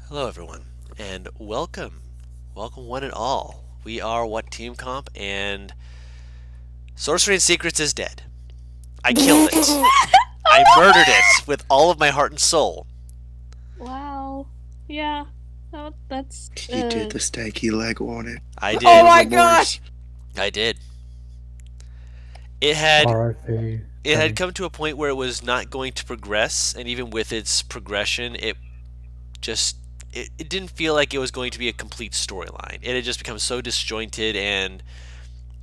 Hello, everyone, and welcome. Welcome, one and all. We are What Team Comp, and Sorcery Secrets is dead. I killed it. I murdered it with all of my heart and soul. Wow. Yeah. Oh, that's You did the stanky leg on it. I did. Oh No my remorse. gosh! I did. It had R.I.P. it had Penny. come to a point where it was not going to progress, and even with its progression, just it didn't feel like it was going to be a complete storyline. It had just become so disjointed and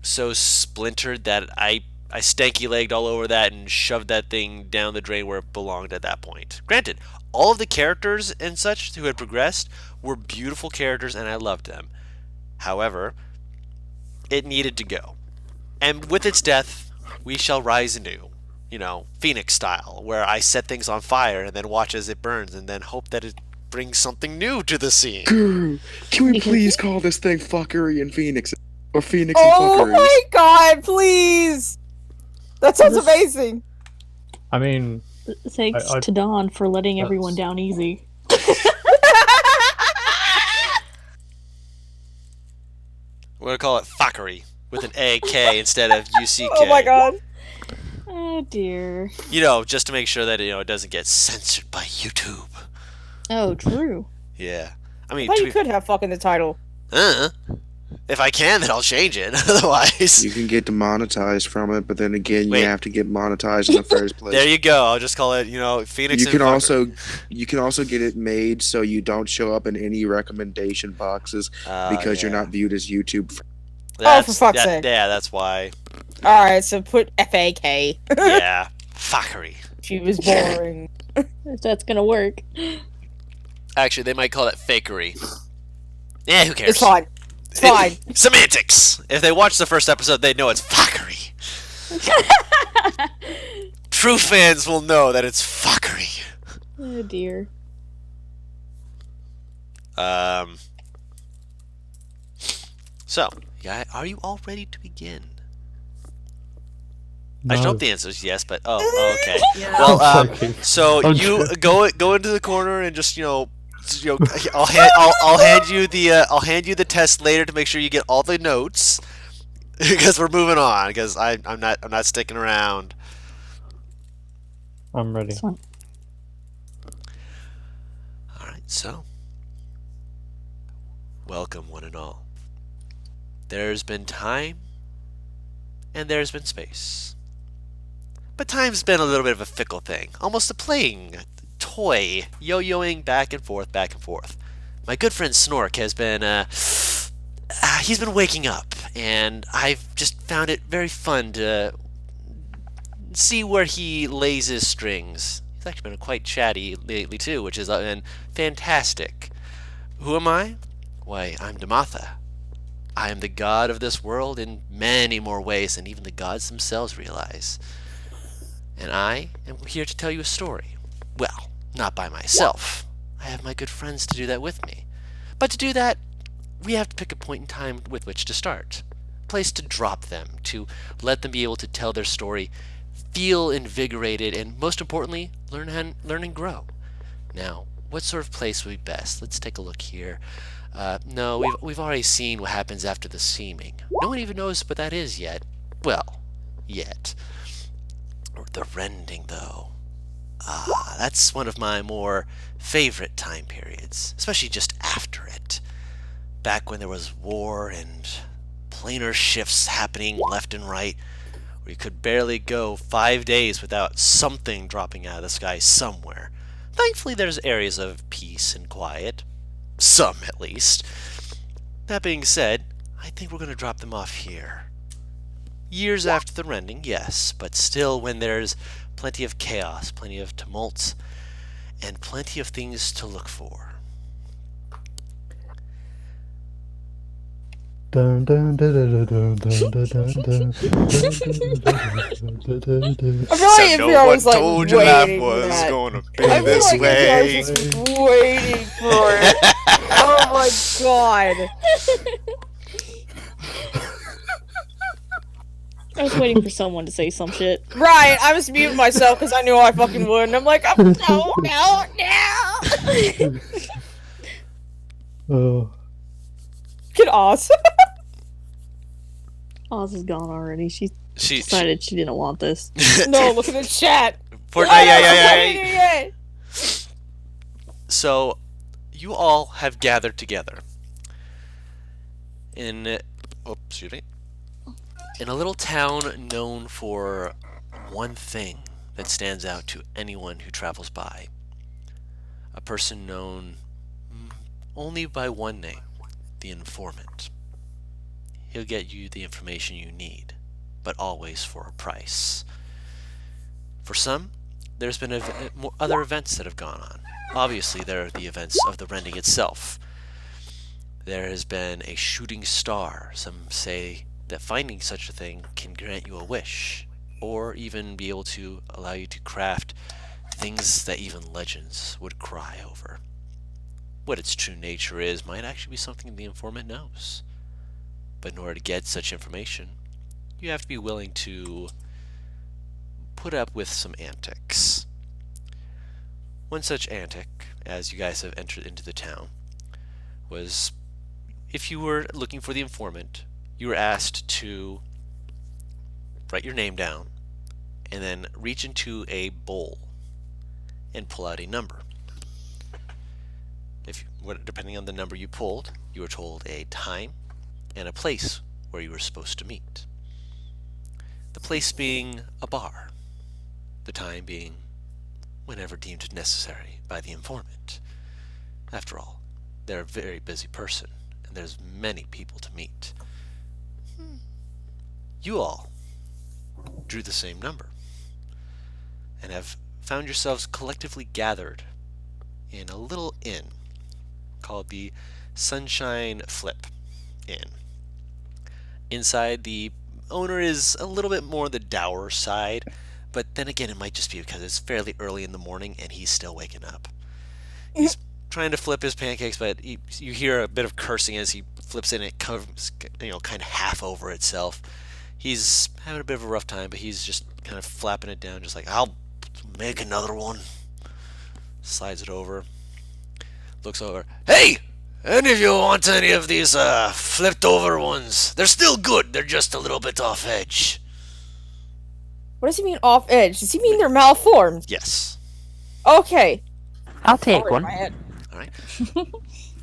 so splintered that I stanky legged all over that and shoved that thing down the drain where it belonged at that point. Granted, all of the characters and such who had progressed were beautiful characters and I loved them. However, it needed to go. And with its death, we shall rise anew. You know, Phoenix style, where I set things on fire and then watch as it burns and then hope that it brings something new to the scene. Grr. Can we please call this thing fuckery and Phoenix? Or Phoenix Oh and fuckeries? my god, please! That sounds This- amazing! I mean, Thanks I- to Dawn for letting that's- everyone down easy. We're going to call it fuckery with an AK instead of UCK. Oh my god. Oh dear. You know, just to make sure that it doesn't get censored by YouTube. Oh, true. Yeah. I mean, Well, to you be- could have fucking the title. if I can, then I'll change it. Otherwise, You can get demonetized from it, but then again, Wait. you have to get monetized in the first place. there you go. I'll just call it, Phoenix. You and can Fucker. you can also get it made so you don't show up in any recommendation boxes because you're yeah. not viewed as YouTube. That's, for fuck's sake. Yeah, that's why. Alright, so put FAK. Yeah, fuckery. She was boring. If that's gonna work. Actually, they might call it fakery. Yeah, who cares? It's fine. It's fine. Semantics. If they watch the first episode, they know it's fuckery. True fans will know that it's fuckery. Oh dear. So, yeah, are you all ready to begin? no. I hope the answer is yes, but okay. Yeah. Well, I'm joking. so I'm you joking. go into the corner and just I'll hand you the test later to make sure you get all the notes because we're moving on because I'm not sticking around. I'm ready. This one. All right, so welcome one and all. There's been time and there's been space. But time's been a little bit of a fickle thing, almost a playing toy, yo-yoing back and forth, back and forth. My good friend Snork has been, he's been waking up, and I've just found it very fun to see where he lays his strings. He's actually been quite chatty lately too, which has been fantastic. Who am I? Why, I'm Dh'Matha. I am the god of this world in many more ways than even the gods themselves realize. And I am here to tell you a story. Well, not by myself. I have my good friends to do that with me. But to do that, we have to pick a point in time with which to start. A place to drop them, to let them be able to tell their story, feel invigorated, and most importantly, learn and grow. Now, what sort of place would be best? Let's take a look here. No, we've already seen what happens after the seaming. No one even knows what that is yet. Well, yet. The rending, though. That's one of my more favorite time periods, especially just after it. Back when there was war and planar shifts happening left and right, where you could barely go 5 days without something dropping out of the sky somewhere. Thankfully, there's areas of peace and quiet. Some, at least. That being said, I think we're going to drop them off here. Years after the rending, yes, but still when there's plenty of chaos, plenty of tumults, and plenty of things to look for. Dun, dun, dun, dun, dun, dun, dun, dun, dun, dun. I feel like if I was like waiting for that. gonna I feel like if I was just waiting for it. Oh my god. I was waiting for someone to say some shit. Right, I was muting myself because I knew I fucking would, and I'm like, oh, no, no, no. Oh, Get Oz. Oz is gone already. She She decided she didn't want this. No, look at the chat. Fortnite, Oh, yeah, no, yeah, she's yeah, not yeah. in here yet. So, you all have gathered together in, excuse me, in a little town known for one thing that stands out to anyone who travels by. A person known only by one name, the informant. He'll get you the information you need, but always for a price. For some, there's been other events that have gone on. Obviously, there are the events of the rending itself. There has been a shooting star. Some say that finding such a thing can grant you a wish, or even be able to allow you to craft things that even legends would cry over. What its true nature is might actually be something the informant knows. But in order to get such information, you have to be willing to put up with some antics. One such antic, as you guys have entered into the town, was if you were looking for the informant, you were asked to write your name down and then reach into a bowl and pull out a number. Depending on the number you pulled, you were told a time and a place where you were supposed to meet. The place being a bar, the time being whenever deemed necessary by the informant. After all, they're a very busy person, and there's many people to meet. You all drew the same number, and have found yourselves collectively gathered in a little inn called the Sunshine Flip Inn. Inside, the owner is a little bit more the dour side, but then again, it might just be because it's fairly early in the morning and he's still waking up. He's trying to flip his pancakes, but you hear a bit of cursing as he flips it, and it comes, kind of half over itself. He's having a bit of a rough time, but he's just kind of flapping it down, just like, I'll make another one. Slides it over. Looks over. Hey! Any of you want any of these flipped over ones? They're still good. They're just a little bit off edge. What does he mean off edge? Does he mean they're malformed? Yes. Okay. I'll take Sorry, one. my head. All right.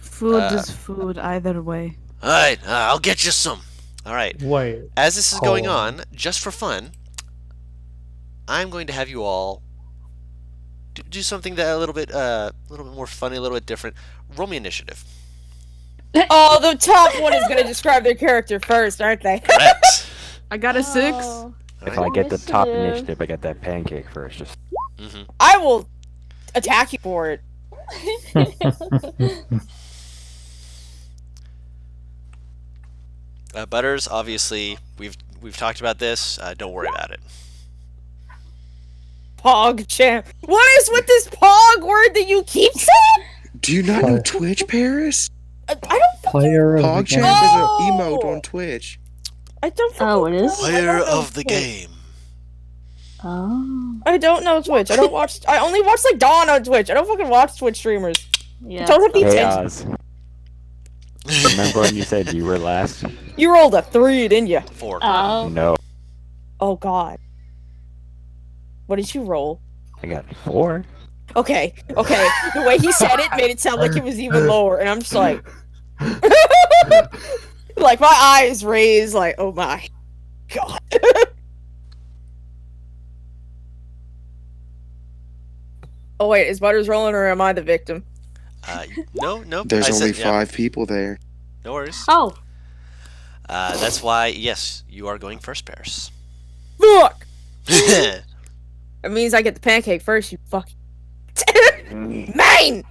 Food is food either way. All right. I'll get you some. All right. wait. As this is going Hold on. on, just for fun, I'm going to have you all do something that a little bit more funny, a little bit different. Roll me initiative. Oh, the top one is going to describe their character first, aren't they? Correct. I got a 6. Oh. If I get the top initiative, I get that pancake first. Just I will attack you for it. Butters, obviously, we've talked about this. Don't worry about it. Pog champ. What is with this pog word that you keep saying? Do you not know Twitch, Paris? I don't. Player of the PogChamp game. is Oh! an emote on Twitch. I don't. Oh, fucking it is? know. I Player don't know of the Twitch. game. Oh. I don't know Twitch. I don't watch. I only watch like Dawn on Twitch. I don't fucking watch Twitch streamers. Yeah. Don't have the hey attention. Oz. Remember when you said you were last? You rolled a 3, didn't you? 4. Oh. No, Oh God. What did you roll? I got 4. Okay. The way he said it made it sound like it was even lower, and I'm just like, like my eyes raised, like, oh my God. Oh wait, is Butters rolling or am I the victim? No. There's I only said, yeah, 5 people there. no worries. Oh. That's why, yes, you are going first, Paris. Fuck! That means I get the pancake first, you fucking man!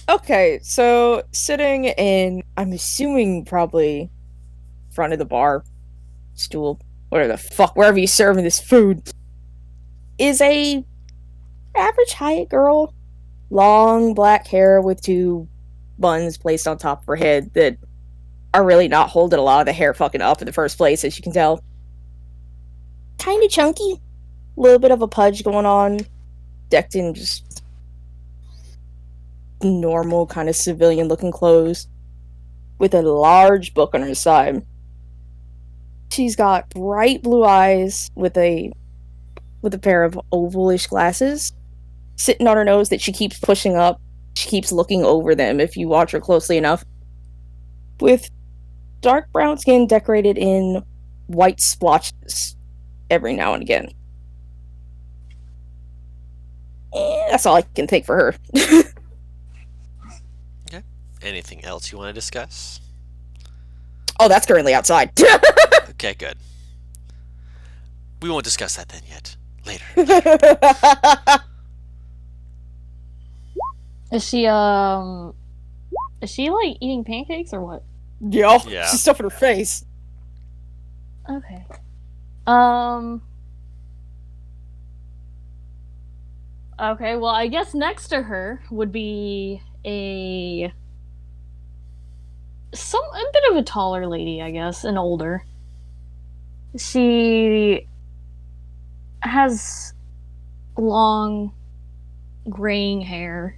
Okay, so sitting in, I'm assuming probably front of the bar, stool, whatever the fuck, wherever you're serving this food, is a average height girl. Long black hair with 2 buns placed on top of her head that are really not holding a lot of the hair fucking up in the first place, as you can tell. Kinda chunky. Little bit of a pudge going on. Decked in just normal kind of civilian looking clothes with a large book on her side. She's got bright blue eyes with a pair of ovalish glasses sitting on her nose that she keeps pushing up. She keeps looking over them if you watch her closely enough. With dark brown skin decorated in white splotches every now and again. That's all I can take for her. Okay. Anything else you want to discuss? Oh, that's currently outside. Okay, good. We won't discuss that then yet. Later. Is she like eating pancakes or what? Yo, Yeah. she's stuffing her face. Okay. Okay, well, I guess next to her would be a bit of a taller lady, I guess, and older. She has long graying hair,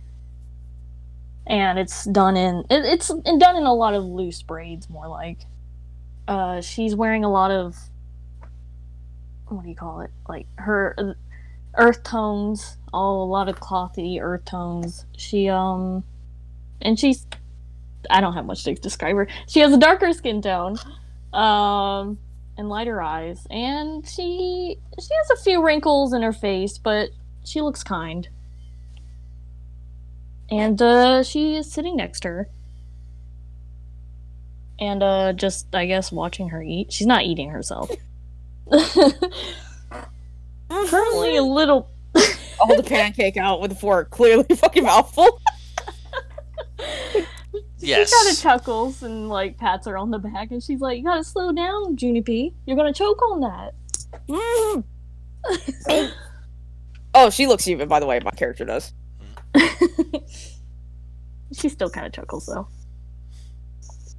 and it's done in a lot of loose braids, more like. She's wearing a lot of, what do you call it? Like her earth tones, a lot of clothy earth tones. And she's, I don't have much to describe her. She has a darker skin tone, and lighter eyes, and she has a few wrinkles in her face, but she looks kind. And she is sitting next to her. And just, I guess, watching her eat. She's not eating herself. Currently a little... I'll hold the pancake out with a fork, clearly fucking mouthful. Yes. She kind of chuckles and, like, pats her on the back, and she's like, you gotta slow down, Junie P. You're gonna choke on that. Oh, she looks even, by the way, my character does. She still kind of chuckles, though.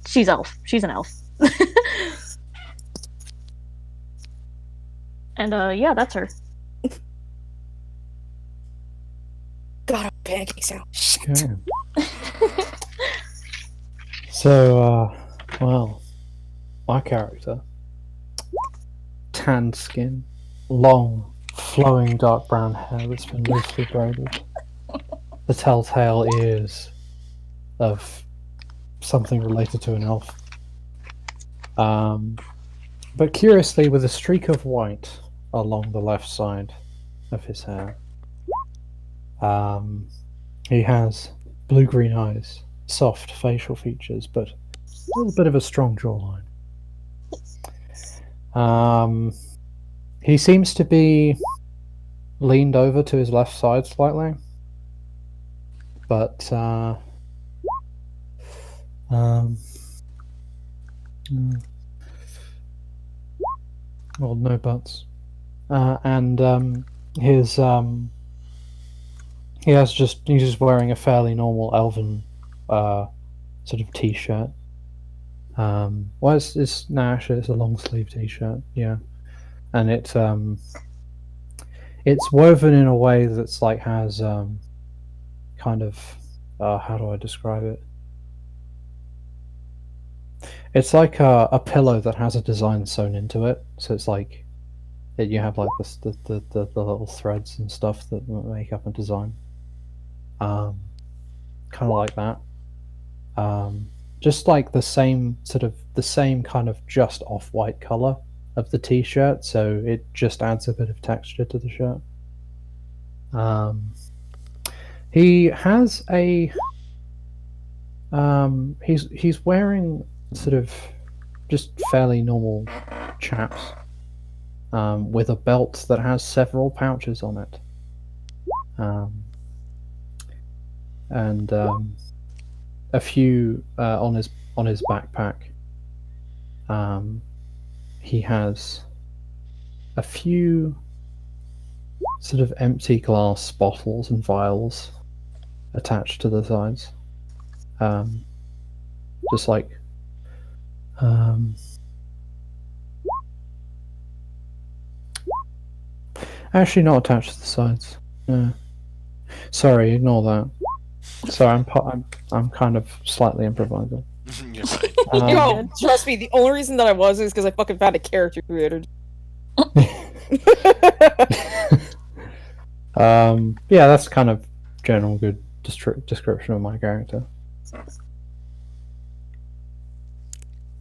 She's elf. She's an elf. And, yeah, that's her. Got a pancake sound. Okay. So, well, my character, tanned skin, long, flowing dark brown hair that's been loosely braided, the telltale ears of something related to an elf. But curiously, with a streak of white along the left side of his hair. He has blue-green eyes, soft facial features, but a little bit of a strong jawline. He seems to be leaned over to his left side slightly, but well, no buts. And his he's just wearing a fairly normal elven sort of t-shirt. Well, it's no, actually it's a long sleeve t-shirt, yeah, and it's woven in a way that's like has kind of how do I describe it? It's like a pillow that has a design sewn into it, so it's like that you have like the little threads and stuff that make up a design. Kind of like that. Just like the same kind of just off-white color of the t-shirt, so it just adds a bit of texture to the shirt. He has a he's wearing sort of just fairly normal chaps with a belt that has several pouches on it. And a few on his backpack. He has a few sort of empty glass bottles and vials attached to the sides. Just like actually not attached to the sides. No. Sorry, ignore that. So I'm kind of slightly improvising. You're fine. Yo, trust me, the only reason that I was is because I fucking found a character creator. Yeah, that's kind of general good description of my character.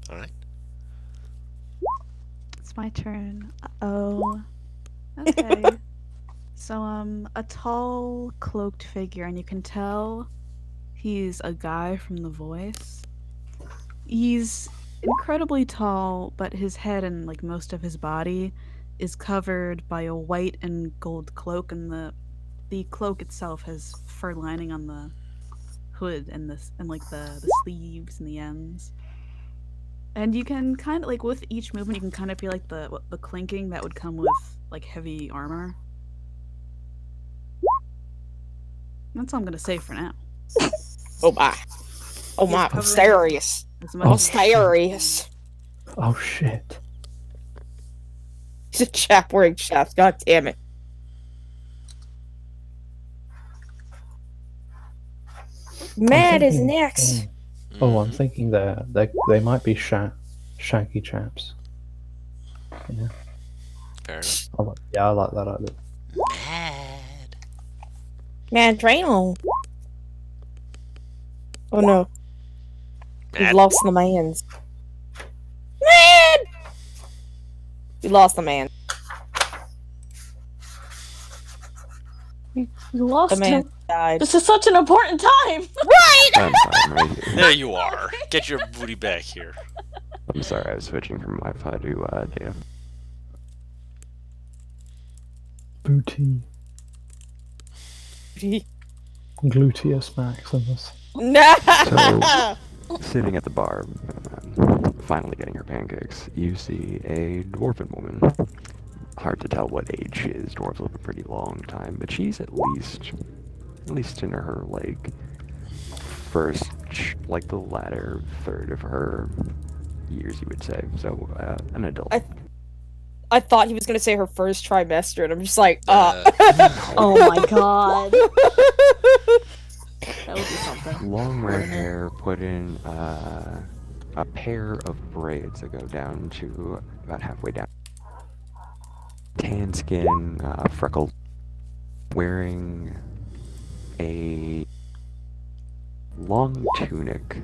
All right. It's my turn. Oh. Okay. So, a tall, cloaked figure, and you can tell he's a guy from the voice. He's incredibly tall, but his head and, like, most of his body is covered by a white and gold cloak, and the cloak itself has fur lining on the hood and the sleeves and the ends. And you can kind of, like, with each movement, you can kind of feel like the clinking that would come with, like, heavy armor. That's all I'm gonna say for now. Oh my. Oh my, I'm covering serious. As much Oh, I'm as- serious. Oh shit! He's a chap wearing chaps, god damn it. Mad is thinking- next. Oh, I'm thinking they might be shaggy chaps. Yeah, Fair enough. I like that idea. Mad. Man, Drano. Oh no, we've Mad. lost the mans. Man! We lost the man. You lost The man him. died. This is such an important time. I'm sorry, I'm right here. There you are. Get your booty back here. I'm sorry, I was switching from Wi-Fi to data. Booty, gluteus maximus. No! Sitting at the bar, finally getting her pancakes, you see a dwarven woman. Hard to tell what age she is. Dwarves live a pretty long time, but she's at least in her, like, like the latter third of her years, you would say. So, an adult. I thought he was gonna say her first trimester, and I'm just like, Oh my god. That would be something. Long red hair, put in a pair of braids that go down to about halfway down. Tan skin, freckled, wearing a long tunic,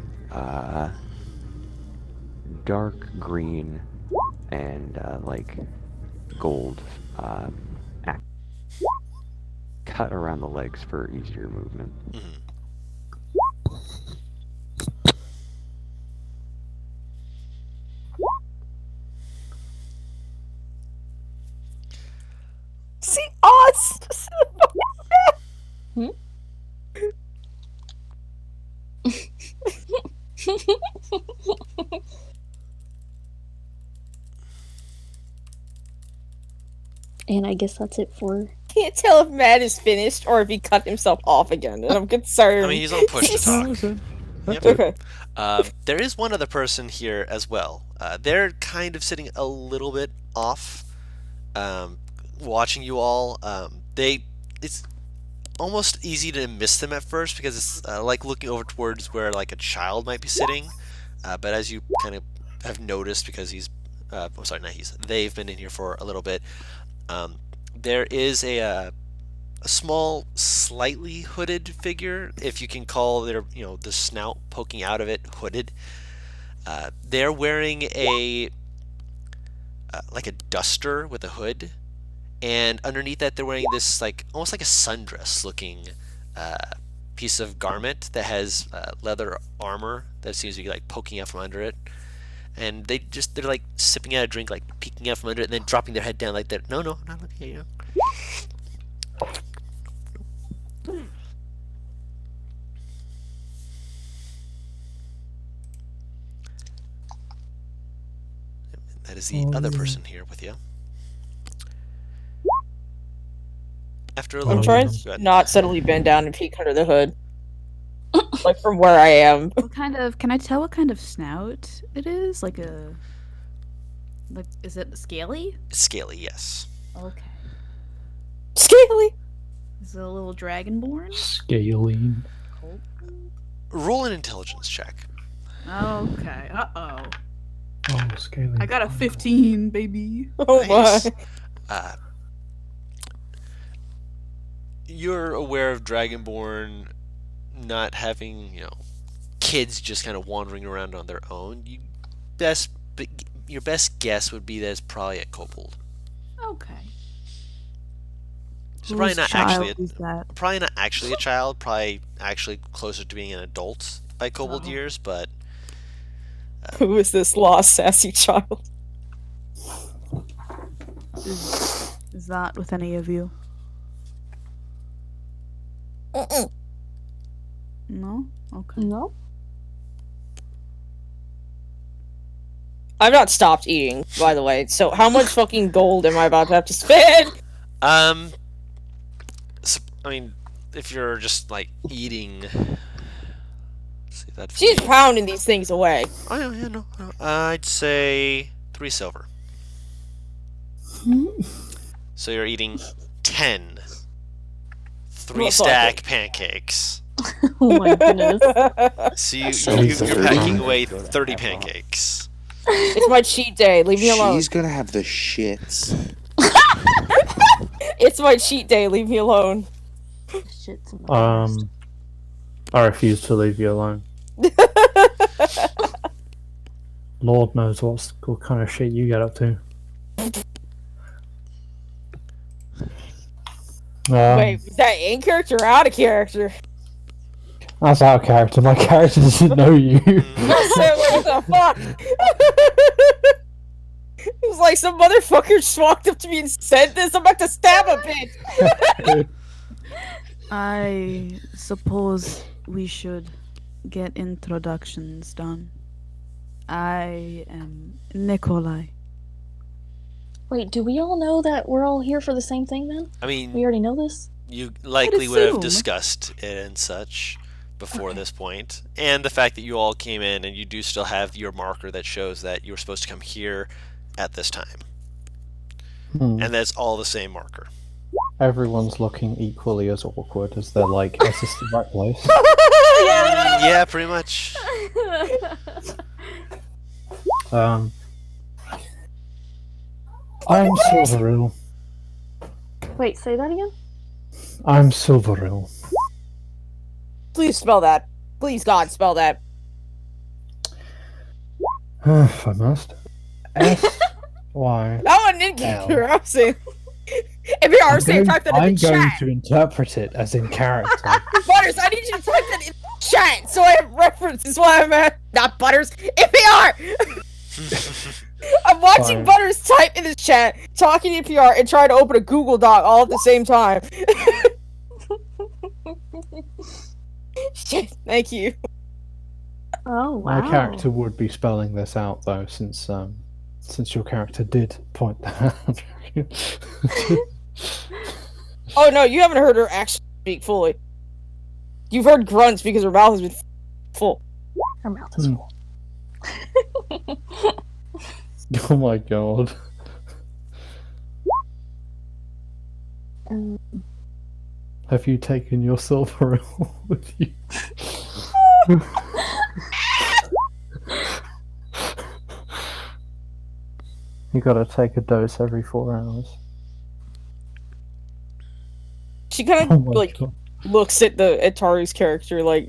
dark green and like gold, cut around the legs for easier movement. see us! And I guess that's it for. Can't tell if Matt is finished or if he cut himself off again, and I'm concerned. I mean, he's on push to talk. Yep. Okay. There is one other person here as well. They're kind of sitting a little bit off, watching you all. It's almost easy to miss them at first because it's like looking over towards where like a child might be sitting. But as you kind of have noticed, because they've been in here for a little bit. There is a small, slightly hooded figure, if you can call their, the snout poking out of it hooded. They're wearing like a duster with a hood, and underneath that they're wearing this like almost like a sundress looking piece of garment that has leather armor that seems to be like poking out from under it. And they're like sipping out a drink, like peeking out from under it, and then dropping their head down like that. No, not okay, That is the other person here with you. After a little I'm trying Go to ahead. not suddenly bend down and peek under the hood. Like from where I am. Can I tell what kind of snout it is? Is it scaly? Scaly, yes. Okay. Scaly! Is it a little dragonborn? Scaling. Roll an intelligence check. Okay. Uh-oh. Oh, scaling. I got a 15, baby. Oh Nice. my. You're aware of Dragonborn not having, kids just kind of wandering around on their own. Your best guess would be that it's probably at Kobold. Okay. So probably Whose not child actually, is that? probably not actually a child. Probably actually closer to being an adult by Kobold Oh. years. But Who is this lost sassy child? Is that with any of you? No? Okay. No? I've not stopped eating, by the way. So how much fucking gold am I about to have to spend? I mean, if you're just like eating, see that. She's pounding these things away. Oh yeah, no. I'd say 3 silver. So you're eating 10 3-stack pancakes. Oh my goodness. So Jesus. you're packing away 30 pancakes. It's my cheat day. Leave me alone. She's gonna have the shits. It's my cheat day. Leave me alone. Shit's in the I refuse to leave you alone. Lord knows what kind of shit you get up to. Wait, is that in character or out of character? That's out of character. My character doesn't know you. What the fuck? It was like some motherfucker just walked up to me and said this. I'm about to stab a bitch. I suppose we should get introductions done. I am Nikolai. Wait, do we all know that we're all here for the same thing then? I mean, We already know this? you likely would have assume. discussed it and such before this point, and the fact that you all came in and you do still have your marker that shows that you were supposed to come here at this time, and that's all the same marker. Everyone's looking equally as awkward as they're like, is this the right place? Yeah, pretty much. I'm Silveril. Wait, say that again? I'm Silveril. Please spell that. Please, God, spell that. If I must. S-Y. That one didn't get your saying. If you are saying type that in I'm the going chat. to interpret it as in character. Butters, I need you to type that in the chat so I have references while I'm at. Not Butters, NPR! I'm watching Fine. Butters type in the chat, talking to NPR, and trying to open a Google Doc all at the same time. Shit, thank you. Oh, wow. My character would be spelling this out though, since your character did point that out. Oh no, you haven't heard her actually speak fully. You've heard grunts because her mouth has been full. Her mouth is full. Oh my god. Have you taken your Silveril with you? You gotta take a dose every 4 hours. She kind Oh of my like god. looks at Taru's character like,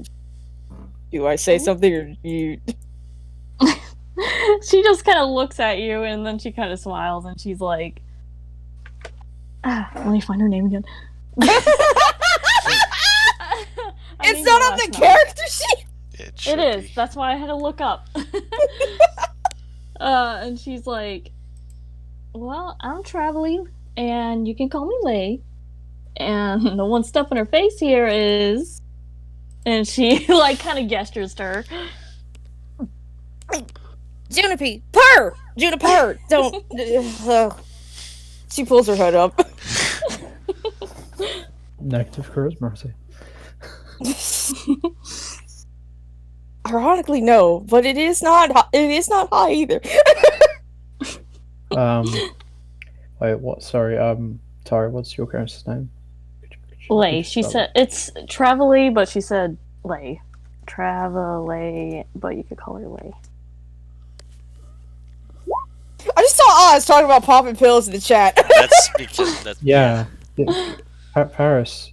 do I say something or you? She just kind of looks at you and then she kind of smiles and she's like, let me find her name again. It's not on the character sheet. It is. That's why I had to look up. And she's like, well, I'm traveling and you can call me Lay. And the one stuff in her face here is... And she, like, kind of gestures to her. Juniper, purr! Juniper, don't. She pulls her hood up. Negative charisma, I see. Ironically, no, but it is not. It is not high either. Wait, what? Sorry, Tara, what's your character's name? Lay. She said it's travel-y, but she said Lay. Travelay, but you could call her Lay. I just saw Oz talking about popping pills in the chat. That's because that's Yeah. Paris.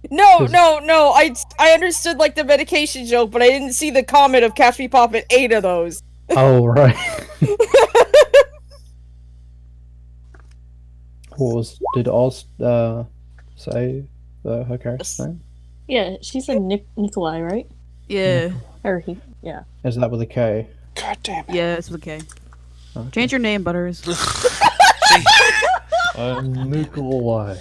No. I understood like the medication joke, but I didn't see the comment of catch me popping 8 of those. Oh, right. Did Oz say her character's name? Yeah, she said Nikolai, right? Yeah. Or he, yeah. Is that with a K? God damn it. Yeah, it's okay. Okay. Change your name, Butters. I'm Nikolai.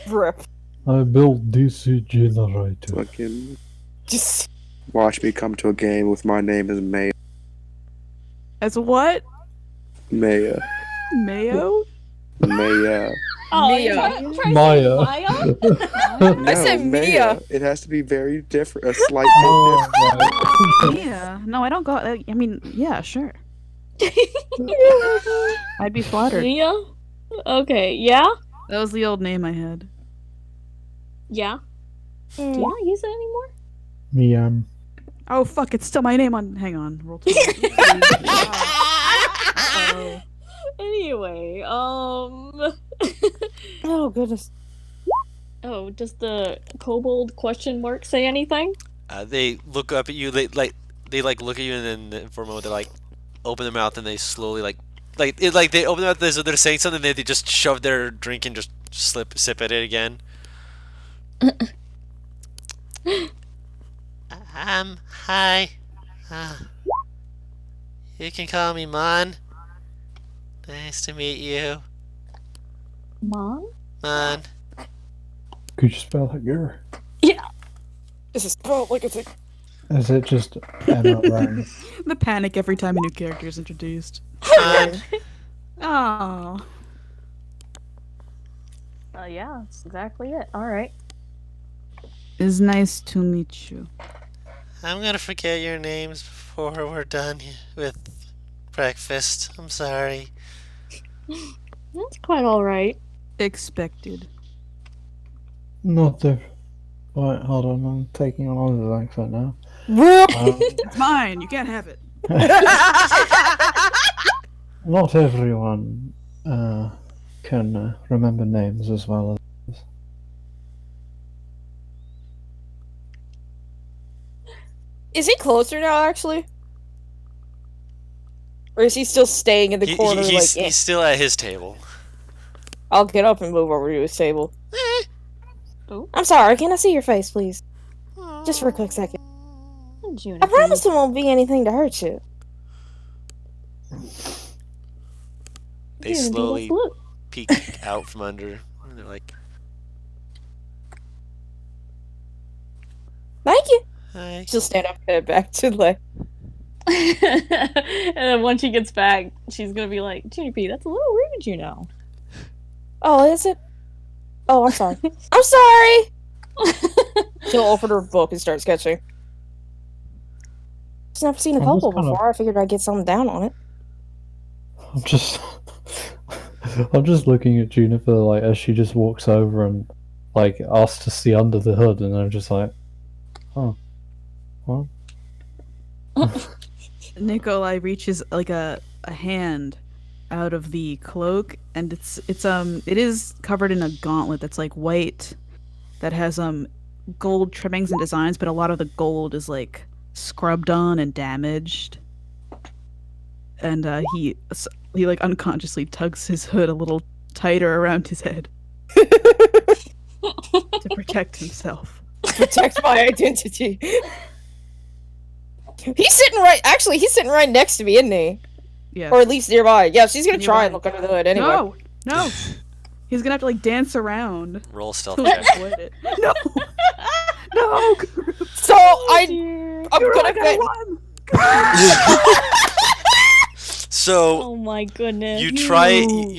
Rip. I built DC generator. Fucking Just watch me come to a game with my name as Maya. As what? Maya. Mayo? Maya. Oh, Mia. you're trying to say Maya. Maya? No, I said Mia. It has to be very different. A slight bit Oh, right. Yeah. No, I don't go. I mean, yeah, sure. I'd be flattered. Mia? Okay, yeah? That was the old name I had. Yeah. Do you not use it anymore? Miam. Oh fuck! It's still my name on. Hang on. Roll 20. Oh. Anyway, oh goodness. Oh, does the kobold question mark say anything? they look up at you. They look at you, and then for a moment they like open their mouth and they slowly like they open their mouth as if they're saying something. They just shove their drink and just sip at it again. Hi. You can call me Mon. Nice to meet you, Mom? Mon. Could you spell that, girl? This is spelled like it's a Is it just M-O-N? The panic every time a new character is introduced. Mon. Oh. Yeah, that's exactly it. Alright. It's nice to meet you. I'm gonna forget your names before we're done with breakfast. I'm sorry. That's quite alright. Expected. Not if... Wait, hold on, I'm taking on Oz's accent now. Rip. It's mine. You can't have it. Not everyone can remember names as well as... Is he closer now, actually? Or is he still staying in the corner? He's like, still at his table. I'll get up and move over to his table. Oh. I'm sorry, can I see your face, please? Just for a quick second. I promise it won't be anything to hurt you. They slowly peek out from under. And they're like, Thank you. hi. She'll stand up and head back to the And then once she gets back, she's gonna be like, Junior P, that's a little rude, you know. Oh, is it? Oh, I'm sorry. I'm sorry! She'll open her book and start sketching. She's never seen a I'm just couple kind of- before. I figured I'd get something down on it. I'm just... I'm just looking at Juniper, like, as she just walks over and, like, asks to see under the hood, and I'm just like, oh. What? Nikolai reaches like a hand out of the cloak, and it is covered in a gauntlet that's like white, that has gold trimmings and designs, but a lot of the gold is like scrubbed on and damaged. And he like unconsciously tugs his hood a little tighter around his head to protect himself. Protect my identity. He's sitting right next to me, isn't he? Yeah. Or at least nearby. Yeah, she's gonna try Nearby. and look under the hood anyway. No. He's gonna have to like dance around Roll stealth to check. avoid it. No. No. So I'm gonna get. So Oh my goodness. you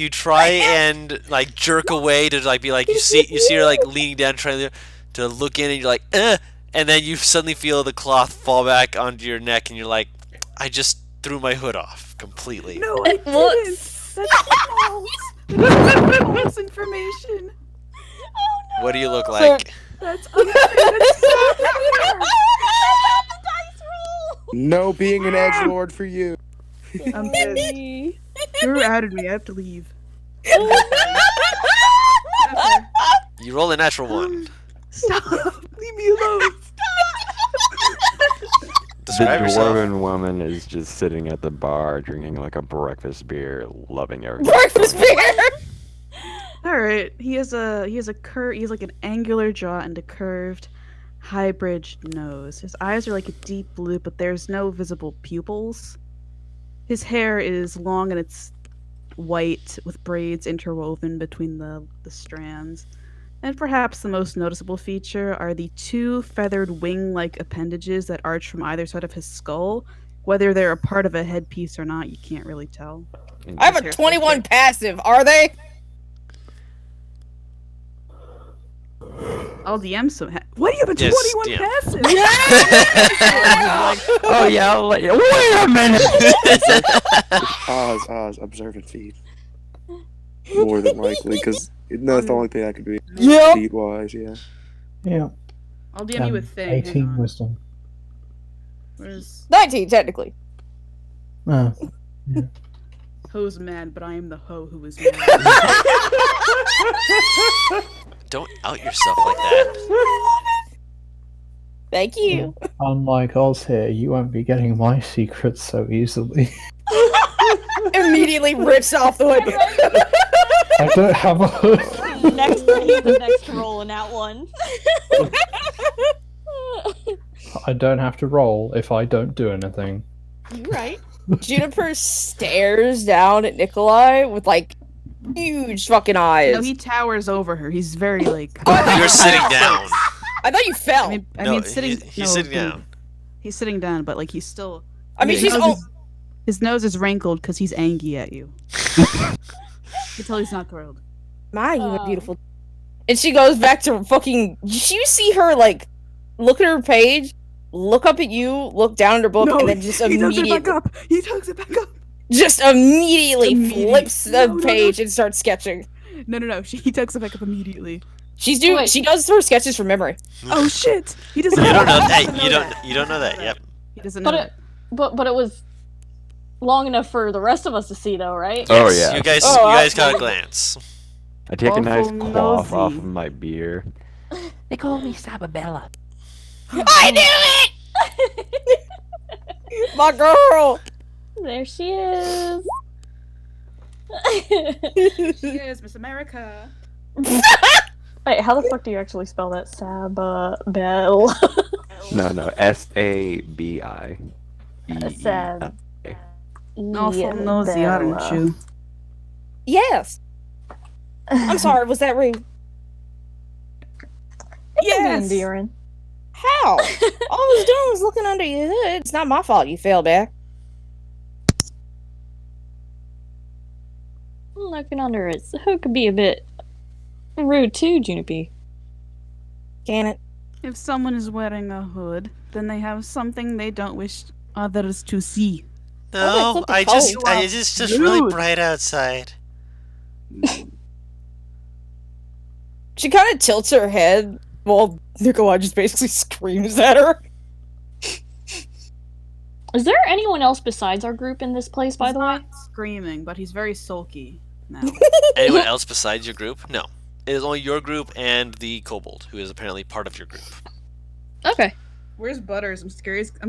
try and like jerk away to like be like you see her like leaning down trying to look in, and you're like and then you suddenly feel the cloth fall back onto your neck, and you're like, I just threw my hood off completely. No, I didn't. What? That's false information. What do you look like? That's unfair. That's so No being an edgelord for you. I'm pissed. Drew outed me. I have to leave. Okay. You roll a natural 1. Stop! Leave me alone. The Describe yourself. dwarven woman is just sitting at the bar drinking like a breakfast beer, loving everything. Breakfast beer. All right. He has like an angular jaw and a curved, high-bridged nose. His eyes are like a deep blue, but there's no visible pupils. His hair is long and it's white with braids interwoven between the strands. And perhaps the most noticeable feature are the 2 feathered wing-like appendages that arch from either side of his skull. Whether they're a part of a headpiece or not, you can't really tell. I have a 21 passive. Are they? I'll DM some. What do you have a Yes, 21 DM. passive? Oh yeah, I'll let you. Wait a minute. Oz, observant feed. More than likely, because that's the only thing I could do. Yep. Feet wise, yeah. Yeah. I'll DM you with thing. hang 18 on. wisdom. Where's 19, technically. Ho's mad, but I am the hoe who is mad. Don't out yourself like that. Thank you. Unlike Oz here, you won't be getting my secrets so easily. Immediately rips off the hood. I don't have a hood. the next roll in that one. I don't have to roll if I don't do anything. You're right. Juniper stares down at Nikolai with like huge fucking eyes. No, he towers over her. He's very like. You're sitting down. I thought you fell. I No, mean, sitting. he's no, sitting down. He's sitting down, but like he's still. I mean, she's. His nose is wrinkled because he's angry at you. You can tell he's not thrilled. My, you are beautiful. And she goes back to fucking. You see her like look at her page, look up at you, look down at her book, and then just immediately. He tugs it back up. He tugs it back up. Just immediately flips the page and starts sketching. No. He tugs it back up immediately. She does her sketches from memory. Oh shit! He doesn't. You don't know that. that. You don't know that. Yep. He doesn't know that. But it was long enough for the rest of us to see, though, right? Oh Yes, yeah. You guys got a glance. I take a nice Awful quaff off nosy. of my beer. They call me Sababella. I knew it! My girl! There she is. She is Miss America. Wait, how the fuck do you actually spell that? Sababella. No, S-A-B-I. Sab. Awful nosy, aren't you? Yes. I'm sorry, was that rude? Yes. Endearing. How? All I was doing was looking under your hood. It's not my fault you fell back. Looking under it. The hood could be a bit rude too, Juniper. Can it? If someone is wearing a hood, then they have something they don't wish others to see. No, it's just really bright outside. She kind of tilts her head while Nikolai just basically screams at her. Is there anyone else besides our group in this place, by the way? Not screaming, but he's very sulky now. Anyone else besides your group? No. It is only your group and the kobold, who is apparently part of your group. Okay. Where's Butters? I'm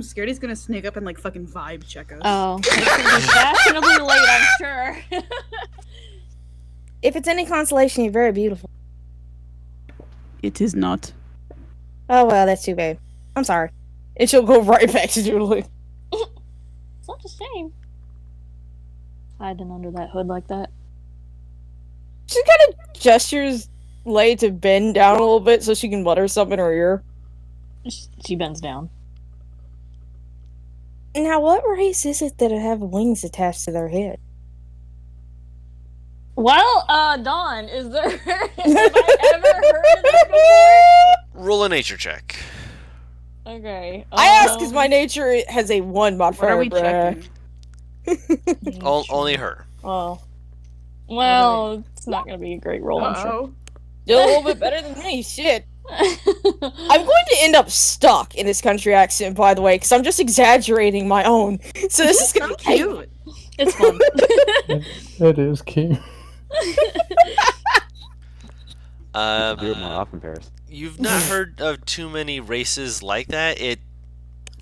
scared he's gonna sneak up and like fucking vibe check us. Oh. It's gonna be fashionably late, I'm sure. If it's any consolation, you're very beautiful. It is not. Oh well, that's too bad. I'm sorry. And she'll go right back to Julie. It's not a shame. Hiding under that hood like that. She kind of gestures Lay to bend down a little bit so she can mutter something in her ear. She bends down. Now, what race is it that have wings attached to their head? Well, Dawn, have I ever heard of this before? Roll a nature check. Okay. I ask because my nature has a 1 modifier. What are we checking? Only her. Oh. Well, it's not gonna be a great roll, I'm sure. You're a little bit better than me, shit. I'm going to end up stuck in this country accent, by the way, because I'm just exaggerating my own. So this is gonna So be cute. It's fun. It is cute. Do it more often, Paris. You've not heard of too many races like that.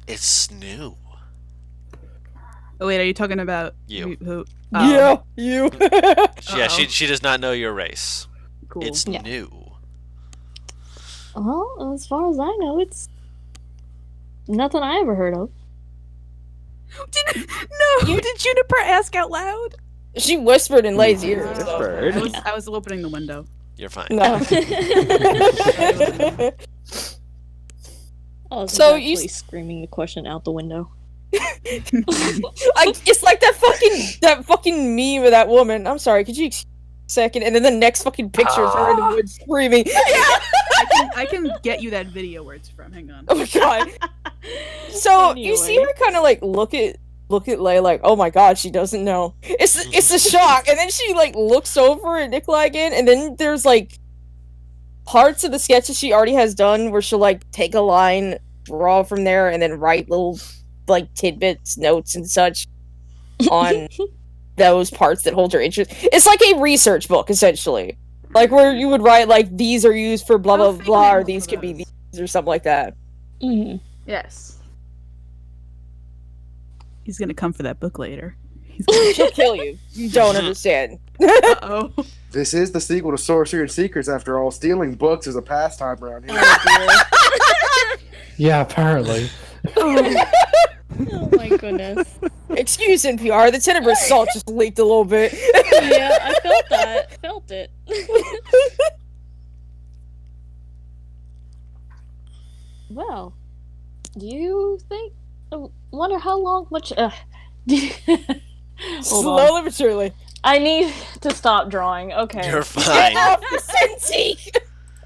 It's new. Oh wait, are you talking about You. Who? Yeah, you. Yeah, Uh-oh. she does not know your race. Cool. It's Yeah. new. Well, as far as I know, it's nothing I ever heard of. Did Juniper ask out loud? She whispered in Lay's ear. So. Whispered. I was opening the window. You're fine. No. I was So you actually screaming the question out the window. It's like that fucking meme of that woman. I'm sorry, could you excuse me a second? And then the next fucking picture is her in the woods screaming. I can get you that video where it's from. Hang on. Oh my god. So you see Anyway. her kind of like look at Lay like, oh my god, she doesn't know. It's a shock, and then she like looks over at Nikolai again, and then there's like parts of the sketches she already has done where she'll like take a line, draw from there, and then write little like tidbits, notes, and such on those parts that hold her interest. It's like a research book essentially, like where you would write like these are used for blah blah think blah, I or know these some could of be those. these or something like that. Mhm. Yes. He's gonna come for that book later. She'll kill you. You don't understand. Uh-oh. This is the sequel to Sorcery Secrets, after all. Stealing books is a pastime around here. Yeah, apparently. Oh my goodness. Excuse NPR, the Tenebrous salt just leaked a little bit. Yeah, I felt that. Felt it. Well, do you think? I wonder how long. Hold on. Slowly but surely. I need to stop drawing. Okay. You're fine. Get off the Cintiq!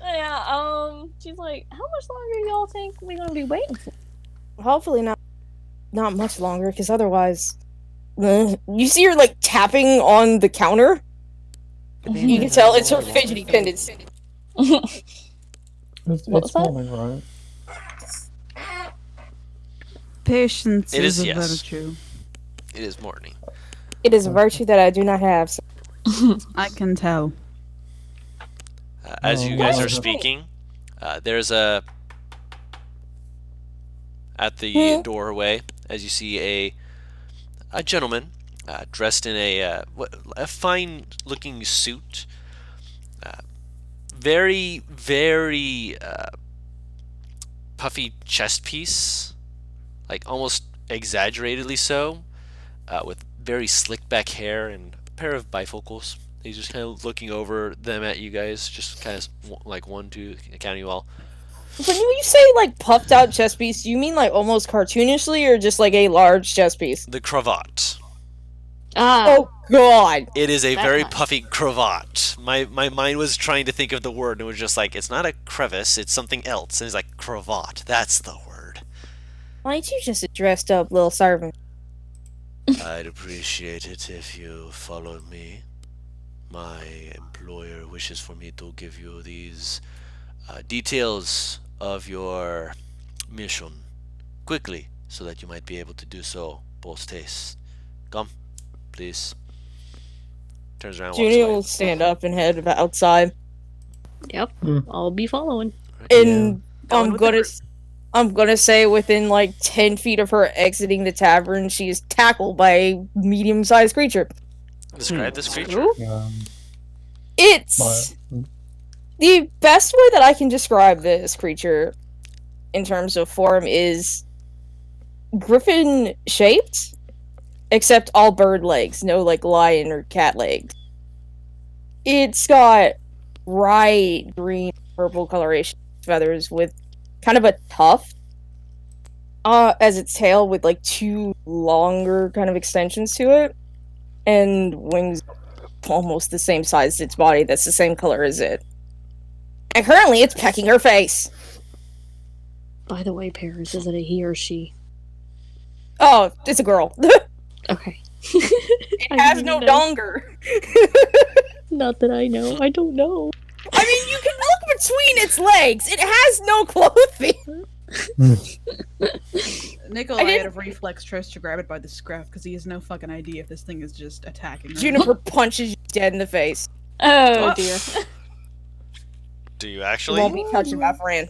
Yeah. She's like, how much longer y'all think we're gonna be waiting for? Hopefully not much longer, because otherwise... You see her, like, tapping on the counter? You can tell it's her fidgety pendants. It's What was that? morning, right? Patience It is is, a yes. virtue. It is morning. It is a virtue that I do not have. So. I can tell. As you Oh, guys wow. are speaking, there's at the doorway, as you see a gentleman dressed in a fine-looking suit, very puffy chest piece, like almost exaggeratedly so, with very slick back hair and a pair of bifocals. He's just kind of looking over them at you guys, just kind of like 1, 2, counting you all. When you say, like, puffed out chest piece, do you mean, like, almost cartoonishly, or just, like, a large chest piece? The cravat. Oh, God! It is a That very much. puffy cravat. My mind was trying to think of the word, and it was just like, it's not a crevice, it's something else. And it's like, cravat. That's the word. Why ain't you just a dressed up little servant? I'd appreciate it if you followed me. My employer wishes for me to give you these details of your mission quickly, so that you might be able to do so post haste. Come, please. Turns around, walks Junior away. will stand up and head outside. Yep. Mm. I'll be following. And Going I'm with the gonna group. I'm gonna say within like 10 feet of her exiting the tavern, she is tackled by a medium-sized creature. Describe this creature. It's the best way that I can describe this creature in terms of form is griffin shaped, except all bird legs, no like lion or cat legs. It's got bright green purple coloration feathers with kind of a tuft as its tail, with like 2 longer kind of extensions to it, and wings almost the same size as its body that's the same color as it. And currently it's pecking her face. By the way, Paris, is it a he or she? Oh, it's a girl. Okay. It I has didn't no know. donger. Not that I know. I don't know. I mean, you can look between its legs. It has no clothing. Nikolai out of reflex tries to grab it by the scruff because he has no fucking idea if this thing is just attacking her. Juniper punches you dead in the face. Oh What? dear. Do you She actually? won't be touching my friend.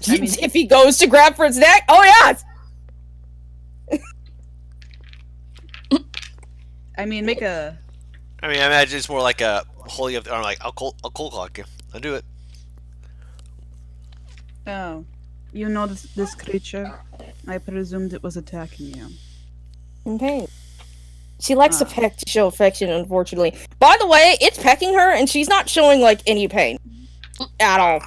I mean- If he goes to grab for its neck, oh yes! I mean, make a. I mean, I imagine it's more like a holding up the arm, like I'll cold clock you. I'll do it. Oh. You know this creature? I presumed it was attacking you. Okay. She likes to peck to show affection, unfortunately. By the way, it's pecking her, and she's not showing, like, any pain. At all.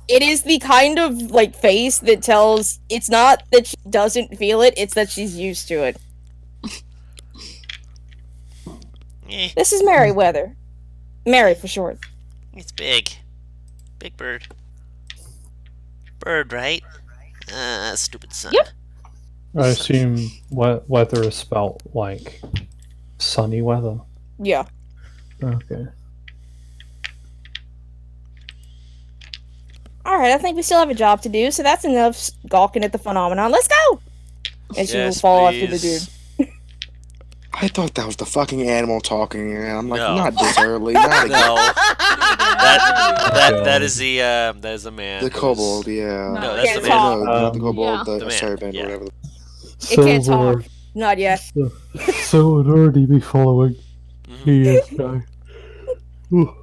It is the kind of, like, face that tells it's not that she doesn't feel it, it's that she's used to it. This is Merryweather. Mary, for short. It's big. Big bird. Bird, right? Stupid son. Yep. I assume weather is spelt like sunny weather. Yeah. Okay. Alright, I think we still have a job to do, so that's enough gawking at the phenomenon. Let's go! And she will fall after the dude. I thought that was the fucking animal talking, and I'm like, No. not this early, not again. No. That is the man. The kobold, yeah. No, that's Can't the man. talk. No, not the kobold, Yeah. the The man, servant, yeah. whatever. It can't talk. Not yet. So would already be following. Mhm. He is guy. Ooh.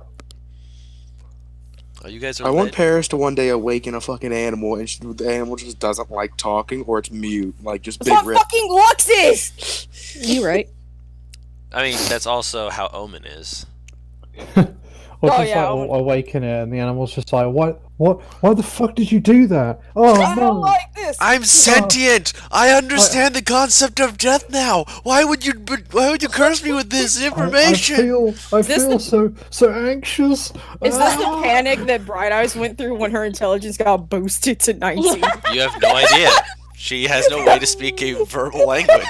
Oh, you guys are I want lit. Paris to one day awaken a fucking animal, and the animal just doesn't like talking, or it's mute, like just That's big what rip. fucking Lux is! You right. I mean, that's also how Omen is. Or Oh, just yeah, like awaken it, and the animal's just like, what? Why the fuck did you do that? Oh I no! don't like this! I'm sentient. I understand the concept of death now. Why would you curse me with this information? I this feel so anxious. Is this the panic that Bright Eyes went through when her intelligence got boosted to 19? You have no idea. She has no way to speak a verbal language.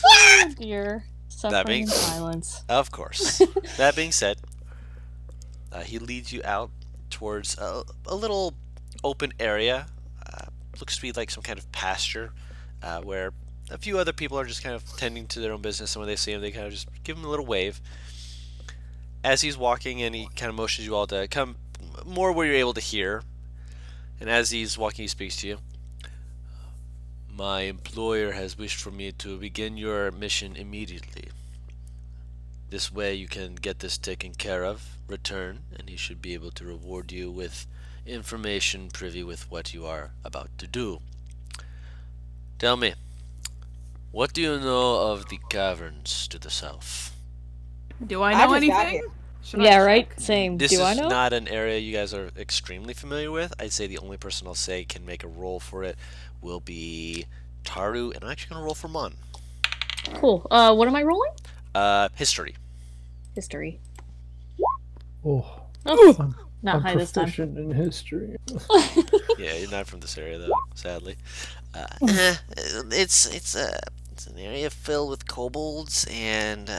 Oh dear. Suffering being- in silence. Of course. That being said, he leads you out towards a little open area. Looks to be like some kind of pasture where a few other people are just kind of tending to their own business, and when they see him, they kind of just give him a little wave. As he's walking, and he kind of motions you all to come more where you're able to hear. And as he's walking, he speaks to you. My employer has wished for me to begin your mission immediately. This way you can get this taken care of, return, and he should be able to reward you with information privy with what you are about to do. Tell me, what do you know of the caverns to the south? Do I I know just got anything? here. Should I Yeah, check? right? Same. This Do I is know? not an area you guys are extremely familiar with. I'd say the only person I'll say can make a roll for it will be Taru, and I'm actually going to roll for Mon. Cool. What am I rolling? History. History. Oh, Oh, not I'm high this time. proficient in history. Yeah, you're not from this area though, sadly. It's an area filled with kobolds, and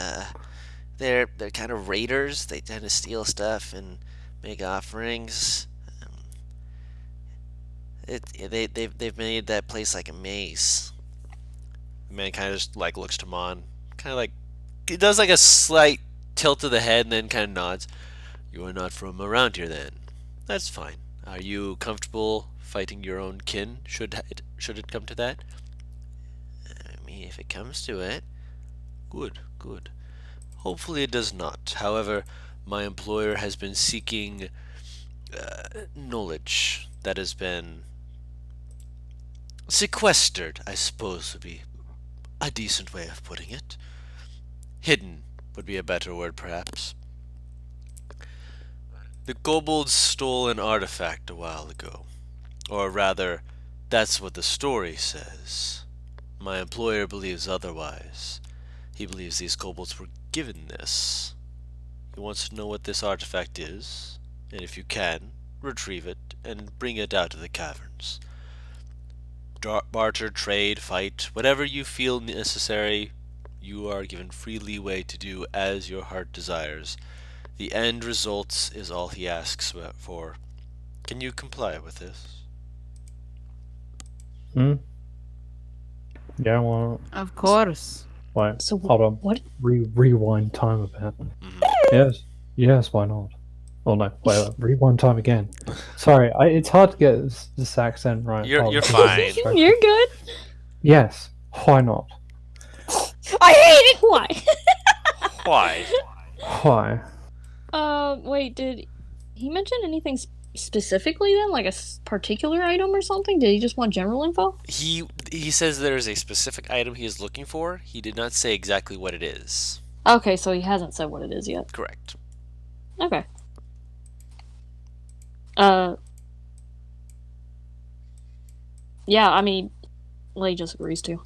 they're kind of raiders. They tend to steal stuff and make offerings. They've made that place like a maze. The man kind of just like looks to Mon, kind of like he does like a slight tilt of the head, and then kind of nods. You are not from around here, then. That's fine. Are you comfortable fighting your own kin? Should it come to that? I mean, if it comes to it, good. Hopefully it does not. However, my employer has been seeking knowledge that has been sequestered, I suppose would be a decent way of putting it. Hidden would be a better word, perhaps. The kobolds stole an artifact a while ago. Or rather, that's what the story says. My employer believes otherwise. He believes these kobolds were given this. He wants to know what this artifact is, and if you can, retrieve it and bring it out of the caverns. Barter, trade, fight, whatever you feel necessary, you are given free leeway to do as your heart desires. The end results is all he asks for. Can you comply with this? Hmm? Yeah, well, Of course. wait, So hold on. what? Rewind time a bit. Mhm. Yes, yes, why not? Oh no, wait, rewind time again. Sorry, it's hard to get this accent right. You're because I'm fine. distracted. You're good. Yes, why not? I hate it. Why? Why? Why? Wait, did he mention anything specifically then? Like a particular item or something? Did he just want general info? He says there is a specific item he is looking for. He did not say exactly what it is. Okay, so he hasn't said what it is yet. Correct. Okay. Uh. Yeah, I mean, Lay just agrees to.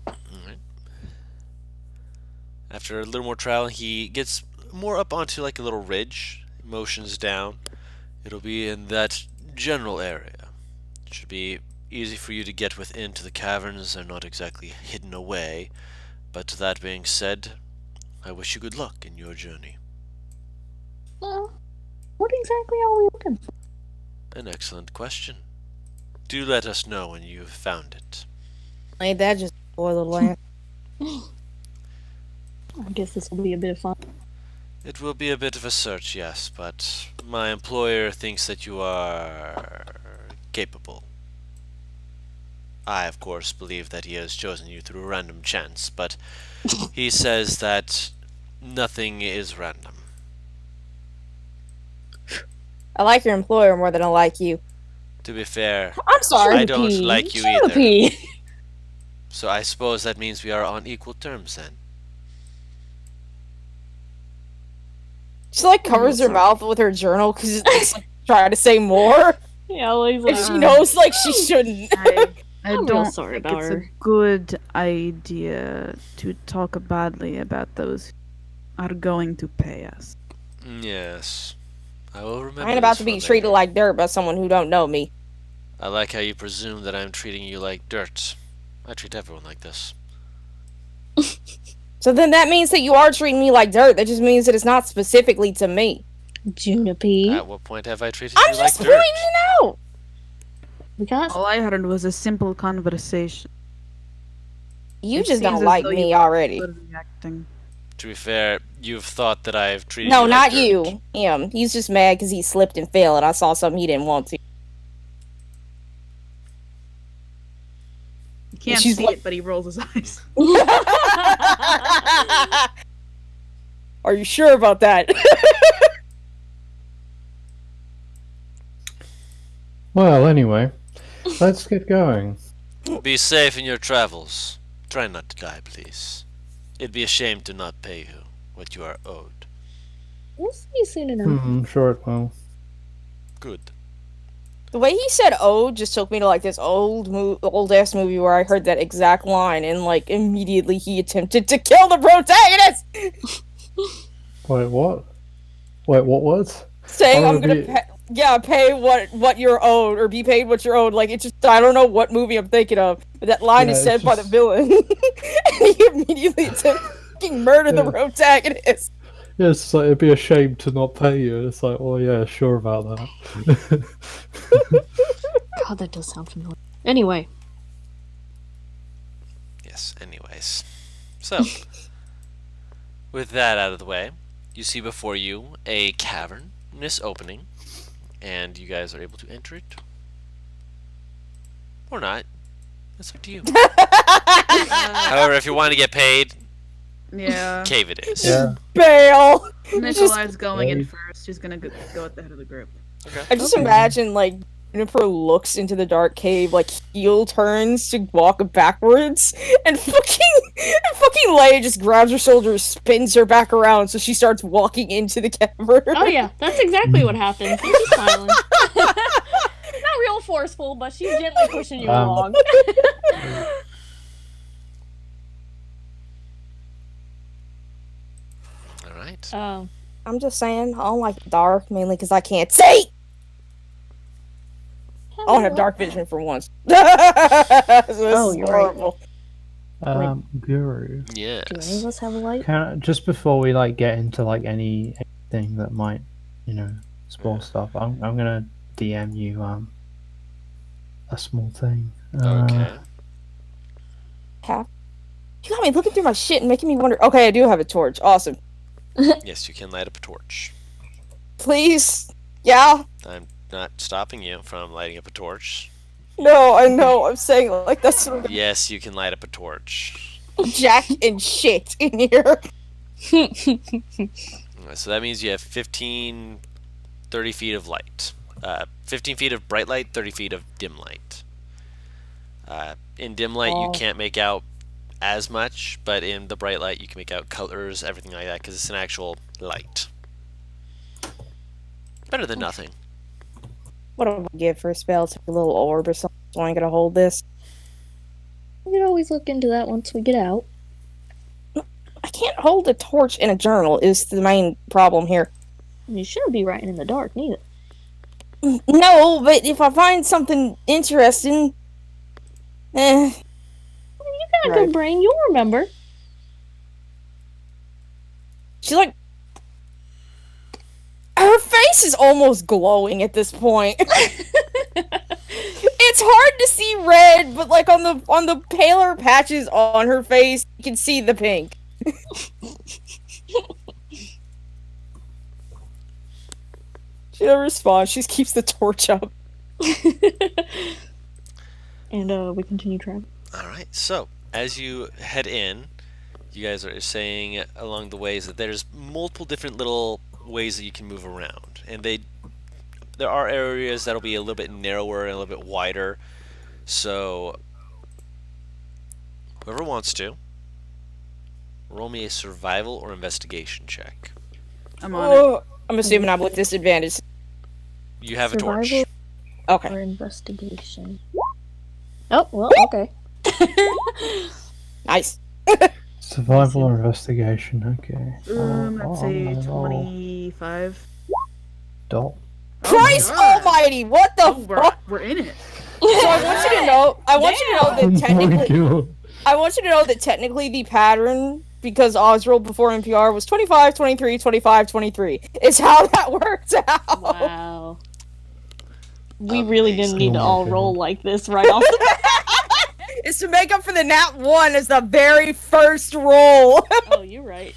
Alright. After a little more trial, he gets more up onto like a little ridge. Motions down. It'll be in that general area. It should be easy for you to get within to the caverns. They're not exactly hidden away. But that being said, I wish you good luck in your journey. What exactly are we looking for? An excellent question. Do let us know when you've found it. Ain't that just spoiled land? I guess this will be a bit of fun. It will be a bit of a search, yes, but my employer thinks that you are capable. I, of course, believe that he has chosen you through random chance, but he says that nothing is random. I like your employer more than I like you. To be fair, I'm sorry. I don't Pee. like you Shut up, either. Pee. So I suppose that means we are on equal terms then. She like covers her mouth with her journal because it's like trying to say more. Yeah, Lay's like, And she knows like she shouldn't. I I'm real don't sorry think about it's her. a good idea to talk badly about those who are going to pay us. Yes. I will remember I ain't about this to for be treated later. like dirt by someone who don't know me. I like how you presume that I'm treating you like dirt. I treat everyone like this. So then that means that you are treating me like dirt. That just means that it's not specifically to me. Junipee. At what point have I treated I'm you like just dirt? pointing it out. We got All I heard was a simple conversation. You It just seems don't as like though me you are already. overreacting. To be fair, you've thought that I've treated No, you not like dirt. you. Him. He's just mad because he slipped and fell, and I saw something he didn't want to. You can't She's see like- it, but he rolls his eyes. Are you sure about that? Well, anyway, let's get going. Be safe in your travels. Try not to die, please. It'd be a shame to not pay you what you are owed. We'll see you soon enough. Sure it will. Good. The way he said "oh" just took me to like this old ass movie where I heard that exact line, and like immediately he attempted to kill the protagonist, Wait, what? Wait, what was? saying Oh, I'm gonna pay what you're owed or be paid what you're owed. Like it's just I don't know what movie I'm thinking of, but that line Yeah, is it's said by the just- villain, and he immediately attempted to fucking murder the Yeah. protagonist. Yeah, it's like it'd be a shame to not pay you. It's like, oh yeah, sure about that. God, that does sound familiar. Anyway, Yes, anyways. So, with that out of the way, you see before you a cavernous opening, and you guys are able to enter it. Or not. That's up to you. However, if you want to get paid, Yeah. cave it is. Yeah. Bail. Nikolai's going in Wait. first. He's gonna go at the head of the group. I just imagine like Jennifer looks into the dark cave, like heel turns to walk backwards, and fucking Leia just grabs her shoulders, spins her back around, so she starts walking into the cavern. oh yeah, that's exactly what happens. She's smiling. Not real forceful, but she's gently pushing you along. All right. I'm just saying, I don't like the dark, mainly because I can't see. I don't have dark vision for once. Oh, you're right. horrible. Guru. Do any of Yes. us have a light? Just before we like get into like anything that might, spoil stuff, I'm gonna DM you a small thing. Okay. Cap. You got me looking through my shit and making me wonder. Okay, I do have a torch. Awesome. Yes, you can light up a torch. Please. Yeah. I'm not stopping you from lighting up a torch. No, I know. I'm saying like that's sort of Yes, you can light up a torch. jack and shit in here. So that means you have 15, 30 feet of light. 15 feet of bright light, 30 feet of dim light. In dim light, you can't make out as much, but in the bright light, you can make out colors, everything like that, because it's an actual light. Better than nothing. What do I get for a spell? It's like a little orb or something. So I ain't gonna hold this. We could always look into that once we get out. I can't hold a torch in a journal. Is the main problem here. You shouldn't be writing in the dark, neither. No, but if I find something interesting, You got a good brain, you'll remember. she's like, her face is almost glowing at this point. It's hard to see red, but like on the paler patches on her face, you can see the pink. She doesn't respond. She just keeps the torch up. And we continue traveling. Alright, so as you head in, you guys are saying along the ways that there's multiple different little ways that you can move around. And there are areas that'll be a little bit narrower and a little bit wider. So whoever wants to, roll me a survival or investigation check. I'm on it. I'm assuming I'm with disadvantage. You have a torch. Survival Okay. or investigation. Oh, well, okay. Nice. Survival or investigation, okay. Let's say roll 25. dot. Christ God. almighty, what the Oh, fuck? we're in it. So I want you to know Oh that my technically god. I want you to know that technically the pattern, because Oz rolled before NPR, was 25, 23, 25, 23. It's how that worked out. Wow. We really didn't Amazing. need to Oh my all God. roll like this right off the bat. It's to make up for the nat 1 as the very first roll. Oh, you're right.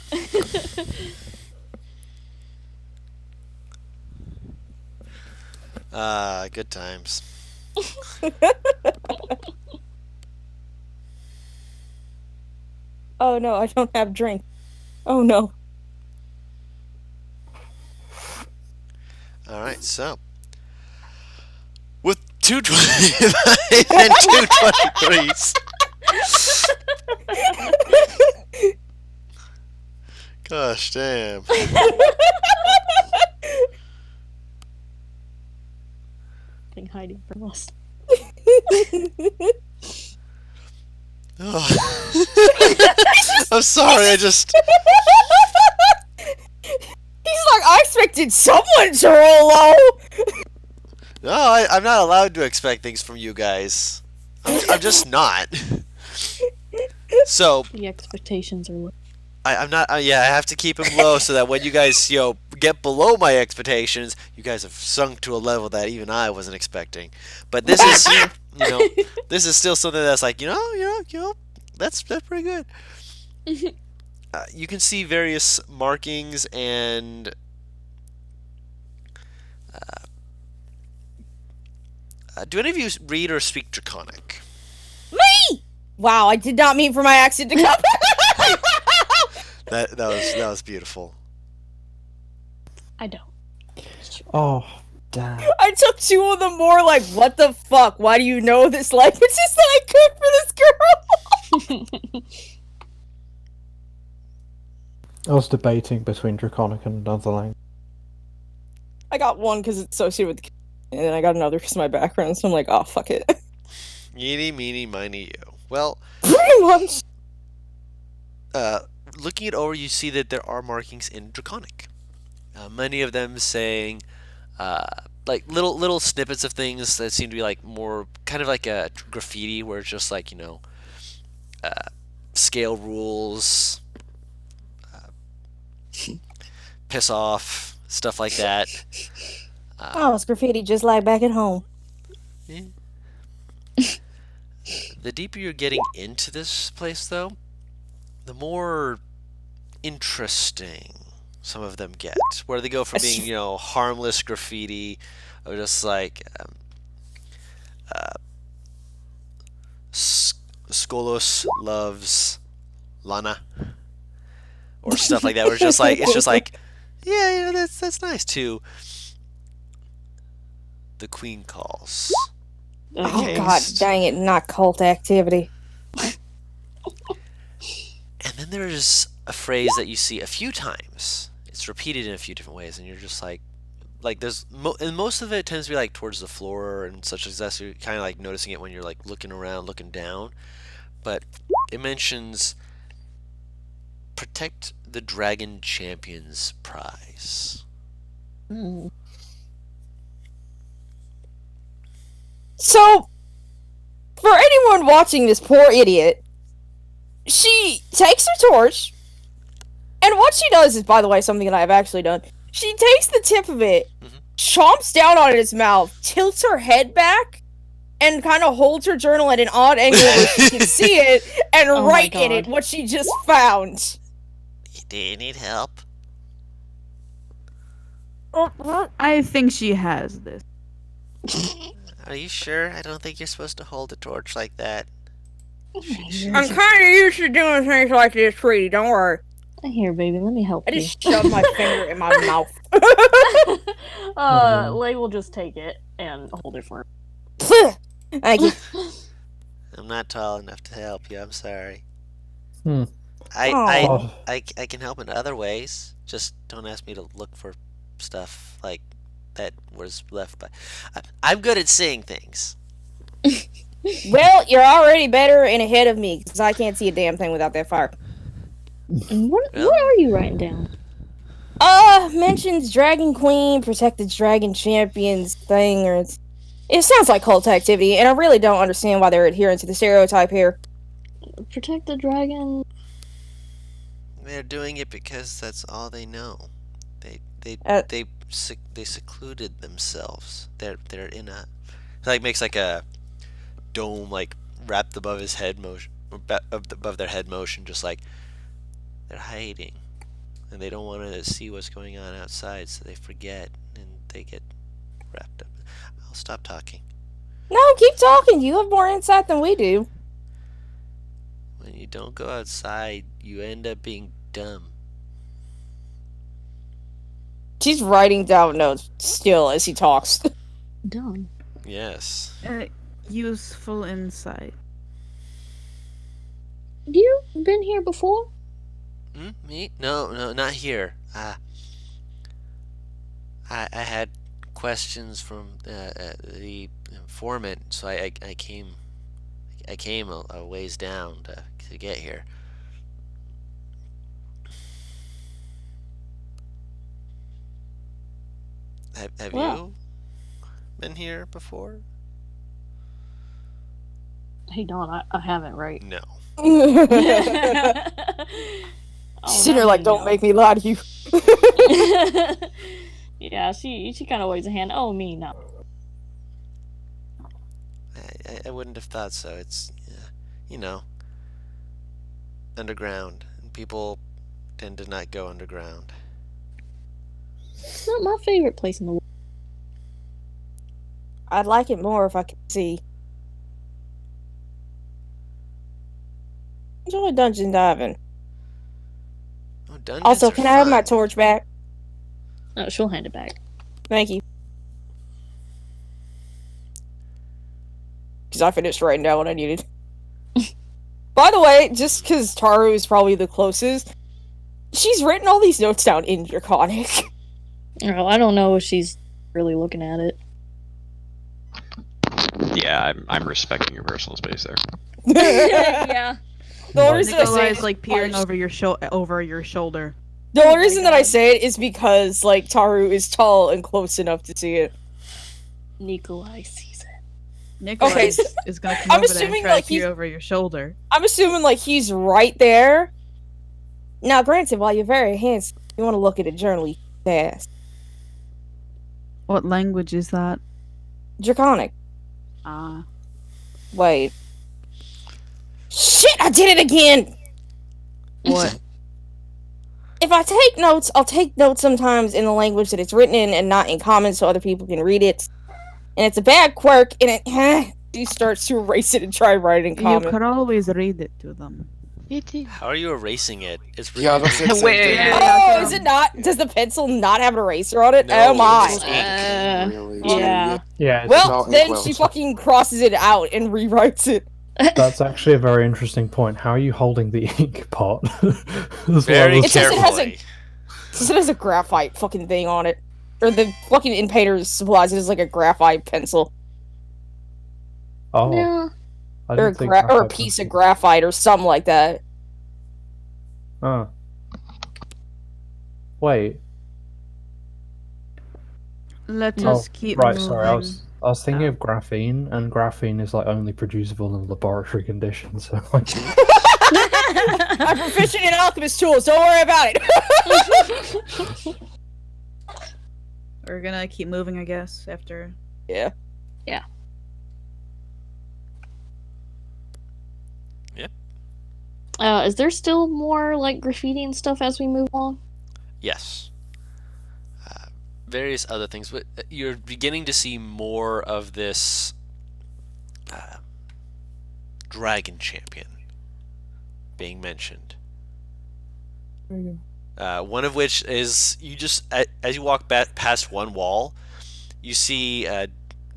Good times. Oh no, I don't have drink. Oh no. Alright, so with 225 and 223s. Gosh damn. Thing hiding from us. Oh. I'm sorry, I just. He's like, I expected someone to roll low. No, I'm not allowed to expect things from you guys. I'm just not. So The expectations are low. I'm not. Yeah, I have to keep them low so that when you guys, get below my expectations, you guys have sunk to a level that even I wasn't expecting. But this is, this is still something that's like, that's pretty good. You can see various markings and do any of you read or speak Draconic? Me! Wow, I did not mean for my accent to come. That was beautiful. I don't. Oh, damn. I took 2 of them more like, what the fuck? Why do you know this language is that I could for this girl? I was debating between Draconic and another language. I got one because it's associated with, and then I got another because of my background. So I'm like, oh fuck it. Eeny, meeny, miny, you. Well, Pretty much. looking it over, you see that there are markings in Draconic. Many of them saying, like little snippets of things that seem to be like more kind of like a graffiti, where it's just like scale rules, piss off, stuff like that. Oh, it's graffiti just like back at home. Yeah. The deeper you're getting into this place, though, the more interesting some of them get. Where they go from being, harmless graffiti, or just like Skolos loves Lana, or stuff like that. Where it's just like, yeah, that's nice too. The Queen calls. Oh god, dang it, not cult activity. And then there's a phrase that you see a few times. It's repeated in a few different ways, and you're just like there's and most of it tends to be like towards the floor and such as that. So you're kind of like noticing it when you're like looking around, looking down. But it mentions protect the Dragon Champion's prize. So, for anyone watching this poor idiot, she takes her torch, and what she does is, by the way, something that I have actually done. She takes the tip of it, chomps down on its mouth, tilts her head back, and kind of holds her journal at an odd angle where she can see it, and write in it what she just found. Do you need help? I think she has this. Are you sure? I don't think you're supposed to hold a torch like that. I'm kind of used to doing things like this, sweetie. Don't worry. Here, baby, let me help I you. just shoved my finger in my mouth. Lay will just take it and hold it for him. Thank you. I'm not tall enough to help you. I'm sorry. Aw. I can help in other ways. Just don't ask me to look for stuff like that was left by. I'm good at seeing things. Well, you're already better and ahead of me, because I can't see a damn thing without that fire. What are you writing down? Mentions Dragon Queen, protect the Dragon Champions thing, or it sounds like cult activity, and I really don't understand why they're adhering to the stereotype here. Protect the dragon. They're doing it because that's all they know. They secluded themselves. They're in a makes like a dome like wrapped above his head motion, above their head motion, just like they're hiding, and they don't want to see what's going on outside, so they forget and they get wrapped up. I'll stop talking. No, keep talking. You have more insight than we do. When you don't go outside, you end up being dumb. She's writing down notes still as he talks. Dumb. Yes. Useful insight. You been here before? Me? No, not here. I had questions from the informant, so I came a ways down to get here. Have you been here before? Hey, Don, I haven't, right? No. Sitting there like, don't make me lie to you. Yeah, she kind of waves a hand. Oh, me, no. I wouldn't have thought so. It's, underground. And people tend to not go underground. It's not my favorite place in the world. I'd like it more if I could see. Enjoy dungeon diving. Oh, dungeons Also, are can I have my fun. torch back? No, she'll hand it back. Thank you. Because I finished writing down what I needed. By the way, just because Taru is probably the closest, she's written all these notes down in Draconic. Oh, I don't know if she's really looking at it. Yeah, I'm respecting your personal space there. Yeah. The only reason I say Nikolai's it is like peering because- over your shoulder. The only reason that I say it is because, like, Taru is tall and close enough to see it. Nikolai sees it. Nikolai Okay, is gonna come I'm over there and assuming, try like, to peer he's- over your shoulder. I'm assuming, like, he's right there. Now, granted, while you're very handsome, you want to look at a journal you fast. What language is that? Draconic. Ah. Wait. Shit, I did it again! What? If I take notes, I'll take notes sometimes in the language that it's written in and not in common so other people can read it. And it's a bad quirk, and she starts to erase it and try and write it in You common. could always read it to them. How are you erasing it? It's Yeah, written that's the same Wait. thing. Oh, is it not? Does the pencil not have an eraser on it? No, Oh my. it's ink. Really, Yeah. Yeah, Well, all then inkwells. she fucking crosses it out and rewrites it. that's actually a very interesting point. How are you holding the ink pot? As Very well It's just- it has a- carefully. So there's a graphite fucking thing on it. Or the fucking in painter's supplies is like a graphite pencil. Oh, Yeah. I Or didn't think or a graphite piece of pencil- graphite or something like that. Oh. Wait. Let Oh, us keep right. moving. Sorry, I was thinking of graphene, and graphene is like only producible in laboratory conditions. So like, I'm proficient in alchemist tools, don't worry about it. We're gonna keep moving, I guess, after. Yeah. Is there still more like graffiti and stuff as we move along? Yes. Various other things, but you're beginning to see more of this dragon champion being mentioned. One of which is you just as you walk past one wall, you see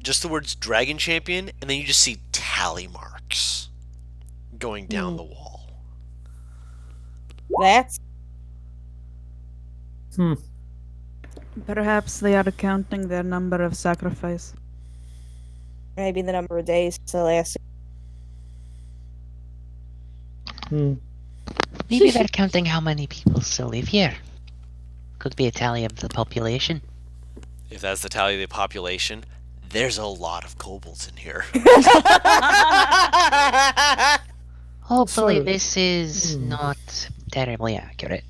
just the words dragon champion, and then you just see tally marks going down the wall. That's Perhaps they are counting their number of sacrifice. maybe the number of days till last. Maybe they're counting how many people still live here. Could be a tally of the population. If that's the tally of the population, there's a lot of kobolds in here. Hopefully So- this is not terribly accurate.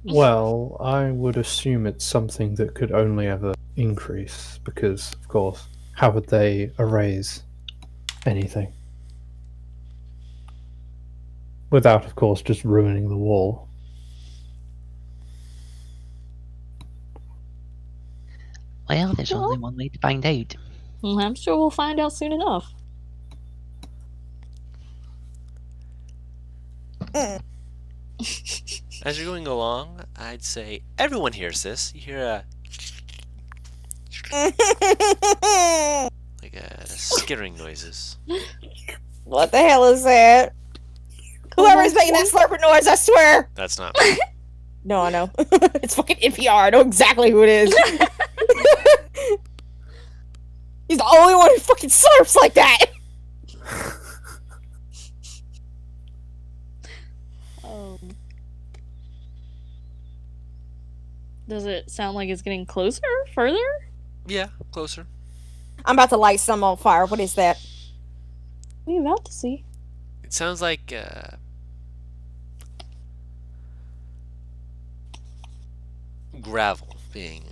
well, I would assume it's something that could only ever increase because, of course, how would they erase anything without, of course, just ruining the wall? Well, there's only one way to find out. I'm sure we'll find out soon enough. As you're going along, I'd say everyone hears this. You hear like skittering noises. What the hell is that? Whoever's making that slurping noise, I swear! That's not me. No, I know. It's fucking NPR. I know exactly who it is. He's the only one who fucking slurps like that. Does it sound like it's getting closer? Further? Yeah, closer. I'm about to light some on fire. What is that? What are you about to see? It sounds like gravel being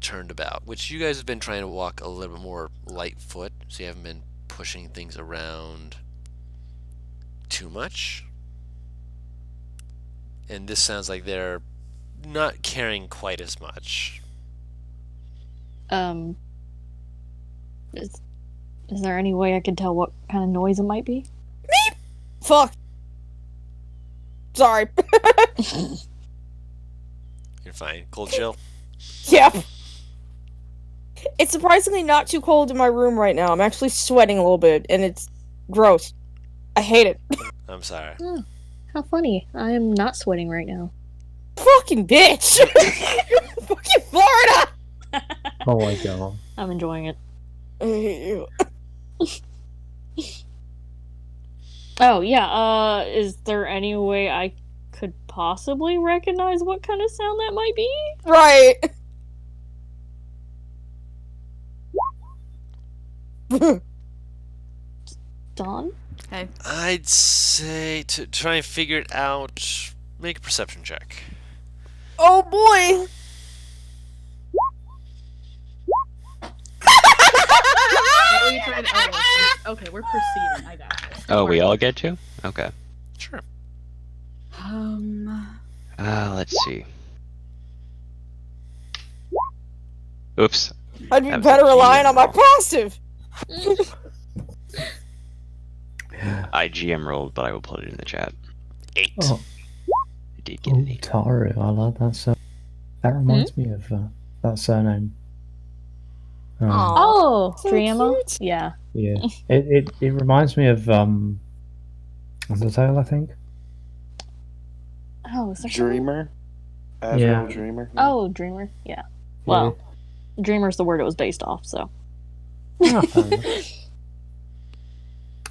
turned about, which you guys have been trying to walk a little bit more light foot, so you haven't been pushing things around too much. And this sounds like they're not carrying quite as much. Is there any way I could tell what kind of noise it might be? Fuck. Sorry. You're fine. Cold chill. Yep. It's surprisingly not too cold in my room right now. I'm actually sweating a little bit, and it's gross. I hate it. I'm sorry. How funny. I am not sweating right now. Fucking bitch. Fucking Florida. Oh my god. I'm enjoying it. I hate you. Oh, yeah, is there any way I could possibly recognize what kind of sound that might be? Right. Don? Hey. I'd say to try and figure it out, make a perception check. Oh boy. Okay, we're perceiving. I got this. Don't Oh, we worry. all get to? Okay. Sure. Let's see. Oops. I'd be That was better a relying GM on my roll. passive. I GM rolled, but I will put it in the chat. 8. Oh, I did get an 8. Taru, I love that surname. That reminds me of that surname. Aw, Oh, so Dreama? cute. Yeah. Yeah, it reminds me of Undertale, I think. Oh, is there someone? Dreamer? Azrael Yeah. Dreamer? Oh, Dreamer. Yeah. Well, Dreamer's the word it was based off, so. Yeah. Fair enough.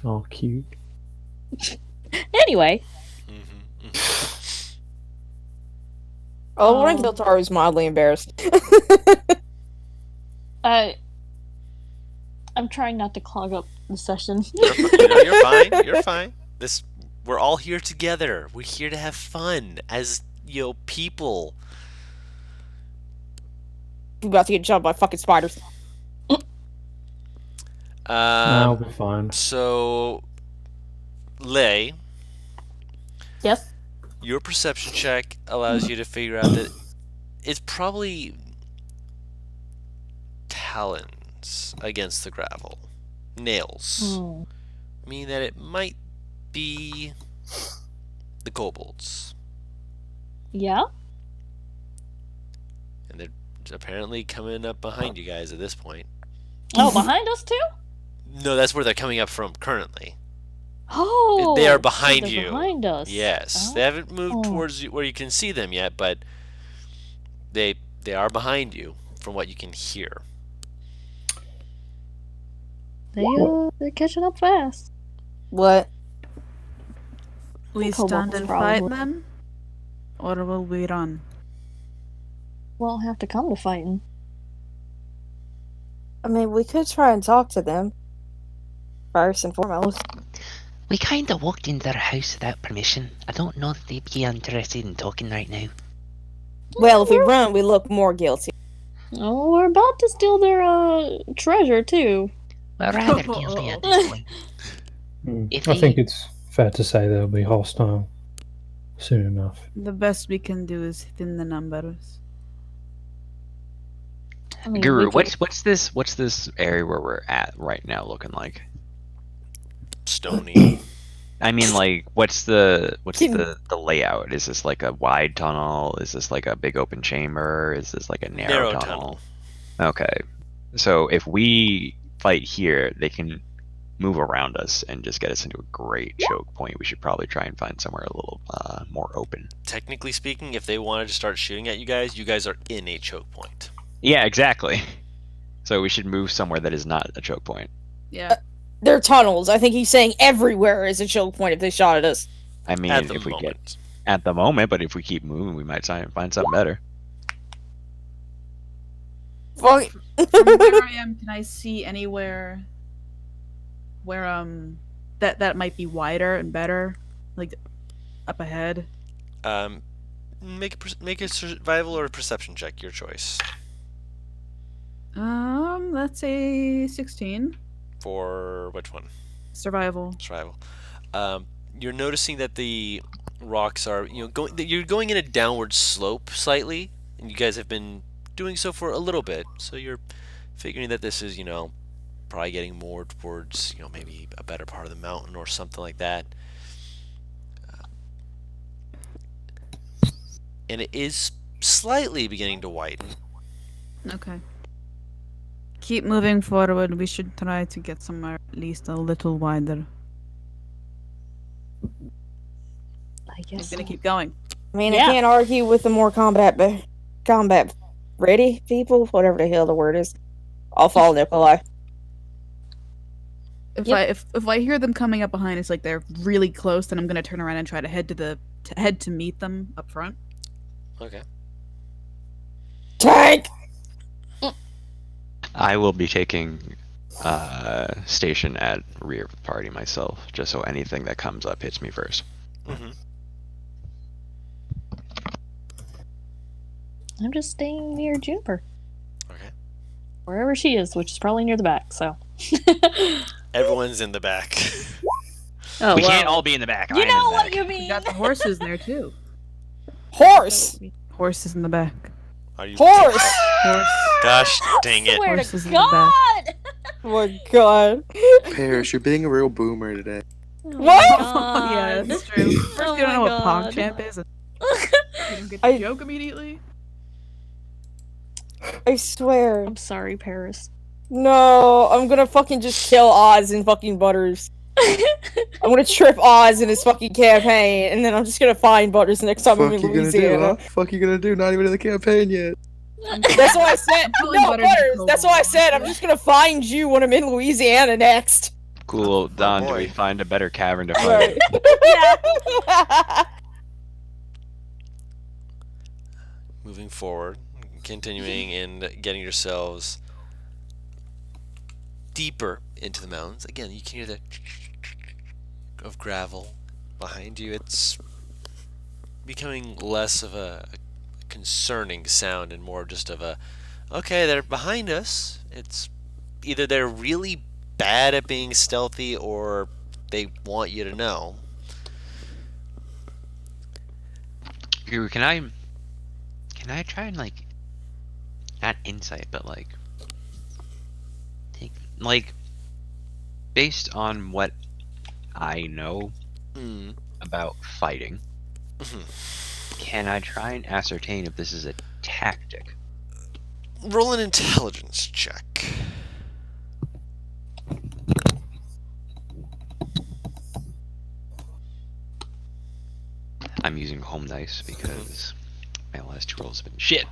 Oh, cute. Anyway, Oh, when I killed Taru's mildly embarrassed. I'm trying not to clog up the session. You're fine. You're fine. We're all here together. We're here to have fun as people. I'm about to get jumped by fucking spiders. I'll be fine. So, Lay, Yes. your perception check allows you to figure out that it's probably talons against the gravel, nails, meaning that it might be the kobolds, Yeah? and they're apparently coming up behind you guys at this point. Oh, behind us too? No, that's where they're coming up from currently. Oh! They are so behind they're you. behind us. Yes, Oh. they haven't moved towards you where you can see them yet, but they are behind you from what you can hear. They're catching up fast. What? We Kobolds stand and probably. fight them? Or will we run? We'll have to come to fighting. I mean, we could try and talk to them. First and foremost. We kinda walked into their house without permission. I don't know if they'd be interested in talking right now. Well, if we run, we look more guilty. Oh, we're about to steal their treasure too. We're rather guilty at this point. If I they- think it's fair to say they'll be hostile soon enough. The best we can do is thin the numbers. I mean, Guru, we could- what's this area where we're at right now looking like? Stony. I mean, like, what's the layout? Is this like a wide tunnel? Is this like a big open chamber? Is this like a narrow tunnel? Okay, so if we fight here, they can move around us and just get us into a great choke point. We should probably try and find somewhere a little more open. Technically speaking, if they wanted to start shooting at you guys are in a choke point. Yeah, exactly. So we should move somewhere that is not a choke point. Yeah. They're tunnels. I think he's saying everywhere is a choke point if they shot at us. I mean, At the if we get moment. at the moment, but if we keep moving, we might try and find something better. Fuck. From where I am, can I see anywhere where that might be wider and better, like up ahead? Make a survival or a perception check, your choice. Let's say 16. For which one? Survival. Survival. You're noticing that the rocks are, you're going in a downward slope slightly, and you guys have been doing so for a little bit. So you're figuring that this is, probably getting more towards, maybe a better part of the mountain or something like that. And it is slightly beginning to widen. Okay. Keep moving forward. We should try to get somewhere at least a little wider. I I'm guess. gonna keep going. I mean, Yeah. I can't argue with the more combat ready people, whatever the hell the word is. I'll follow Nikolai. If I hear them coming up behind us, like they're really close, then I'm gonna turn around and try to head to meet them up front. Okay. Tank! I will be taking station at rear of the party myself, just so anything that comes up hits me first. Mm-hmm. I'm just staying near Juniper. Okay. Wherever she is, which is probably near the back, so. Everyone's in the back. Oh, We well. can't all be in the back. You I'm know in the what back. you We mean. got the horses there too. Horse! Horses in the back. Are you? Horse! Horse. Gosh dang it! Swear Horses to in the back. God. Oh my god. Paris, you're being a real boomer today. Oh What? my God. Yeah, that's true. First, Oh you don't my know what God. PogChamp is, and you don't get the joke immediately. I swear. I'm sorry, Paris. No, I'm gonna fucking just kill Oz and fucking Butters. I'm gonna trip Oz in his fucking campaign, and then I'm just gonna find Butters next time I'm Fuck in you gonna do, Louisiana. huh? Fuck you gonna do? Not even in the campaign yet. That's what I said. calling No, Butters Butters, the that's what I said. I'm Cobalt. just gonna find you when I'm in Louisiana next. Cool, Don. Do we boy. find a better cavern to find? Right. Yeah. Moving forward, continuing and getting yourselves deeper into the mountains. Again, you can hear the of gravel behind you. It's becoming less of a concerning sound and more just of a, okay, they're behind us. It's either they're really bad at being stealthy or they want you to know. Guru, can I try and like, not insight, but like, take like, based on what I know Mm. about fighting, can I try and ascertain if this is a tactic? Roll an intelligence check. I'm using home dice because my last 2 rolls have been shit.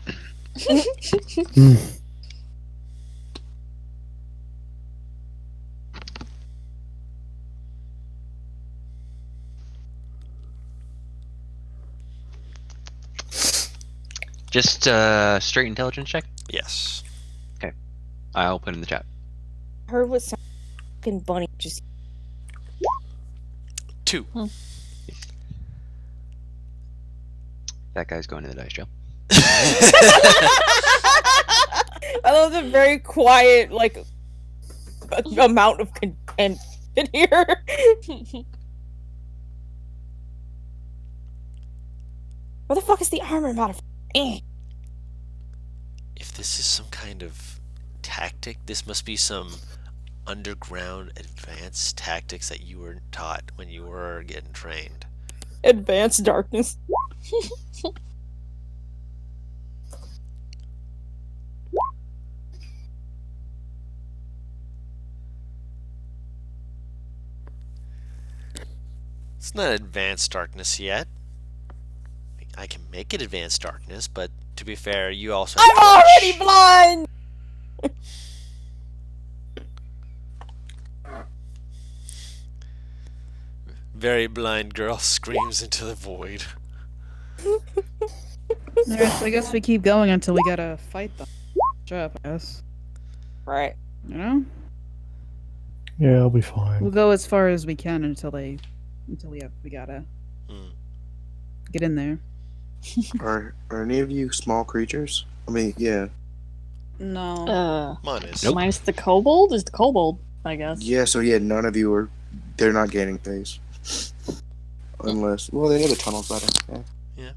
Just straight intelligence check. Yes. I'll put it in the chat. Heard what sound fucking bunny just 2. That guy's going to the dice jail. I love the very quiet, like, amount of content in here. Where the fuck is the armor modifier? If this is some kind of tactic, this must be some underground advanced tactics that you were taught when you were getting trained. Advanced darkness. It's not advanced darkness yet. I can make it advanced darkness, but to be fair, you also have I'm already blind! Very blind girl screams into the void. Alright, so I guess we keep going until we gotta fight them. Up, I guess. Right. You know? Yeah, I'll be fine. We'll go as far as we can until we gotta Mm. get in there. Are any of you small creatures? I mean, yeah. No. Mine is. Nope. Minus the kobold is the kobold, I guess. Yeah, so yeah, none of you are. They're not gaining phase. Unless. Well, they have the tunnels better. Yeah.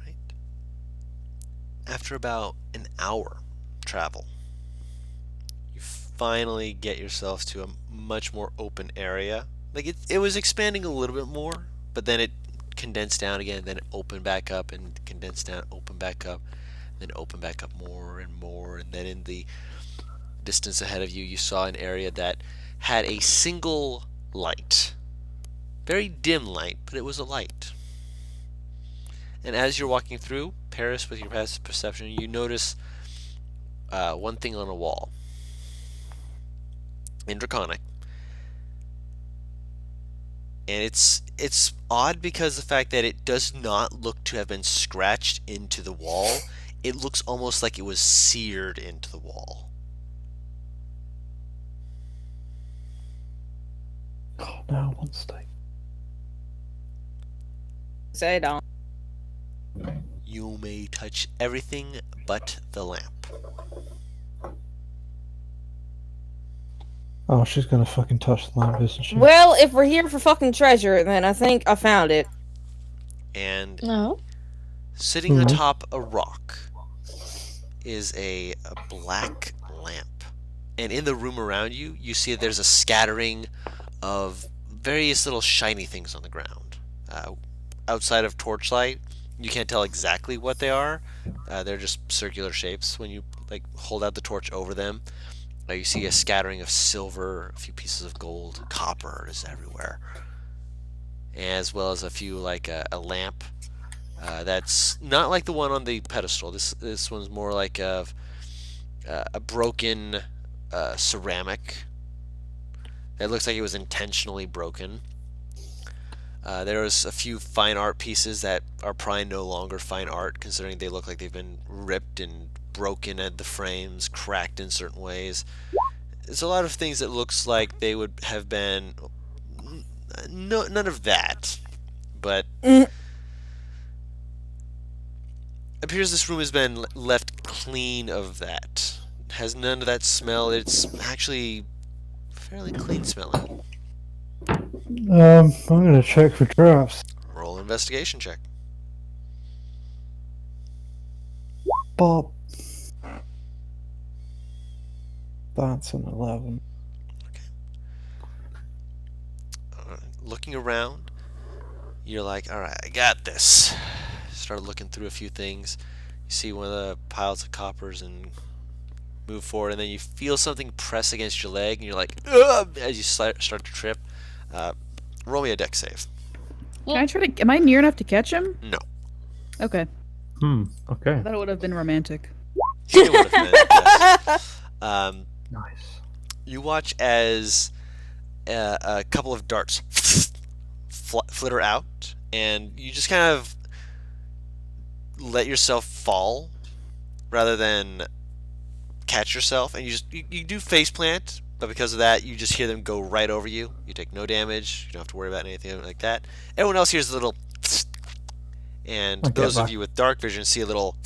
Right. After about an hour travel, you finally get yourself to a much more open area. Like it was expanding a little bit more, but then it condensed down again, then it opened back up and condensed down, opened back up, then opened back up more and more, and then in the distance ahead of you, you saw an area that had a single light. Very dim light, but it was a light. And as you're walking through, Paris, with your passive perception, you notice one thing on a wall. In Draconic. And it's odd because the fact that it does not look to have been scratched into the wall. It looks almost like it was seared into the wall. Oh no, one steak. Say don't. You may touch everything but the lamp. Oh, she's gonna fucking touch the lamp, isn't she? Well, if we're here for fucking treasure, then I think I found it. And No. sitting atop a rock is a black lamp. And in the room around you, you see there's a scattering of various little shiny things on the ground. Outside of torchlight, you can't tell exactly what they are. They're just circular shapes. When you hold out the torch over them, you see a scattering of silver, a few pieces of gold, copper is everywhere, as well as a few a lamp that's not like the one on the pedestal. This one's more like a broken ceramic. It looks like it was intentionally broken. There's a few fine art pieces that are probably no longer fine art, considering they look like they've been ripped and broken at the frames, cracked in certain ways. There's a lot of things that looks like they would have been none of that, but appears this room has been left clean of that. Has none of that smell. It's actually fairly clean smelling. I'm gonna check for traps. Roll an investigation check. Bob. That's an 11. Looking around, you're like, all right, I got this. Start looking through a few things. You see one of the piles of coppers and move forward, and then you feel something press against your leg, and you're like, ugh, as you start to trip. Roll me a dex save. Can I try to? Am I near enough to catch him? No. Okay. Okay. I thought it would have been romantic. It would have been, yes. Nice. You watch as a couple of darts flitter out, and you just kind of let yourself fall rather than catch yourself, and you do face plant, but because of that, you just hear them go right over you. You take no damage. You don't have to worry about anything like that. Everyone else hears a little, and those of you with dark vision see a little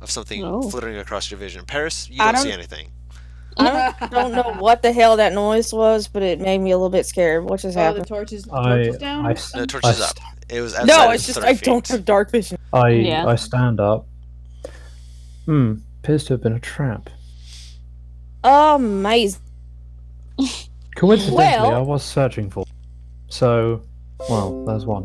of something flittering across your vision. Paris, you don't see anything. I don't know what the hell that noise was, but it made me a little bit scared. What just happened? The torch is down? No, the torch is up. It was outside No, of it's just 30 I feet. don't have dark vision. I stand up. Appears to have been a trap. Amazing. Coincidentally, Well- I was searching for. So, well, there's one.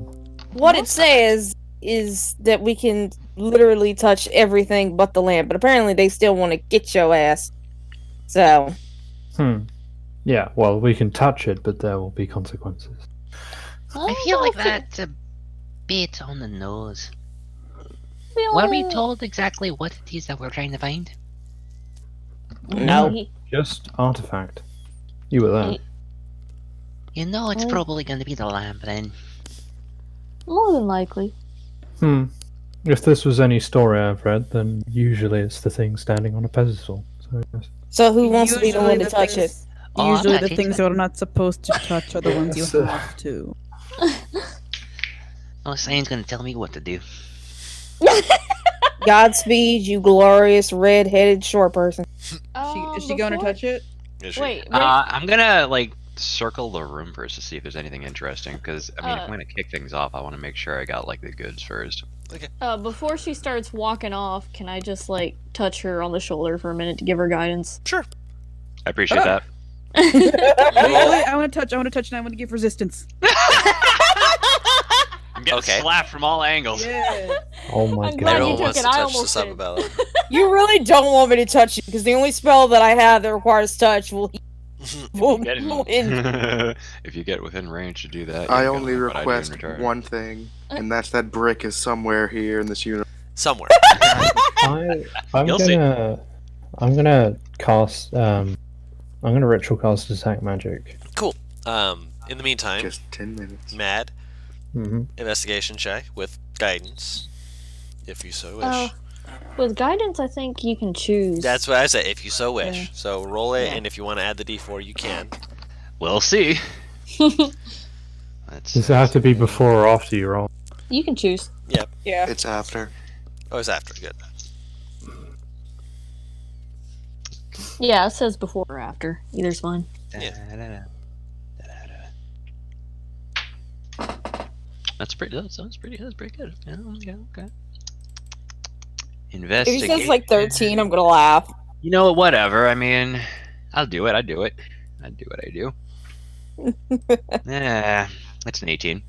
What it says is that we can literally touch everything but the lamp, but apparently they still want to get your ass. So. Yeah, well, we can touch it, but there will be consequences. I feel like that's a bit on the nose. Were we told exactly what it is that we're trying to find? No. Just artifact. You were there. You know it's probably going to be the lamp then. More than likely. If this was any story I've read, then usually it's the thing standing on a pedestal. So, yes. So who wants to be the one to touch it? Usually the things you're not supposed to touch are the ones you have to. Oh, Cyan's going to tell me what to do. Godspeed, you glorious red-headed short person. Is she going to touch it? Wait, I'm gonna circle the room first to see if there's anything interesting. Because I mean, if I'm gonna kick things off, I want to make sure I got the goods first. Okay. Before she starts walking off, can I just touch her on the shoulder for a minute to give her guidance? Sure. I appreciate that. Wait, I want to touch, and I want to give resistance. I'm getting slapped from all angles. Yeah. Oh my I'm glad god. you Everyone took wants it. to I touch the almost did. Sababella. You really don't want me to touch you, because the only spell that I have that requires touch will If you get within range to do that, I you can only go, but I do in request return. one thing, and that's that brick is somewhere here in this universe. Somewhere. I'm You'll see. gonna cast. I'm gonna ritual cast detect magic. Cool. In the meantime, Just 10 minutes. Mad, Mm-hmm. investigation check with guidance, if you so wish. With guidance, I think you can choose. That's what I said, if you so wish. Yeah. So roll it, Yeah. and if you want to add the d4, you can. We'll see. Does it have to be before or after you roll? You can choose. Yep. Yeah. It's after. Oh, it's after. Good. Yeah, it says before or after. Either's fine. Yeah. That's pretty. That's pretty good. Yeah, okay. If he Investigate. says like 13, I'm gonna laugh. You know, whatever. I mean, I'll do it. I do it. I do what I do. Yeah, that's an 18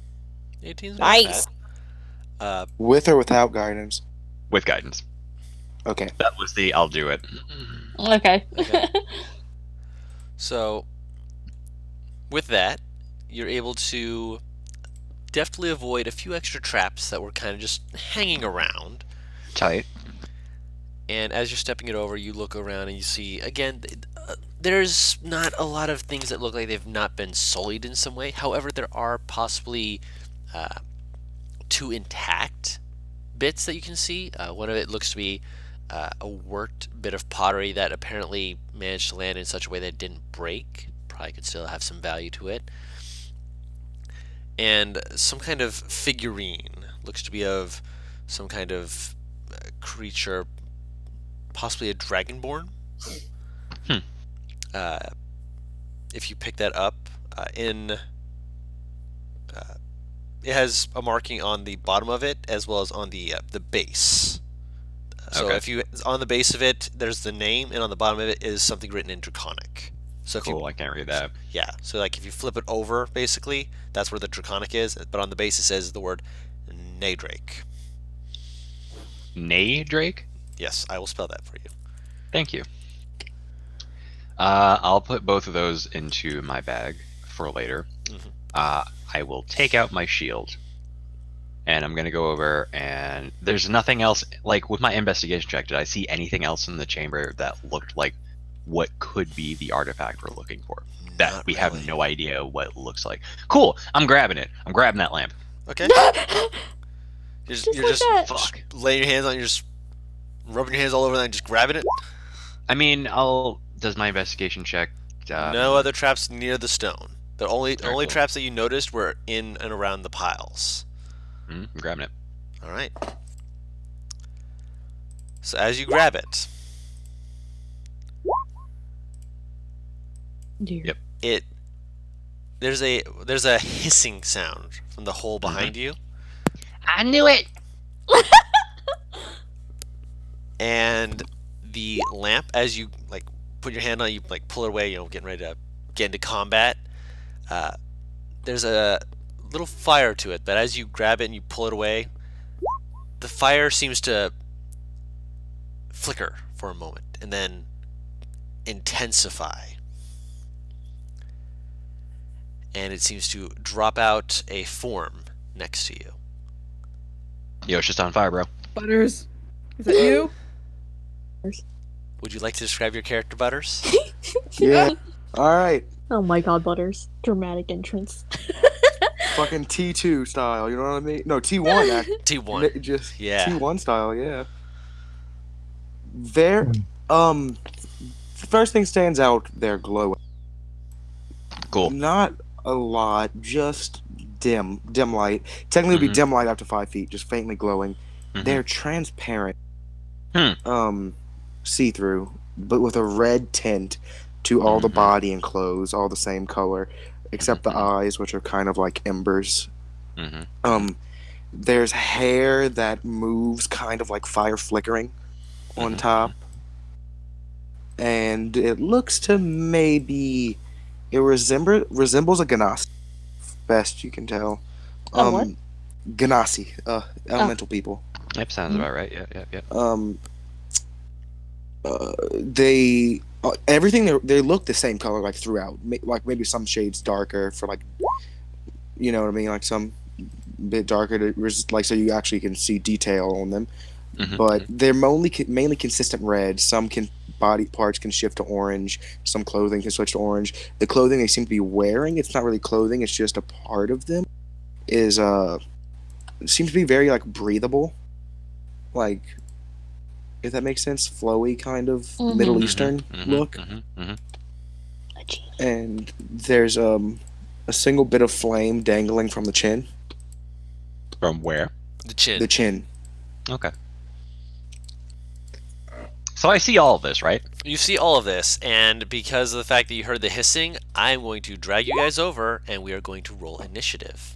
18's not Nice. bad. With or without guidance? with guidance. Okay. That was the I'll do it. Okay. So, with that, you're able to deftly avoid a few extra traps that were kind of just hanging around. Tight. And as you're stepping it over, you look around and you see, again, there's not a lot of things that look like they've not been sullied in some way. However, there are possibly 2 intact bits that you can see. One of it looks to be a worked bit of pottery that apparently managed to land in such a way that it didn't break. Probably could still have some value to it. And some kind of figurine. Looks to be of some kind of creature, possibly a dragonborn. If you pick that up, it has a marking on the bottom of it as well as on the base. So Okay. if you on the base of it, there's the name, and on the bottom of it is something written in Draconic. So if Cool. I can't read that. yeah, so like if you flip it over, basically that's where the Draconic is, but on the base it says the word Nadrake. Nay, Drake. Yes, I will spell that for you. Thank you. I'll put both of those into my bag for later. I will take out my shield, and I'm gonna go over. And there's nothing else. Like with my investigation check, did I see anything else in the chamber that looked like what could be the artifact we're looking for? That Not we really. have no idea what it looks like. Cool. I'm grabbing it. I'm grabbing that lamp. Okay. Just you're like just that. Fuck. laying your hands on it, you're just rubbing your hands all over that and just grabbing it. I mean, does my investigation check? No other traps near the stone. The only Very cool. traps that you noticed were in and around the piles. I'm grabbing it. All right. So as you grab it, Dear. Yep. there's a hissing sound from the hole behind you, I knew it! and the lamp, as you like put your hand on it, you like pull it away, getting ready to get into combat. There's a little fire to it, but as you grab it and you pull it away, the fire seems to flicker for a moment and then intensify. And it seems to drop out a form next to you. Yo, it's just on fire, bro. Butters, is that you? Would you like to describe your character, Butters? Yeah. All right. Oh my god, Butters. Dramatic entrance. Fucking T2 style. You know what I mean? No, T1. T1. Just Yeah. T1 style. Yeah. There. First thing stands out. They're glowing. Cool. Not a lot. Just dim light. Technically, it would be dim light up to 5 feet. Just faintly glowing. They're transparent. See-through, but with a red tint to all the body and clothes, all the same color, except the eyes, which are kind of like embers. There's hair that moves kind of like fire flickering on top. And it looks to maybe... It resembles a Ganassi, best you can tell. What? Ganassi, elemental people. Yep, sounds about right. Yep. They everything they look the same color like throughout, like maybe some shades darker for like, you know what I mean, like some bit darker to like so you actually can see detail on them. But they're mainly consistent red. Some body parts can shift to orange. Some clothing can switch to orange. The clothing they seem to be wearing, it's not really clothing. It's just a part of them. Is seems to be very like breathable, like. If that makes sense, flowy kind of Middle Eastern look. And there's a single bit of flame dangling from the chin. From where? The chin. The chin. Okay. So I see all of this, right? You see all of this, and because of the fact that you heard the hissing, I'm going to drag you guys over, and we are going to roll initiative.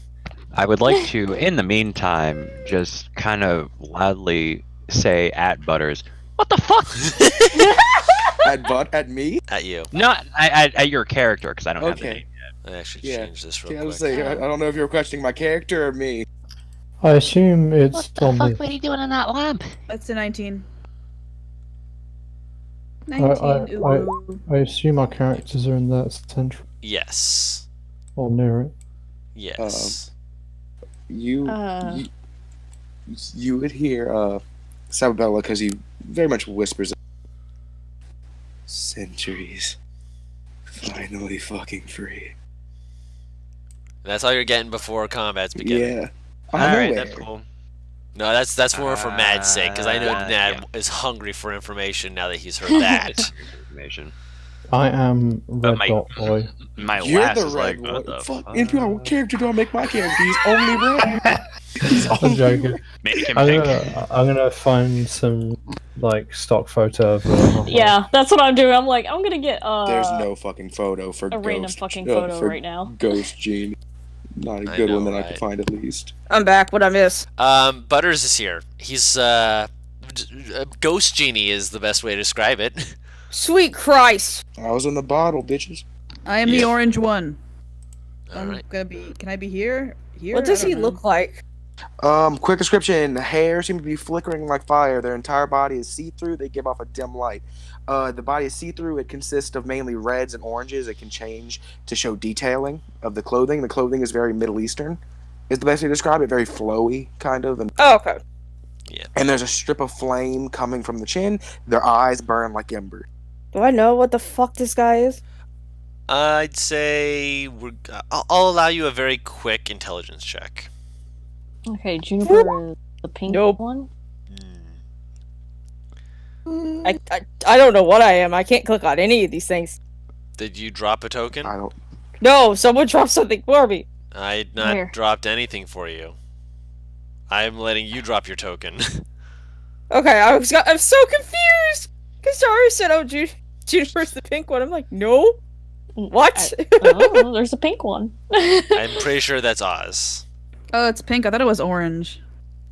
I would like to, in the meantime, just kind of loudly say at Butters, "What the fuck?" At me? At you. Not at your character, because I don't have the name yet. I actually Yeah. change this real Yeah, I was quick. saying, I don't know if you're questioning my character or me. I assume it's What the on fuck the. were you doing in that lamp? That's a 19. 19. Ooh. I assume our characters are in that center Yes. or near it. Yes. You would hear Sababella, because he very much whispers, "Centuries. Finally fucking free." That's all you're getting before combat's beginning. Yeah. Alright, that's cool. No, that's more for Mad's sake, because I know Mad yeah. is hungry for information now that he's heard that. Information. I am Red my- Dot Boy. My You're lass the is red like, one. what the Fuck. fuck? Into what character do I make my character? He's only red. He's I'm only joking. Make him I'm pink. gonna find some like stock photo of Yeah, that's what I'm doing. I'm like, I'm gonna get There's no fucking photo for a random fucking photo for right now. Ghost Gene. Not a I good know, one that I right? could find at least. I'm back. What I miss? Butters is here. He's Ghost Genie is the best way to describe it. Sweet Christ! I was in the bottle, bitches. I am the orange one. All I'm right. gonna be. Can I be here? Here? What does I he don't know. look like? Quick description. Hair seem to be flickering like fire. Their entire body is see-through. They give off a dim light. The body is see-through. It consists of mainly reds and oranges. It can change to show detailing of the clothing. The clothing is very Middle Eastern, is the best way to describe it. Very flowy, kind of. And, Oh, okay. and there's a strip of flame coming from the chin. Their eyes burn like ember. Do I know what the fuck this guy is? I'd say I'll allow you a very quick intelligence check. Okay, Juniper is the pink Nope. one. I don't know what I am. I can't click on any of these things. Did you drop a token? I don't. No, someone dropped something for me. I had not Where? dropped anything for you. I'm letting you drop your token. Okay, I'm so confused. Because Tara said, "Oh, Juniper's the pink one." I'm like, no. What? Oh, there's a pink one. I'm pretty sure that's Oz. Oh, it's pink. I thought it was orange.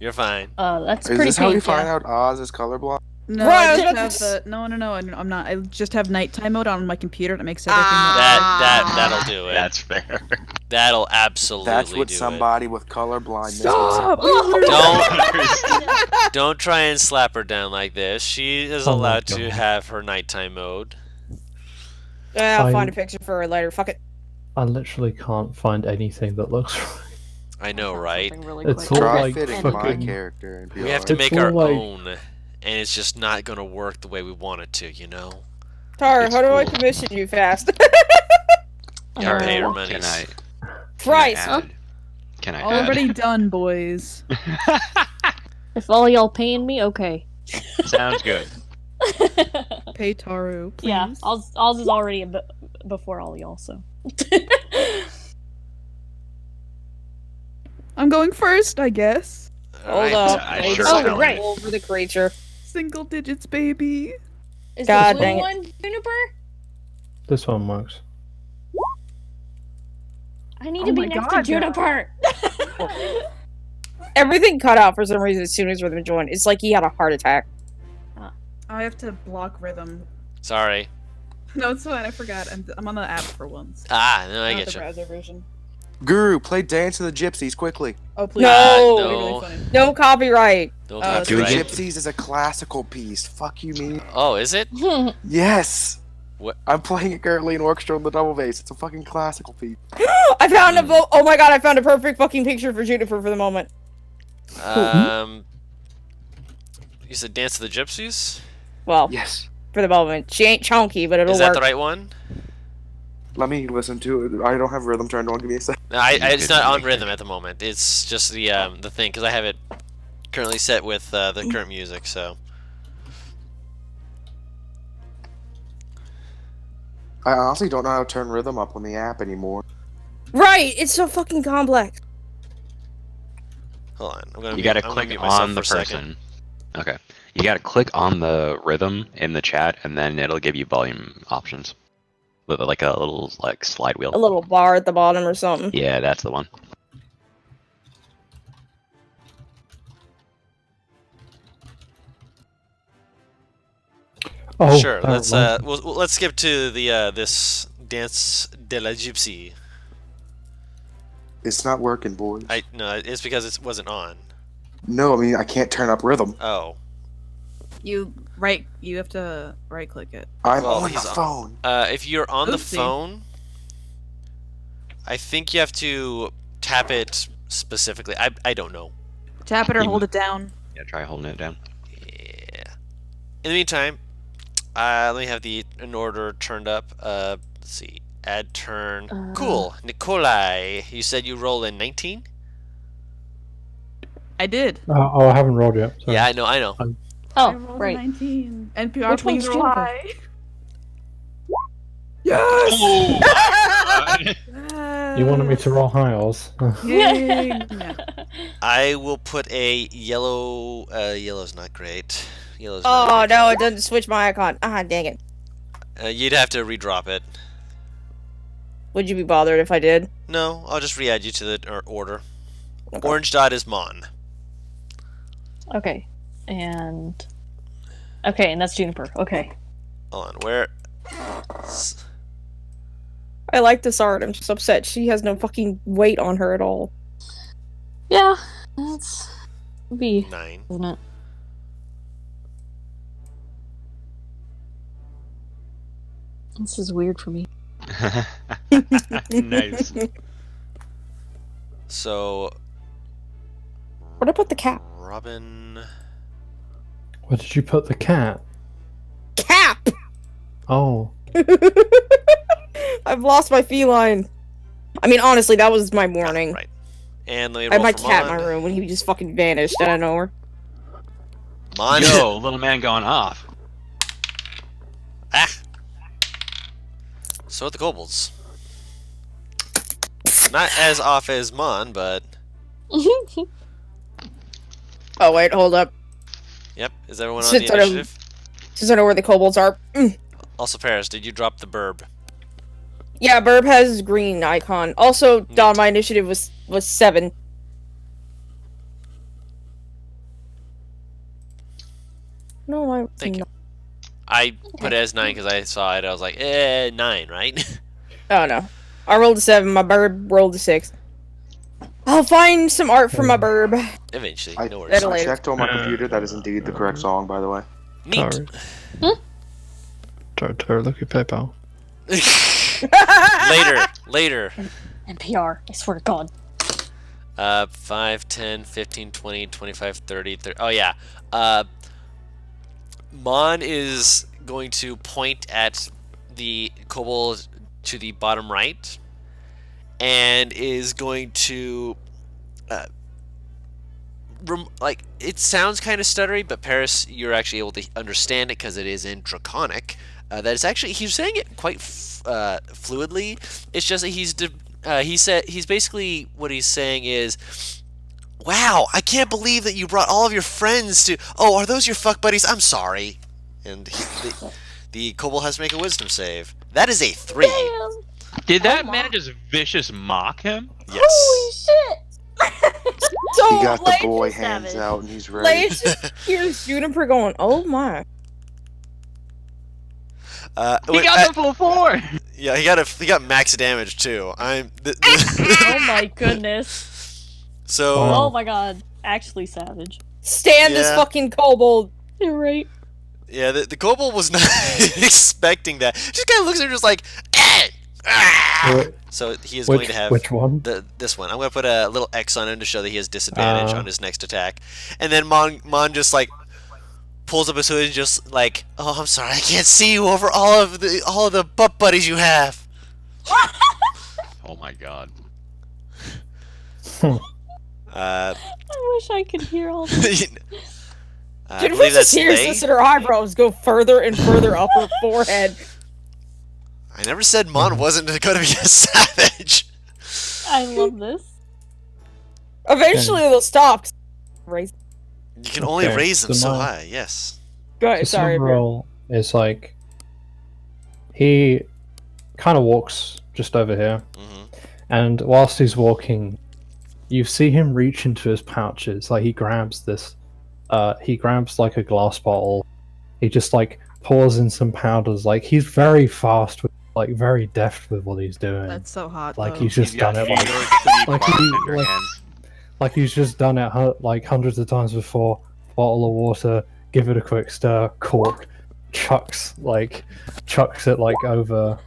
You're fine. That's Is pretty this how we pink. find Yeah. out Oz is colorblind? No, Right, I that's- just have the no. I'm not. I just have nighttime mode on my computer. That makes everything. That'll do it. That's fair. That'll absolutely That's what do somebody with colorblindness. Stop! it. Don't try and slap her down like this. She is Oh my allowed to God. have her nighttime mode. Yeah, I'll I- find a picture for her later. Fuck it. I literally can't find anything that looks right. I know, right? Something really It's quick. all Try like fitting my fucking- character and be We have to alright. make our all like- own, and it's just not gonna work the way we want it to, you know? Tara, It's how do I cool. commission you fast? Yeah, pay her Uh, money. Christ. Can I add? Already done, boys. If all y'all paying me, okay. Sounds good. Pay Taru, please. Yeah, Oz is already a bit before all y'all, so. I'm going first, I guess. Hold up. I Wait, sure oh, don't. right. Over the creature. Single digits, baby. Is God the dang blue it. one Juniper? This one works. I need Oh to be my next God, to Juniper. Everything cut out for some reason as soon as Rhythm joined. It's like he had a heart attack. I have to block rhythm. Sorry. No, it's fine. I forgot. I'm on the app for once. Ah, no, I Not get the you. browser version. Guru, play Dance of the Gypsies quickly. Oh please. No. That'd be no. really funny. No copyright. Don't Oh, The Do it. copyright. Gypsies is a classical piece. Fuck you, me. Oh, is it? Yes. What? I'm playing it currently in orchestra on the double bass. It's a fucking classical piece. I found oh my god, I found a perfect fucking picture for Juniper for the moment. You said Dance of the Gypsies? Well, Yes. for the moment. She ain't chunky, but it'll Is that work. the right one? Let me listen to it. I don't have rhythm turned on. Give me a sec. No, it's could not on make rhythm at the moment. It's just the thing because I have it currently set with the current music. So I honestly don't know how to turn rhythm up on the app anymore. Right, it's so fucking complex. hold on, I'm gonna You gotta I'm click gonna mute myself on the for a second. person. Okay. You gotta click on the rhythm in the chat, and then it'll give you volume options. Like a little slide wheel. A little bar at the bottom or something. Yeah, that's the one. Oh, Sure. that Let's reminds me. let's skip to the this dance de la gypsy. It's not working, boys. No, it's because it wasn't on. No, I mean I can't turn up rhythm. Oh. You have to right click it. I'm Well, on the he's phone. If you're on the Oopsie. phone, I think you have to tap it specifically. I don't know. Tap it or You- hold it down. Yeah, try holding it down. Yeah. In the meantime, let me have an order turned up. Let's see. Add turn. Cool. Nikolai, you said you roll in 19? I did. Oh, I haven't rolled yet. Sorry. Yeah, I know. I Oh, rolled a right. 19. NPR, Which please one's roll Juniper? high. Yes! You wanted me to roll high, Oz? Yay! I will put a yellow. Yellow's not great. Yellow's not a Oh great no, color. it doesn't switch my icon. Ah, dang it. You'd have to redrop it. Would you be bothered if I did? No, I'll just re-add you to the order. Okay. Orange dot is Mon. Okay. And that's Juniper. Okay. Hold on, where? I like this art. I'm just upset she has no fucking weight on her at all. Yeah, that's B, 9. isn't it? This is weird for me. Nice. So, Where'd I put the cap? Robin. Where did you put the cat? Cap! Oh. I've lost my feline. I mean, honestly, that was my morning. Right. And let me I had roll my for cat in Mon. my room when he just fucking vanished out of nowhere. Mon. Yo, little man going off. Ah. So are the kobolds. Not as off as Mon, but Oh wait, hold up. yep. Is everyone on Since the I don't- initiative? Since I know where the kobolds are. Also, Paris, did you drop the burb? Yeah, Burb has his green icon. Also, Don, my initiative was 7. No, I. Thank you. I put it as 9 because I saw it. I was like, 9, right? Oh no. I rolled a 7, my Burb rolled a 6. I'll find some art for my Burb. Eventually, I, no worries. That'll I later. checked on my computer. That is indeed the correct song, by the way. Neat. Tara, look at PayPal. Later. NPR, I swear to God. 5, 10, 15, 20, 25, 30, 30. Oh, yeah. Mon is going to point at the kobold to the bottom right and is going to it sounds kind of stuttery, but Paris, you're actually able to understand it because it is in Draconic. That is actually, he's saying it quite fluidly. It's just that he's basically, what he's saying is, wow, I can't believe that you brought all of your friends to. Oh, are those your fuck buddies? I'm sorry. And the kobold has to make a wisdom save. That is a 3. Did that man just vicious mock him? Yes. Holy shit! So, He got the Lance boy is hands savage. out and he's ready. Lance just hears Juniper going, oh my. He got the full 4! Yeah, he got max damage too. Oh my goodness. So Oh my god. Actually savage. Stand this Yeah. fucking kobold. You're right. yeah, the kobold was not expecting that. Just kind of looks at her just like, eh, ah! Wait, So he is going to have which one? this one. I'm going to put a little X on him to show that he has disadvantage Ah. on his next attack. And then Mon just like pulls up his hood and just like, oh, I'm sorry, I can't see you over all of the butt buddies you have. Oh my god. Uh, I wish I could hear all this. I Juniper believe just that's hears Lay. this and her eyebrows go further and further up her forehead. I never said Mon wasn't going to be a savage. I love this. Eventually they'll stop. Raise. You can only Okay, raise them so so my- high. Yes. Go ahead. So Sorry. Bro. Summerall is like he kind of walks just over here, and whilst he's walking, you see him reach into his pouches. Like he grabs this, he grabs like a glass bottle. He just like pours in some powders. Like he's very fast with, like very deft with what he's doing. That's so hot. Like though. he's just done it like he's just done it like hundreds of times before. Bottle of water, give it a quick stir, cork, chucks it like over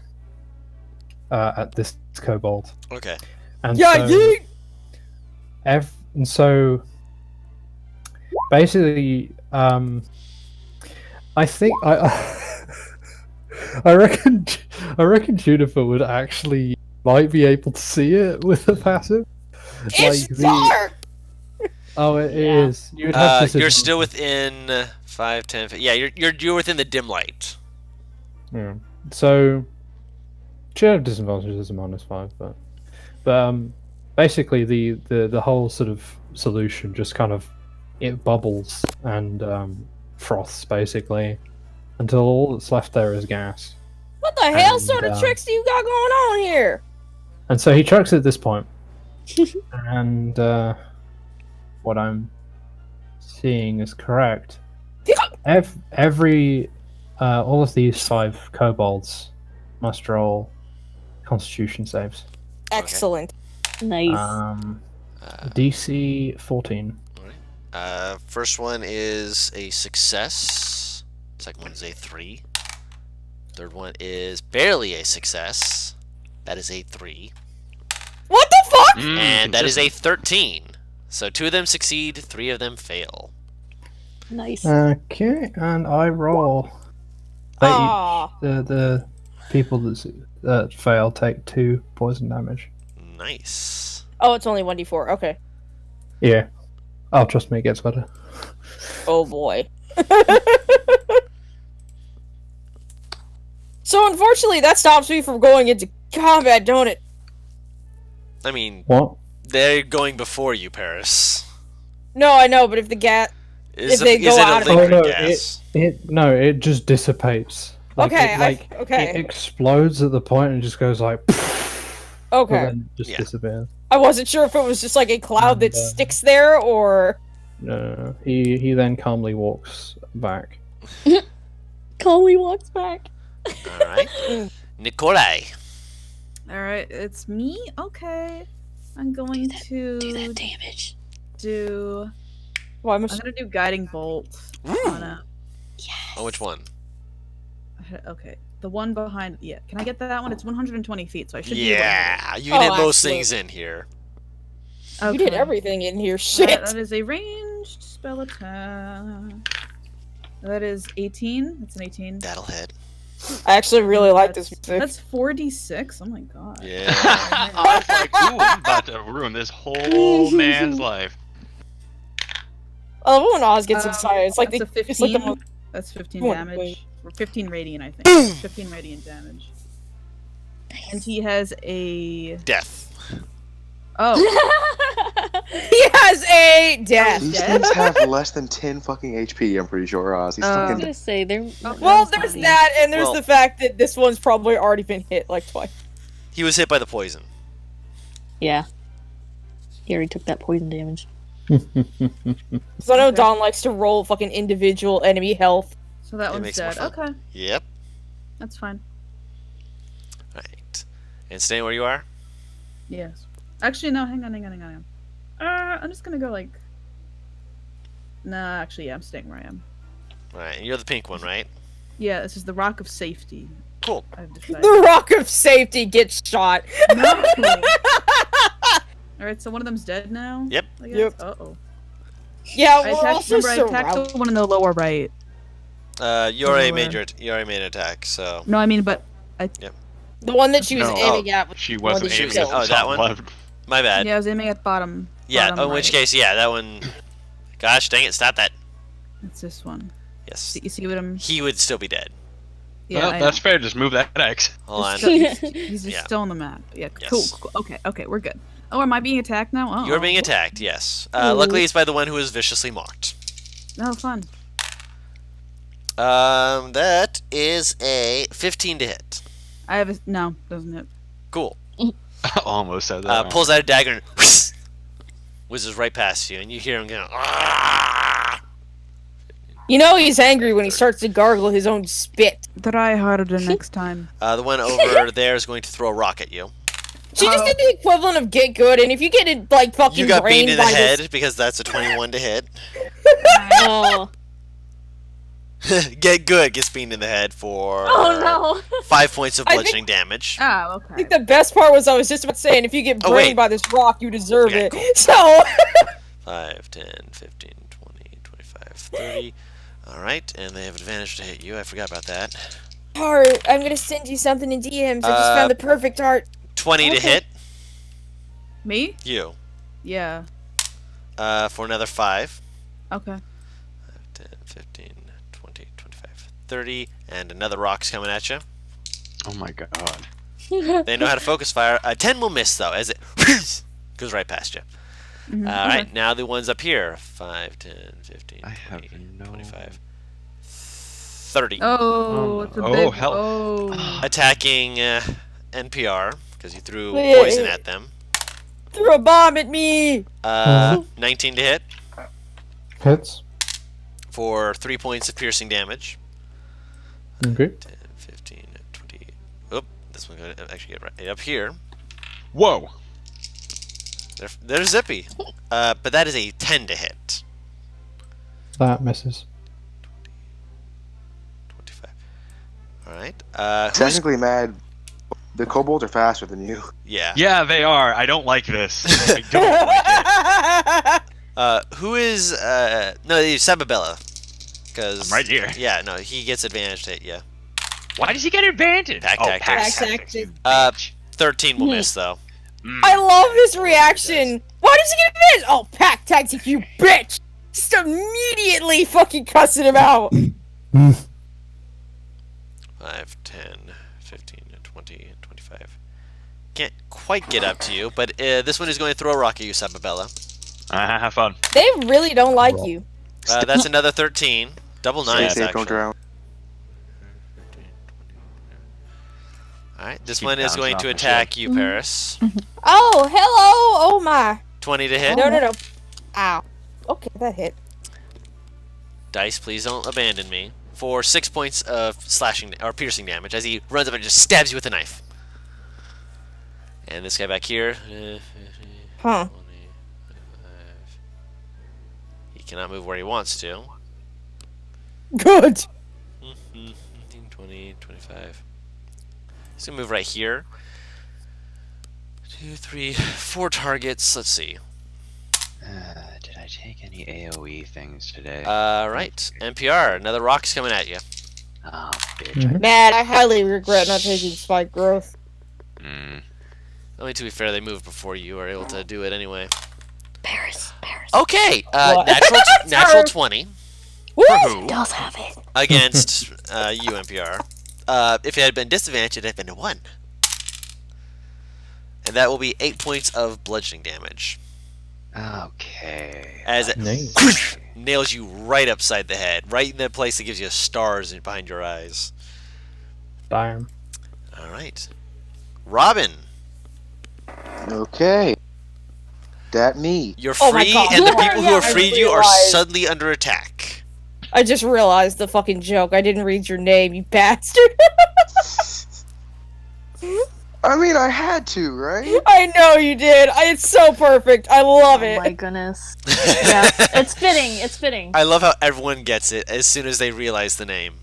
at this kobold. Okay. And Yeah, so, yeet! and so basically, I think I reckon Juniper would actually might be able to see it with the passive. It's dark. Oh, it is. You would have You're disadvantage. still within 5, 10. Yeah, you're within the dim light. Yeah. So, should have disadvantage as a -5, but basically the whole sort of solution just kind of it bubbles and froths basically until all that's left there is gas. What the hell And, sort of tricks do you got going on here? And so he chucks it at this point, and what I'm seeing is correct. Every all of these 5 kobolds must roll Constitution saves. Excellent. Nice. DC 14. First one is a success. Second one is a 3. Third one is barely a success. That is a 3. What the fuck? And that is a 13. So 2 of them succeed, 3 of them fail. Nice. Okay, and I roll. They Aw. the people that fail take 2 poison damage. Nice. Oh, it's only 1d4. Okay. Yeah. Oh, trust me, it gets better. Oh boy. So unfortunately, that stops me from going into combat, don't it? I mean, What? they're going before you, Paris. No, I know, but if the gas, Is they it go a out of liquid Oh, no, gas? it just dissipates. Like, Okay, it explodes at the point and just goes like. Okay. And then just disappears. I wasn't sure if it was just like a cloud that sticks there, or No. He then calmly walks back. Calmly walks back. All right. Nikolai. Alright, it's me? Okay. I'm going to Do that damage. do. Well, I'm gonna do guiding bolt. On a... Oh, which one? Okay, the one behind. Yeah, can I get that one? It's 120 feet, so I should be able to hit Yeah, it. you did most absolutely. things in here. You did everything in here. Shit. That is a ranged spell attack. That is 18. That's an 18. That'll hit. I actually really like this music. That's 4d6. Oh my god. Yeah. I was like, ooh, I'm about to ruin this whole man's life. Oh, when Oz gets excited, it's like that's the a 15. it's like the most. That's 15 Come on, damage. wait. Or 15 radiant, I think. 15 radiant damage. And he has a Death. Oh. He has a death. These things have less than 10 fucking HP, I'm pretty sure, Oz. He's I was fucking... gonna say they're. Well, there's that, and there's Well- the fact that this one's probably already been hit like twice. He was hit by the poison. Yeah. He already took that poison damage. So I know Don likes to roll fucking individual enemy health. So that It one's makes it more dead. fun. Okay, Yep. that's fine. Right. And staying where you are? Yes. Actually, no, hang on. I'm just gonna go like. Nah, actually, yeah, I'm staying where I am. Right. And you're the pink one, right? Yeah, this is the Rock of Safety. Cool. I've decided. The Rock of Safety gets shot. No! Alright, so one of them's dead now? Yep. I guess? Yep. Uh-oh. Yeah, I we're attacked, also remember, I attacked surrounded. the one in the lower right. You already Lower. made an attack, so. No, I mean, but I... Yep. The one that she was No. aiming at. Was She the one wasn't that she aiming at killed. Oh, the that top one? left. My bad. Yeah, I was aiming at bottom. Yeah, bottom in which right. case, yeah, that one. Gosh, dang it, stop that. It's this one. Yes. You see what I'm... He would still be dead. Yeah, Well, I that's know. fair. Just move that X. Hold on. He's just Yeah. still on the map. Yeah, Yes. cool. Okay, we're good. Oh, am I being attacked now? Oh, You're being attacked, yes. Luckily, it's by the one who was viciously mocked. Oh, fun. That is a 15 to hit. I have a no. Doesn't it? Cool. Almost said that. Pulls out a dagger and whizzes right past you, and you hear him going. You know he's angry when he starts to gargle his own spit. Try harder next time. The one over there is going to throw a rock at you. She just did the equivalent of get good, and if you get it like fucking You got beaten brained in the by head because that's a 21 to hit. Oh. Get good gets beaten in the head for Oh no. 5 points of I bludgeoning damage. Oh, I okay. think the best part was I was just about saying if you get Oh, brained wait. by this rock, you deserve Okay, it. cool. So 5, 10, 15, 20, 25, 30. Alright, and they have advantage to hit you. I forgot about that. Art, I'm gonna send you something in DMs. I just found the perfect art. 20 to Okay. hit. Me? You. Yeah. For another 5. Okay. 5, 10, 15, 20, 25, 30. And another rock's coming at you. Oh my god. They know how to focus fire. 10 will miss, though, as it goes right past you. Mhm. Alright, now the ones up here. 5, 10, 15, I have 20, no- 25, 30. Oh, it's a Oh, big. hell. Oh. Attacking NPR, because you threw Yeah. poison at them. Threw a bomb at me. 19 to hit Hits. for 3 points of piercing damage. Okay. 10, 15, 20. Oop, this one's going to actually get right up here. Whoa. They're zippy. But that is a 10 to hit. That misses. 25. Alright. Who's... Technically, Mad, the kobolds are faster than you. Yeah. Yeah, they are. I don't like this. I don't like it. Who is... No, Sababella. Because... I'm right here. Yeah, no, he gets advantage to hit you. Why does he get advantage? Pack oh, tactics. pack Pack tactics. tactics. You bitch. 13 will miss, though. I love this reaction. Why does he get this? Oh, pack tactic, you bitch! Just immediately fucking cussing him out. 5, 10, 15, 20, 25. Can't quite get up to you, but this one is going to throw a rock at you, Sababella. Have fun. They really don't like you. That's another 13. Double Stay nines, safe, don't actually. drown. Alright, this Keep one is bouncing going off to my attack you, Paris. Oh, hello! Oh my. 20 to hit. No. Ow. Okay, that hit. Dice, please don't abandon me. For 6 points of slashing or piercing damage as he runs up and just stabs you with a knife. And this guy back here. Huh. 20, 25. He cannot move where he wants to. Good. 15, 20, 25. He's gonna move right here. 2, 3, 4 targets. Let's see. Did I take any AoE things today? Right. NPR. Another rock's coming at you. Oh, bitch. Mad, I highly regret not taking spike growth. Mm. Only to be fair, they moved before you were able to do it anyway. Paris. Okay. What? Natural 20 Woo! Does have it. against you, NPR. If it had been disadvantaged, it had been a 1. And that will be 8 points of bludgeoning damage. Okay. As it Nice. nails you right upside the head, right in the place that gives you stars behind your eyes. Damn. All right. Robin, Okay. That me. you're Oh my free, God. and the people who Yeah, have I freed you are realized. suddenly under attack. I just realized the fucking joke. I didn't read your name, you bastard. I mean, I had to, right? I know you did. It's so perfect. I love Oh it. my goodness. Yeah, it's fitting. It's fitting. I love how everyone gets it as soon as they realize the name.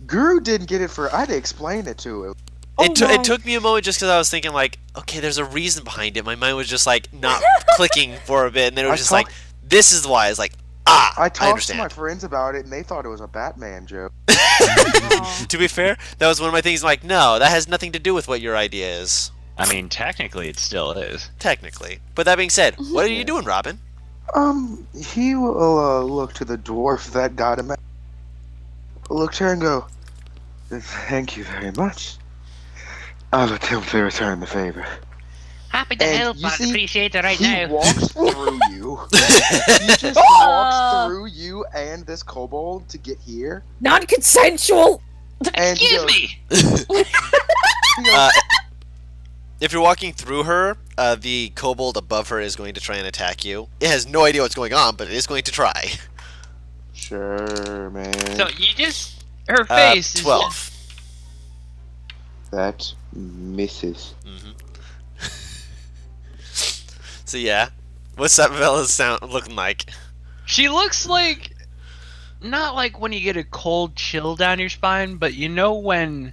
Guru didn't get it for. I had to explain it to him. It my. took me a moment just because I was thinking, like, okay, there's a reason behind it. My mind was just, like, not clicking for a bit, and then it was I just like, this is why. It's like, I I talked to understand. my friends about it, and they thought it was a Batman joke. Oh. To be fair, that was one of my things. Like, no, that has nothing to do with what your idea is, I mean, technically, it still is. technically. But that being said, what are you doing, Robin? He will look to the dwarf that got him. Look to her and go, "Thank you very much. I'll attempt to return the favor." Happy to And help, you but I'd see, appreciate it right he now. walks through you. He just walks through you and this kobold to get here. Non-consensual. And he Excuse goes, me! he goes, If you're walking through her, the kobold above her is going to try and attack you. It has no idea what's going on, but it is going to try. sure, man. So you just... Her face is 12. just... That misses. So yeah, what's that Vella's sound looking like? She looks like not like when you get a cold chill down your spine, but you know when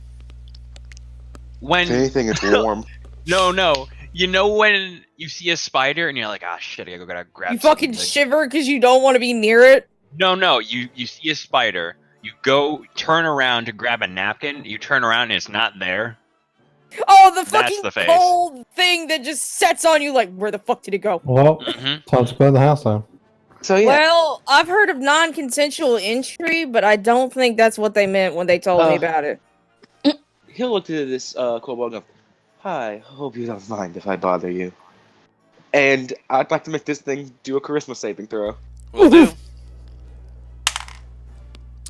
If anything, it's warm. no, you know when you see a spider and you're like, ah, shit, I gotta grab. You fucking something to-" shiver because you don't want to be near it. No, you see a spider, you go turn around to grab a napkin, you turn around and it's not there. Oh, the That's fucking the face. cold thing that just sets on you like, where the fuck did it go? Well, Mm-hmm. time to burn the house down. So yeah, Well, I've heard of non-consensual entry, but I don't think that's what they meant when they told me about it. he'll look to this kobold and go, "Hi, hope you don't mind if I bother you." And I'd like to make this thing do a charisma saving throw. Will do.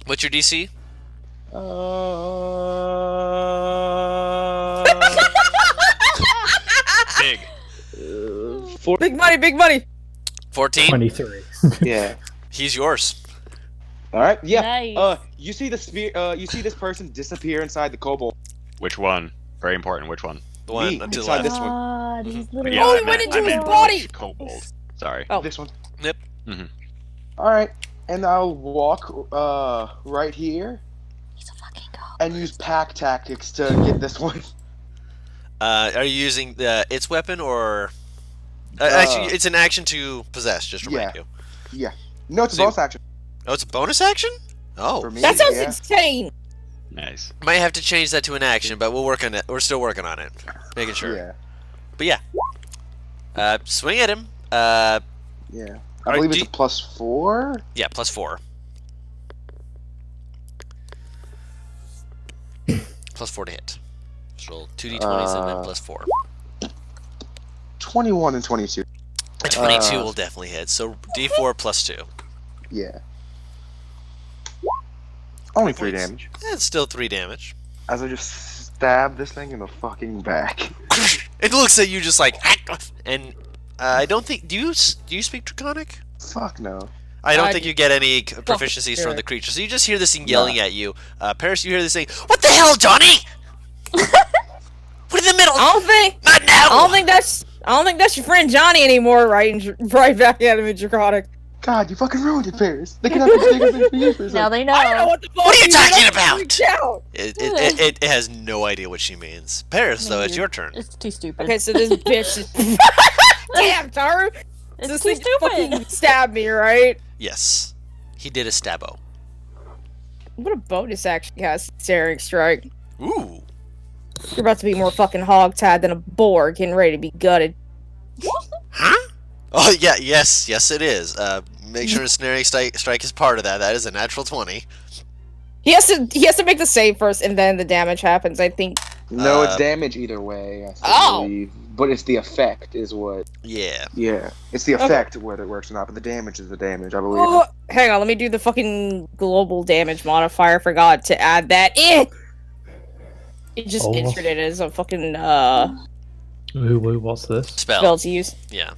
What's your DC? Big. Big money, big money. 14. 23. Yeah. He's yours. All right. Yeah. Nice. You see the spear. You see this person disappear inside the kobold. Which one? Very important. Which one? The one Me, to the inside left. this one. God, he's literally. Yeah, Oh, I he went meant- into I his meant body! which kobold. Sorry. Oh. This one. Yep. All right. And I'll walk right here He's a fucking dog. and use pack tactics to get this one. Are you using its weapon or? Actually, it's an action to possess. Just to remind you. Yeah. No, it's a So- bonus action Oh, it's a bonus action. Oh, for me. That sounds yeah. insane. Nice. might have to change that to an action, but we'll work on it. We're still working on it, making sure. Yeah. But yeah, swing at him. Yeah. I Alright, believe do it's a +4. Yeah, +4. +4 to hit. Just roll 2d20s and then +4. 21 and 22. A 22 will definitely hit. So d4 +2. Yeah. Only 3 points. damage. It's still 3 damage. As I just stab this thing in the fucking back. It looks at you just like, and I don't think. Do you speak Draconic? Fuck no. I don't I think you get any proficiencies sure. from the creature. So you just hear this thing yelling at you. Paris, you hear this thing. What the hell, Johnny? Put it in the middle. I don't think. Not now. I don't think that's your friend Johnny anymore. Right back at him in Draconic. God, you fucking ruined it, Paris. They can have this bigger thing for you for a Now second. they know. I don't know what the fuck What are you did. talking I about? freaked out. It has no idea what she means. Paris, though, it's your turn. It's too stupid. Okay, so this bitch is. Damn, Taru. it's This too thing fucking stupid. stabbed me, right? Yes, he did a stabbo. What a bonus action has Searing Strike. Ooh. You're about to be more fucking hog-tied than a boar getting ready to be gutted. Huh? Oh yeah, yes, it is. Make sure ensnaring strike is part of that. That is a natural 20. He has to make the save first, and then the damage happens. I think. No, it's damage either way, I still Oh. believe. But it's the effect is what... Yeah. Yeah. It's the Okay. effect whether it works or not, but the damage is the damage, I believe. Oh, hang on, let me do the fucking global damage modifier. Forgot to add that in. It just Oh. entered it as a fucking Ooh, what's this? Spell. spell to use. Yeah.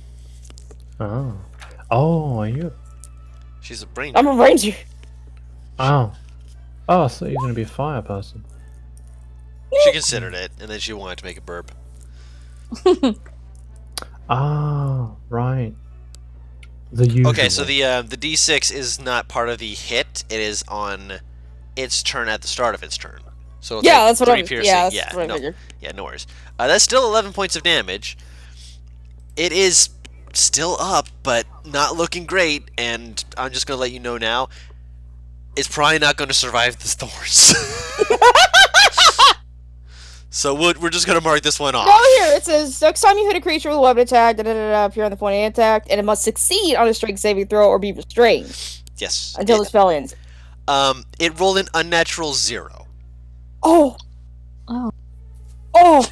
Oh. Oh, are you? She's a brain. I'm a ranger. Oh. Oh, I thought you were going to be a fire person. She considered it, and then she wanted to make a burp. Ah, right. The usual. Okay, so the D6 is not part of the hit. It is on its turn at the start of its turn. So it's Yeah, like that's what 3 I'm. piercing. Yeah, that's what I no, figured. yeah, no worries. That's still 11 points of damage. It is still up, but not looking great. And I'm just gonna let you know now, it's probably not going to survive the thorns. So we're just gonna mark this one off. No, here it says next time you hit a creature with a weapon attack, appear on the point of attack, and it must succeed on a strength saving throw or be restrained Yes. until the spell ends. It rolled an unnatural 0. Oh. Oh. Oh.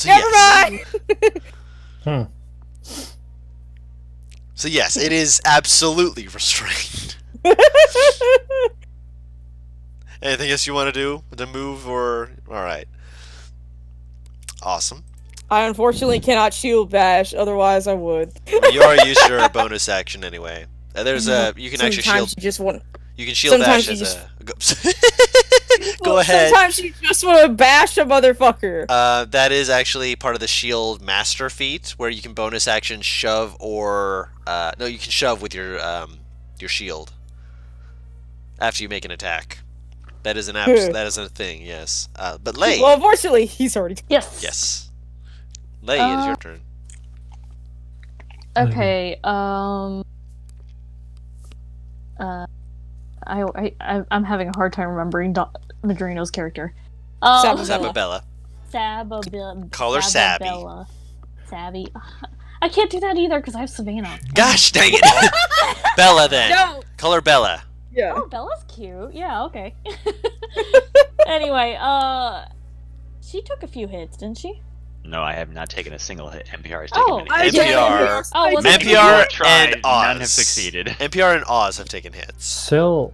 So Never yes. mind. So yes, it is absolutely restrained. Anything else you want to do to move or all right? Awesome. I unfortunately cannot shield bash, otherwise I would. Well, you already used your bonus action anyway. There's a you can actually shield. Sometimes you just want. You can shield Sometimes bash you as just. a. Go ahead. Sometimes you just want to bash a motherfucker. That is actually part of the shield master feat, where you can bonus action shove or no, you can shove with your shield after you make an attack. That is that is a thing. Yes. But Lei. Well, unfortunately, he's already. Yes. Yes. Lei, it is your turn. Okay. I'm having a hard time remembering Madrino's character. Sababella. Sababella. Call her Sabby. Sabby. I can't do that either because I have Savannah. Gosh dang it. Bella then. No. Call her Bella. Yeah. Oh, Bella's cute. Yeah, okay. Anyway, she took a few hits, didn't she? No, I have not taken a single hit. NPR has taken Oh, many hits. NPR. Oh, was it NPR tried, and Oz. none have succeeded. NPR and Oz have taken hits. Syl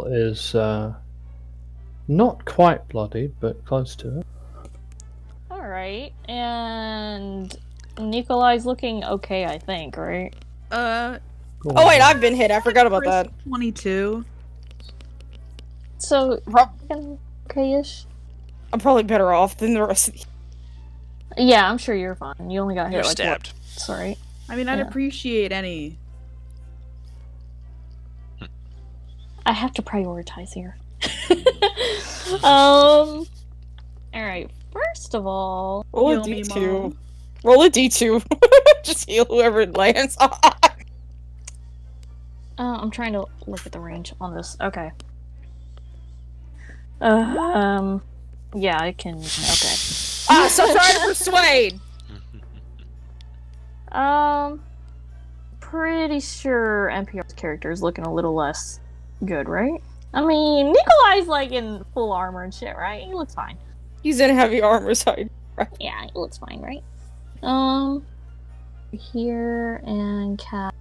is not quite bloody, but close to it. Alright, and Nikolai's looking okay, I think, right? Oh wait, I've been hit. I forgot about that. 22. So, okay-ish? I'm probably better off than the rest of these. Yeah, I'm sure you're fine. You only got hit You're like stabbed. Sorry. I mean, I'd Yeah. appreciate any. I have to prioritize here. Alright, first of all... Roll a Heal me, D2. Mom. Roll a D2. Just heal whoever it lands on. I'm trying to look at the range on this. Okay. Yeah, I can... Okay. So try to persuade! Pretty sure NPR's character is looking a little less good, right? I mean, Nikolai's like in full armor and shit, right? He looks fine. He's in heavy armor, so Yeah, he looks fine, right? Here and cat.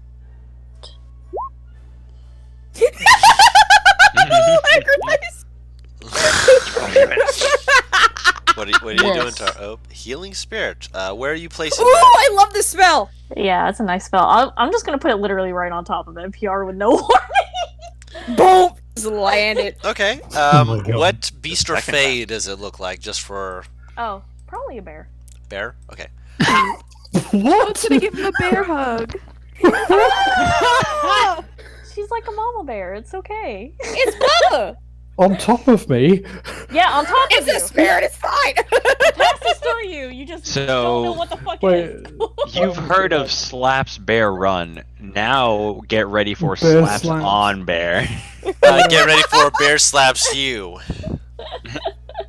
What are you doing, Tar? Oh, healing spirit. Where are you placing Ooh, that? I love this spell! Yeah, it's a nice spell. I'm just gonna put it literally right on top of NPR with no warning. Boom! Just land it. Okay. my God. What beast or fey does it look like? Just for Oh, probably a bear. bear? Okay. I was gonna give him a bear hug. She's like a mama bear. It's okay. It's Bubba! On top of me? Yeah, on top It's of you. a spirit, it's fine! Pass this to you. You just don't know what the fuck Wait. it is. You've heard of Slaps Bear Run. Now get ready for Bear Slaps slaps. on Bear. Get ready for bear slaps you.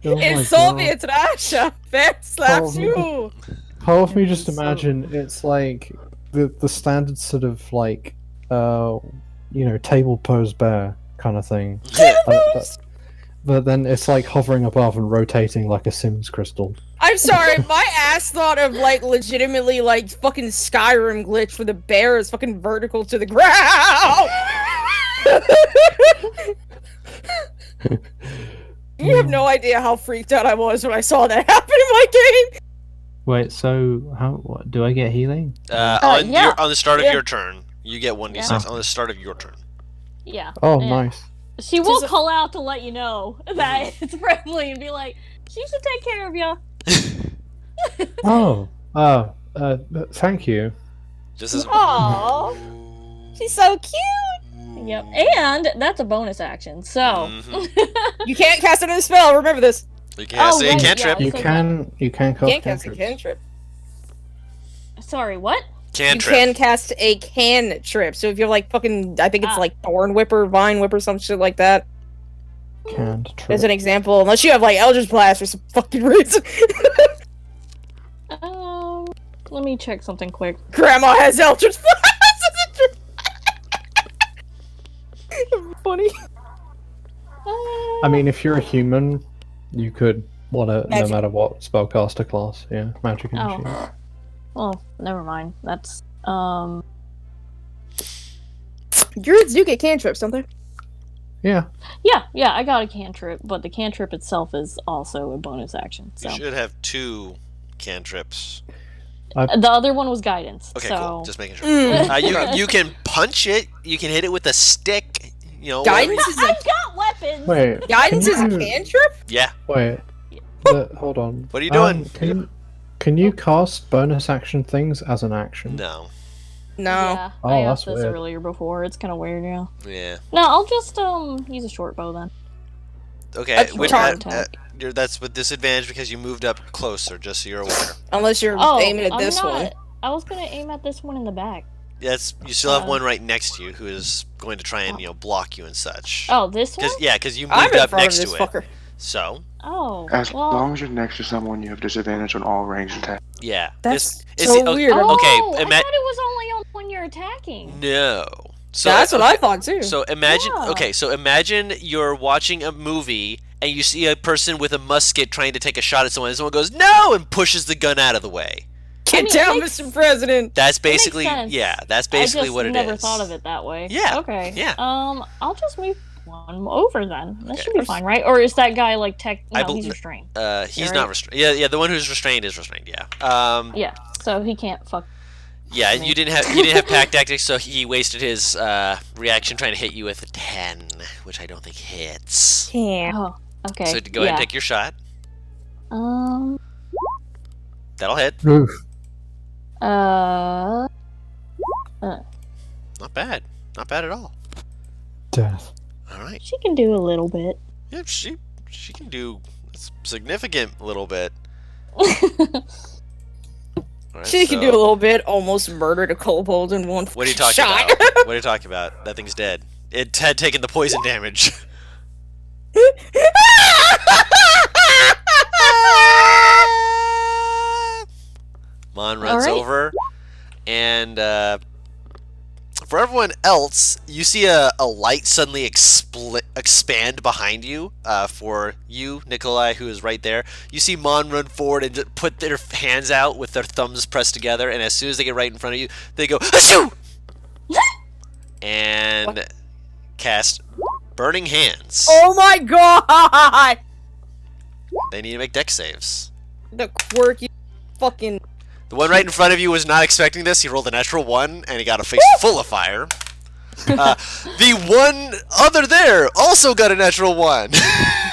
Oh my It's God. Soviet Russia! Bear slaps Oh, you! Part of me just imagine it's like the standard sort of like table pose bear kind of thing. But then it's like hovering above and rotating like a Sims crystal. I'm sorry, my ass thought of like legitimately like fucking Skyrim glitch where the bear is fucking vertical to the ground! You have no idea how freaked out I was when I saw that happen in my game! Wait, so what, do I get healing? On yeah. on the start of Yeah. your turn, you get 1d6 on the start of your turn. Yeah. Oh, Yeah. nice. She will Just- call out to let you know that it's friendly and be like, she should take care of you. Thank you. This is. Aww. She's so cute! Yep. And that's a bonus action, so. Mhm. You can't cast another spell, remember this. You can't Oh, say right, cantrip. yeah. You So can You cast can't cast a cantrips. cantrip. Sorry, what? Cantrip. You can cast a cantrip. So if you're like fucking, I think it's Ah. like Thorn Whipper, Vine Whipper, some shit like that. Cantrip. As an example, unless you have like Eldritch Blast for some fucking reason. Let me check something quick. Grandma has Eldritch Blast. Funny. I mean, if you're a human, you could no Magic. matter what spellcaster class, yeah, magic initiate. Oh. Well, never mind. That's Druids do get cantrips, don't they? Yeah. yeah, I got a cantrip, but the cantrip itself is also a bonus action. So You should have 2 cantrips. the other one was guidance. Okay, so... cool. Just making sure. Mm. You can punch it. You can hit it with a stick. You know. whatever Guidance you- is a I've got weapons. Wait. guidance is a can you- cantrip? Yeah. Wait. Hold on. What are you doing? Can you cast bonus action things as an action? No. No. Yeah, Oh, I that's asked this weird. earlier before. It's kind of weird, yeah. Yeah. No, I'll just use a short bow then. Okay. That's with charmed. that, that's with disadvantage because you moved up closer. Just so you're aware. Unless you're Oh, aiming at I'm this not. one. I was gonna aim at this one in the back. Yes. You still have one right next to you who is going to try and block you and such. Oh, this one? Because you I'm moved in up front next of this to it. fucker. So. Oh, As well. long as you're next to someone, you have disadvantage on all ranged attacks. Yeah. That's It's- so it's- weird. Oh, Okay, I thought it was only on when you're attacking. No. So That's what I thought too. So imagine, Yeah. okay, so imagine you're watching a movie and you see a person with a musket trying to take a shot at someone, and someone goes "No!" and pushes the gun out of the way. Get mean, down, it makes- Mr. President. That's basically, sense. yeah, that's basically what I it just is. never thought of it that way. Yeah, Okay. yeah. I'll just move one over then. That Okay. should be fine, right? Or is that guy like I No, bel- he's restrained. He's Right? not restrained. Yeah, the one who's restrained is restrained. Yeah. Yeah. So he can't fuck. Yeah, you didn't have pack tactics, so he wasted his reaction trying to hit you with a 10, which I don't think hits. Yeah. Oh. Okay. So go ahead and take your shot. Um. That'll hit. Oof. Uh. Not bad. Not bad at all. Death. All right. She can do a little bit. Yeah, she can do a significant little bit. All right, She can do a so- little bit. Almost murdered a kobold in one What are you talking shot. about? What are you talking about? That thing's dead. It had taken the poison damage. Mon runs Alright. over, and for everyone else, you see a light suddenly expand behind you. For you, Nikolai, who is right there, you see Mon run forward and just put their hands out with their thumbs pressed together, and as soon as they get right in front of you, they go Achoo! And cast Burning Hands. Oh my god! They need to make dex saves. The quirky fucking. The one right in front of you was not expecting this. He rolled a natural 1, and he got a face full of fire. The one other there also got a natural 1.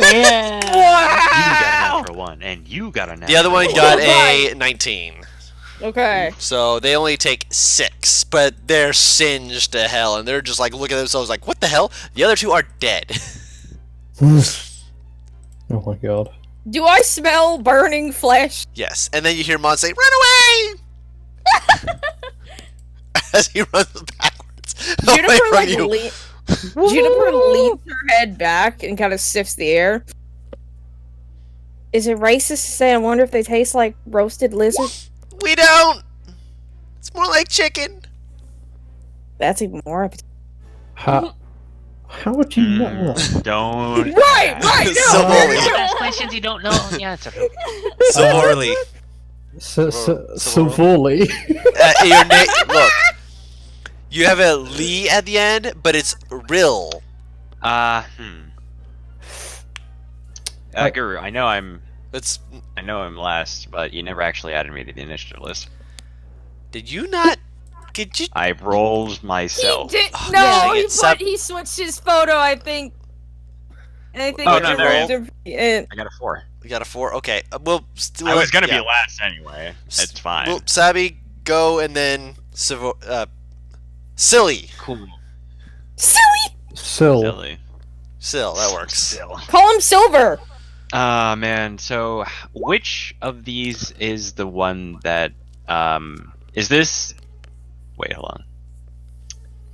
Yeah. You got a natural 1, and you got a natural The other one got a 19. Okay. So they only take 6, but they're singed to hell, and they're just like looking at themselves like, what the hell? The other 2 are dead. Oh my god. Do I smell burning flesh? Yes, and then you hear Mon say, "Run away!" As he runs backwards away Juniper from like you. Juniper leans her head back and kind of sniffs the air. Is it racist to say I wonder if they taste like roasted lizard? We don't. It's more like chicken. That's even more appetizing. How would you know? Don't. Right, Savoli. Ask questions you don't know the answer. Savoli. Savoli. Look, you have a Lee at the end, but it's Rill. Guru, I know I'm It's. last, but you never actually added me to the initiative list. Did you not? Did you? I rolled myself. Oh, No, dang he it, Sab- he switched his photo, I think. And I think Oh, it no, there rolled in. I got a 4. We got a 4. Okay. Well, I was gonna yeah. be last anyway. It's fine. Well, Sabi, go, and then Silly. Cool. Silly! Silly. Sill, that works. Still. Call him Silver! Ah, man. So, which of these is the one that, is this... Wait, hold on.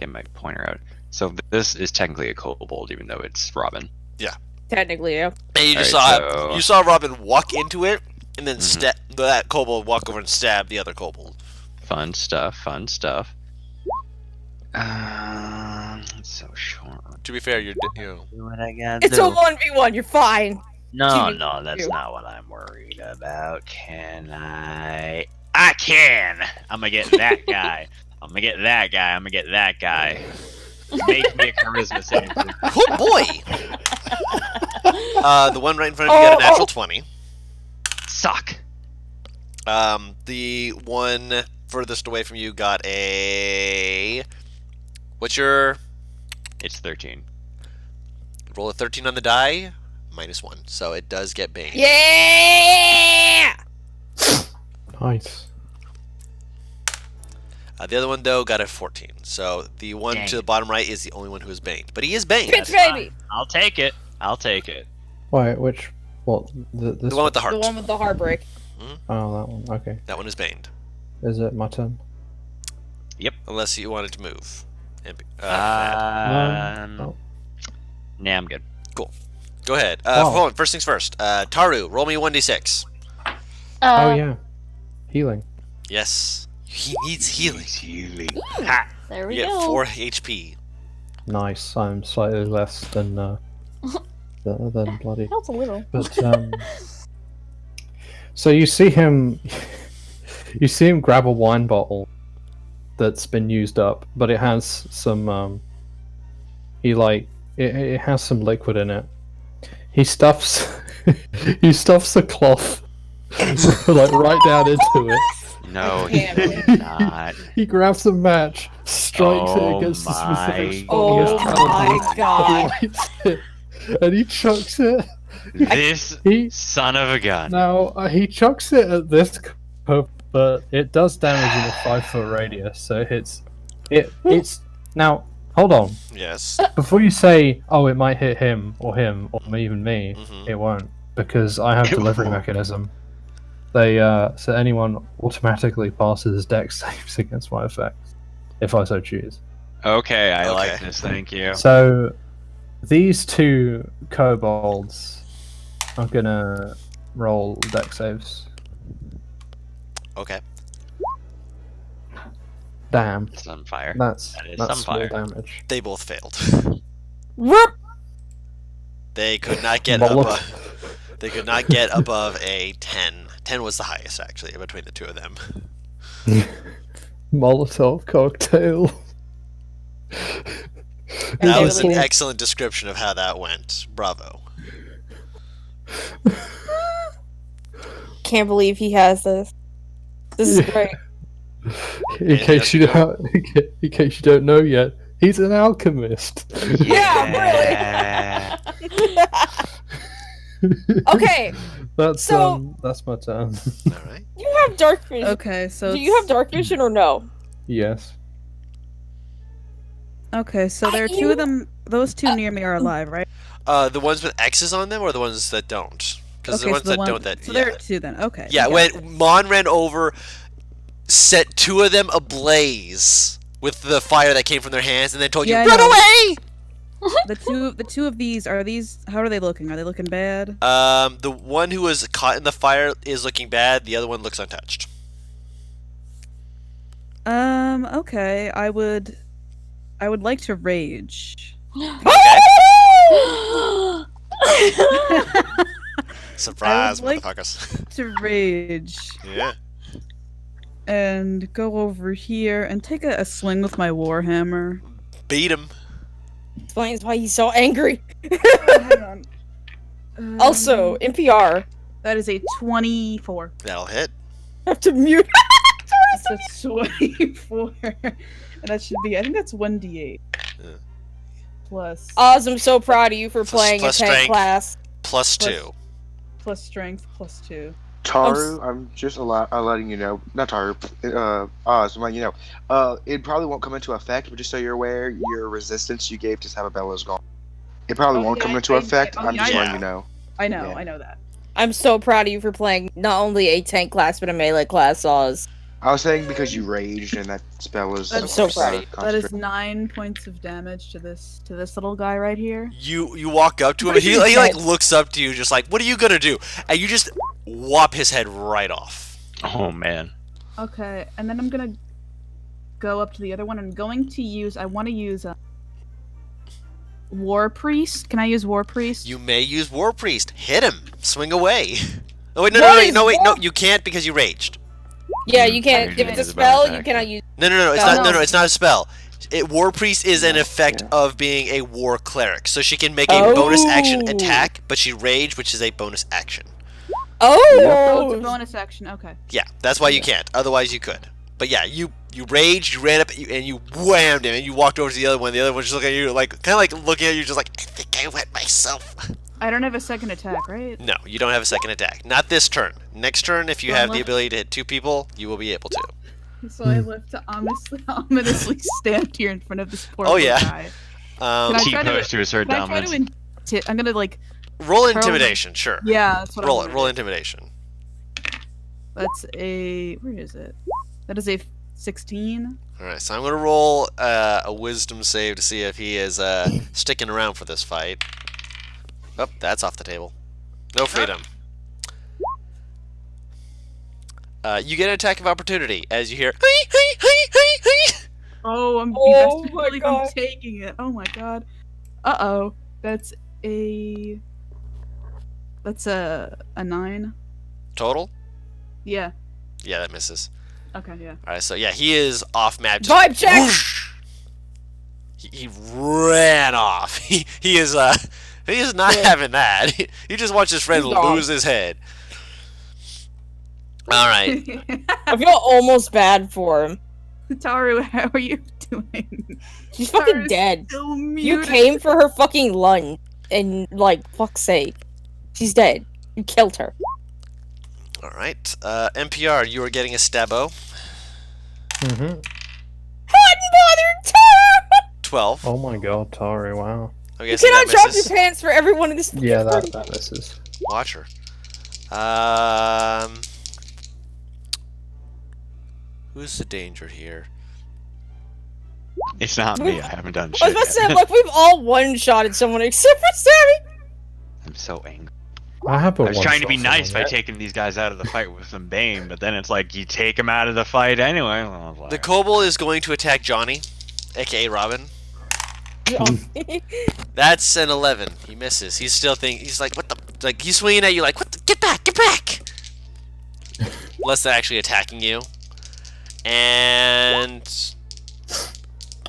Get my pointer out. So this is technically a kobold, even though it's Robin. Technically, yeah. And you just Alright, saw so- you saw Robin walk into it, and then Mhm. that kobold walk over and stab the other kobold. Fun stuff, fun stuff. It's so short. To be fair, you know. Do what I gotta It's do. a 1v1, you're fine. No, to no, that's do. not what I'm worried about. Can I? I can! I'm gonna get that guy. I'm gonna get that guy. I'm gonna get that guy. Make me a charisma saving throw. Oh boy! The one right in front of you got a natural 20. Suck! The one furthest away from you got a... What's your... It's 13. Roll a 13 on the die, -1. So it does get banged. Yeah! Nice. The other one, though, got a 14. So the one Dang. to the bottom right is the only one who is banged. But he is banged. Bitch, baby! I'll take it. I'll take it. Wait, which? What? This The one with the heart. The one with the heartbreak. Oh, that one. Okay. That one is banged. Is it my turn? Unless you wanted to move. No. Nah, I'm good. Cool. Go ahead. Wow. Hold on. First things first. Taru, roll me 1d6. Oh yeah. Healing. Yes. He needs healing. Ha! There we You get go. 4 HP. Nice. I'm slightly less than than bloody. Helps a little. But so you see him grab a wine bottle that's been used up, but it has some it has some liquid in it. He stuffs a cloth like right down into it. No, he did not. He grabs a match, strikes it Oh against the specific spot Oh he has my calibrated, god. lights it, and he chucks it. This He son of a gun. Now, he chucks it at this curve, but it does damage in a 5-foot radius, so it's now, hold on. Yes. Before you say, oh, it might hit him, or even me, Mhm. it won't, because I have It delivery won't. mechanism. So anyone automatically passes dex saves against my effects, if I so choose. Okay, I like Okay. this, thank you. So, these two kobolds are gonna roll dex saves. Okay. Damn, It's on fire. that's That is that's some small fire. damage. They both failed. Whoop! They could not get above. They could not get above a 10. 10 was the highest, actually, between the two of them. Molotov cocktail. That was an Really? excellent description of how that went. Bravo. Can't believe he has this. This is great. In case you don't know yet, he's an alchemist. Yeah, really. Okay, That's So- that's my turn. All right. you have dark vision. Okay, so Do you have dark vision or no? Yes. Okay, so there are two of them. Those two near me are alive, right? The ones with X's on them or the ones that don't? Because the ones that don't, that So yeah. there are two then. Okay. Yeah, got when it. Mon ran over, set two of them ablaze with the fire that came from their hands, and then told Yeah, I you, "Run know. away!" the two of these are these. How are they looking? Are they looking bad? The one who was caught in the fire is looking bad. The other one looks untouched. Okay. I would like to rage. Surprise, I would like- motherfuckers! To rage Yeah. and go over here and take a swing with my warhammer. Beat him. Explains why he's so angry. Hang on. Also, NPR. That is a 24. That'll hit. I have to mute. That's a 24. And that should be, I think that's 1d8. Yeah. Plus, Oz, I'm so proud of you for Plus- playing plus a tank strength. class. Plus Plus- 2. plus strength, plus 2. Taru, I'm just letting you know, not Taru, Oz, I'm letting you know. It probably won't come into effect, but just so you're aware, your resistance you gave to Sababella is gone. It probably Oh, won't yeah, come I- into effect. oh, I'm yeah, just I letting know. you know. I know, Yeah. I know that. I'm so proud of you for playing not only a tank class, but a melee class, Oz. I was saying because you raged and that spell is. I'm so proud of you. That is 9 points of damage to this little guy right here. You walk up to him, and he like looks up to you, just like, "What are you gonna do?" And you just whop his head right off. Oh man. Okay, and then I'm gonna go up to the other one. I'm going to use. I want to use. War Priest. Can I use War Priest? You may use War Priest. Hit him. Swing away. Oh wait, no, you can't because you raged. Yeah, you can't. Raging If it's a is a bonus spell, you action. cannot use. No, it's No. not. No, it's not a spell. War Priest is an effect of being a war cleric, so she can make a bonus action Oh. attack, but she rage, which is a bonus action. Oh, it's a Oh. bonus action. Okay. Yeah, that's why you can't. Otherwise, you could. But yeah, you raged, you ran up, and you whammed him, and you walked over to the other one. The other one's just looking at you, like kind of like looking at you, just like I think I wet myself. I don't have a second attack, right? No, you don't have a second attack. Not this turn. Next turn, if you Well, have the unless- ability to hit 2 people, you will be able to. So I live to ominously stand here in front of this poor Oh, yeah. guy. Can I try T-pose to assert Can I try dominance. to I'm gonna like. Roll Curl- intimidation, sure. Yeah, that's what Roll I'm it. Roll intimidation. That's a. Where is it? That is a 16. All right, so I'm gonna roll a wisdom save to see if he is sticking around for this fight. Oh, that's off the table. No freedom. You get an attack of opportunity as you hear. "Hey, hey, hey, hey, hey." Oh, I'm Oh best my believe God. I'm taking it. Oh my god. Uh-oh. That's a 9. Total? Yeah. Yeah, that misses. Okay, yeah. All right, so yeah, he is off map. just Vibe check! whoosh. He ran off. He is not having that. He just watched his friend He's gone. lose his head. All right. I feel almost bad for him. Taru, how are you doing? She's fucking Taru's dead. still You muted. came for her fucking lunch, and like, fuck's sake, she's dead. You killed her. All right. NPR, you are getting a stabbo. Mm-hmm. Hadn't bothered to. 12. Oh my god, Tari, wow. I'm You guessing cannot that drop your misses. pants for everyone in this. Yeah, that misses. Watch her. Who's the danger here? It's not me. I haven't done I was shit about to say, yet. like, we've all one-shotted someone except for Sammy. I'm so angry. I have a I was trying to be one-shot nice by someone, taking these guys out of the fight with some Bane, but then it's like you take them out of the fight anyway. Well, I was like, The kobold is going to attack Johnny, aka Robin. That's an 11. He misses. He's still thinking. He's like, what the? Like he's swinging at you like, what the? Get back! Get back! Less than actually attacking you. And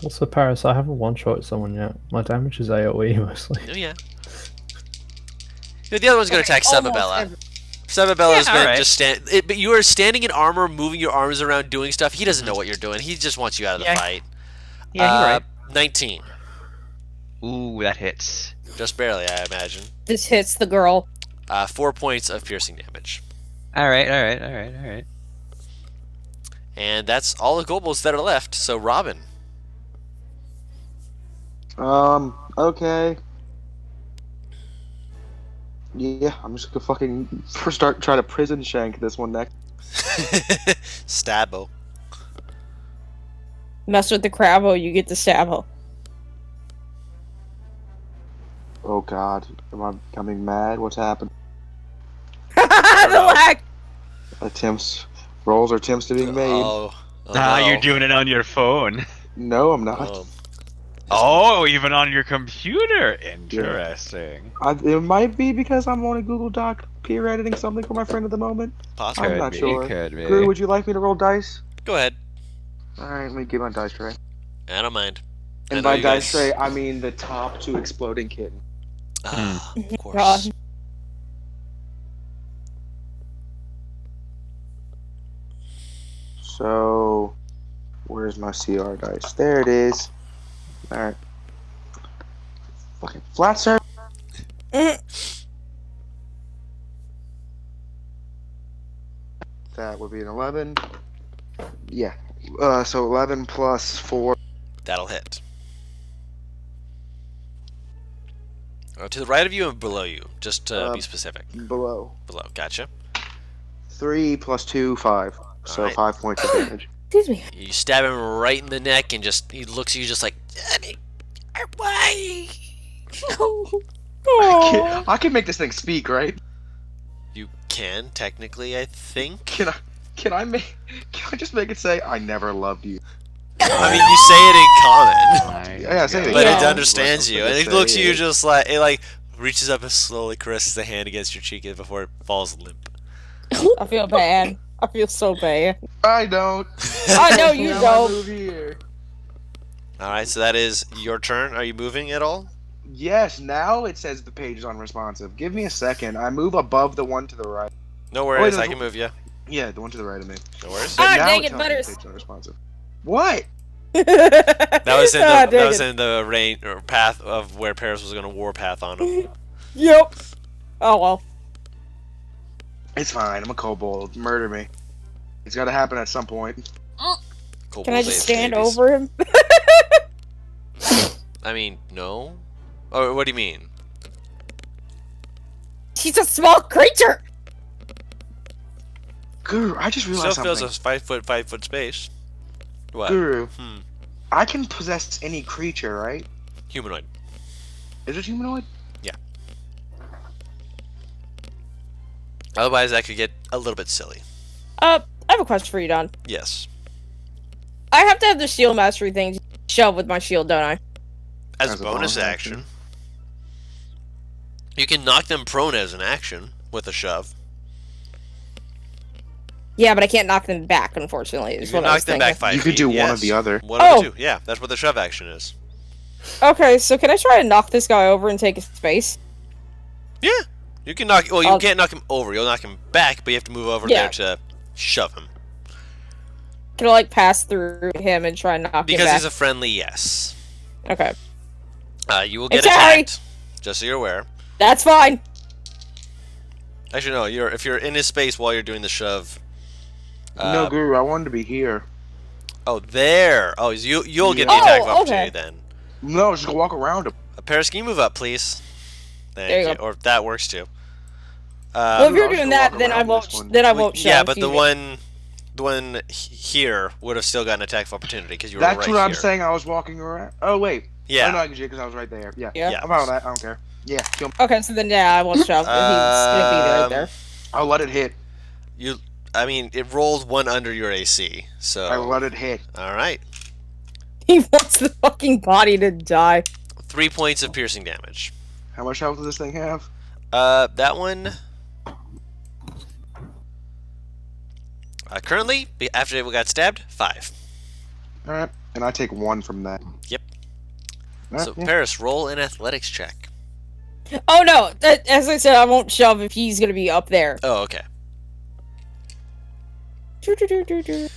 Also, Paris, I haven't one-shot someone yet. My damage is AoE mostly. oh yeah. The other one's going to attack Almost Sababella. every- Sababella's Yeah, been alright. just but you are standing in armor, moving your arms around, doing stuff. He doesn't know what you're doing. He just wants you out of the Yeah. fight. yeah, you're right. 19. Ooh, that hits. Just barely, I imagine. This hits the girl. 4 points of piercing damage. All right. And that's all the kobolds that are left. So, Robin. Okay. Yeah, I'm just gonna fucking try to prison shank this one next. Stabbo. Mess with the crabbo, you get the stabbo. Oh god, am I becoming mad? What's happened? The lag. Rolls or attempts to being made. Oh, Ah, no. you're doing it on your phone. No, I'm not. Oh. Oh, even on your computer. Interesting. It might be because I'm on a Google Doc peer editing something for my friend at the moment. Possible. I'm not sure. Could be. Gru, would you like me to roll dice? Go ahead. Alright, let me get my dice tray. I don't mind. I And know by you dice guys- tray, I mean the top 2 exploding kitten. Ah, of course. God. So, where's my CR dice? There it is. Alright. Fucking flat sir. That would be an 11. Yeah. So 11 plus 4. That'll hit. To the right of you and below you, just to be specific. Below. Below, gotcha. 3 plus 2, 5. So Alright. 5 points of damage. Excuse me. You stab him right in the neck, and he looks at you just like, why? Oh. I can make this thing speak, right? You can technically, I think. Can I just make it say I never loved you? I mean, you say it in common. I Yeah, yeah, to say go. it. But Yeah. it understands you, and it Say looks at you it. just like it like reaches up and slowly caresses the hand against your cheek before it falls limp. I feel bad. I feel so bad. I don't. I know you Now I don't. move here. All right, so that is your turn. Are you moving at all? Yes, now it says the page is unresponsive. Give me a second. I move above the one to the right. No wait, worries, no, I can move you. Yeah, the one to the right of me. No worries. But Ah, now dang it, tells me the Butters. page is unresponsive. What? That was in the Ah, that dang was it. in the range or path of where Paris was going to warpath on him. Yep. Oh well. It's fine. I'm a kobold. Murder me. It's got to happen at some point. Can I just stand over him? I mean, no. Oh, what do you mean? He's a small creature. Guru, I just Still realized fills a something. 5 foot space. What? Guru, Hmm. I can possess any creature, right? Humanoid. Is it humanoid? Otherwise, that could get a little bit silly. I have a question for you, Don. Yes. I have to have the shield mastery thing to shove with my shield, don't I? As a bonus action. You can knock them prone as an action with a shove. Yeah, but I can't knock them back, unfortunately. You Is can what I was knock them thinking. back 5 You feet. could do one or yes. the other. One of Oh. the two. Yeah, that's what the shove action is. Okay, so can I try to knock this guy over and take his space? Yeah. You can knock. Well, you I'll- can't knock him over. You'll knock him back, but you have to move over Yeah. there to shove him. Can I like pass through him and try and knock him Because back? he's a friendly, yes. Okay, You will get It's Harry. attacked. Just so you're aware. that's fine. Actually, no. If you're in his space while you're doing the shove. No, Guru, I wanted to be here. Oh, there. Oh, you'll get the Yeah. attack of Oh, opportunity okay. then. No, just go walk around him. Paris, can you move up, please? Thank There you go. Or that works too. Well, if I'll you're just doing go that, walk then I around won't. this one. Then I won't shove. Yeah, but excuse the me. one here would have still gotten an attack of opportunity because you were That's right what I'm here. saying. I was walking around. Oh, wait. Yeah. Oh, no, I can because I was right there. Yeah. Yeah. Yeah. I'm fine with that. I don't care. Yeah, kill me. Okay, so then yeah, I won't shove. He's gonna be right there. I'll let it hit. I mean, it rolls one under your AC, I so. let it hit. All right. He wants the fucking body to die. 3 points of piercing damage. How much health does this thing have? That one. Currently, after it got stabbed, 5. Alright. And I take 1 from that. Yep. Alright, So yeah. Paris, roll an athletics check. Oh no! As I said, I won't shove if he's gonna be up there. Oh, okay. I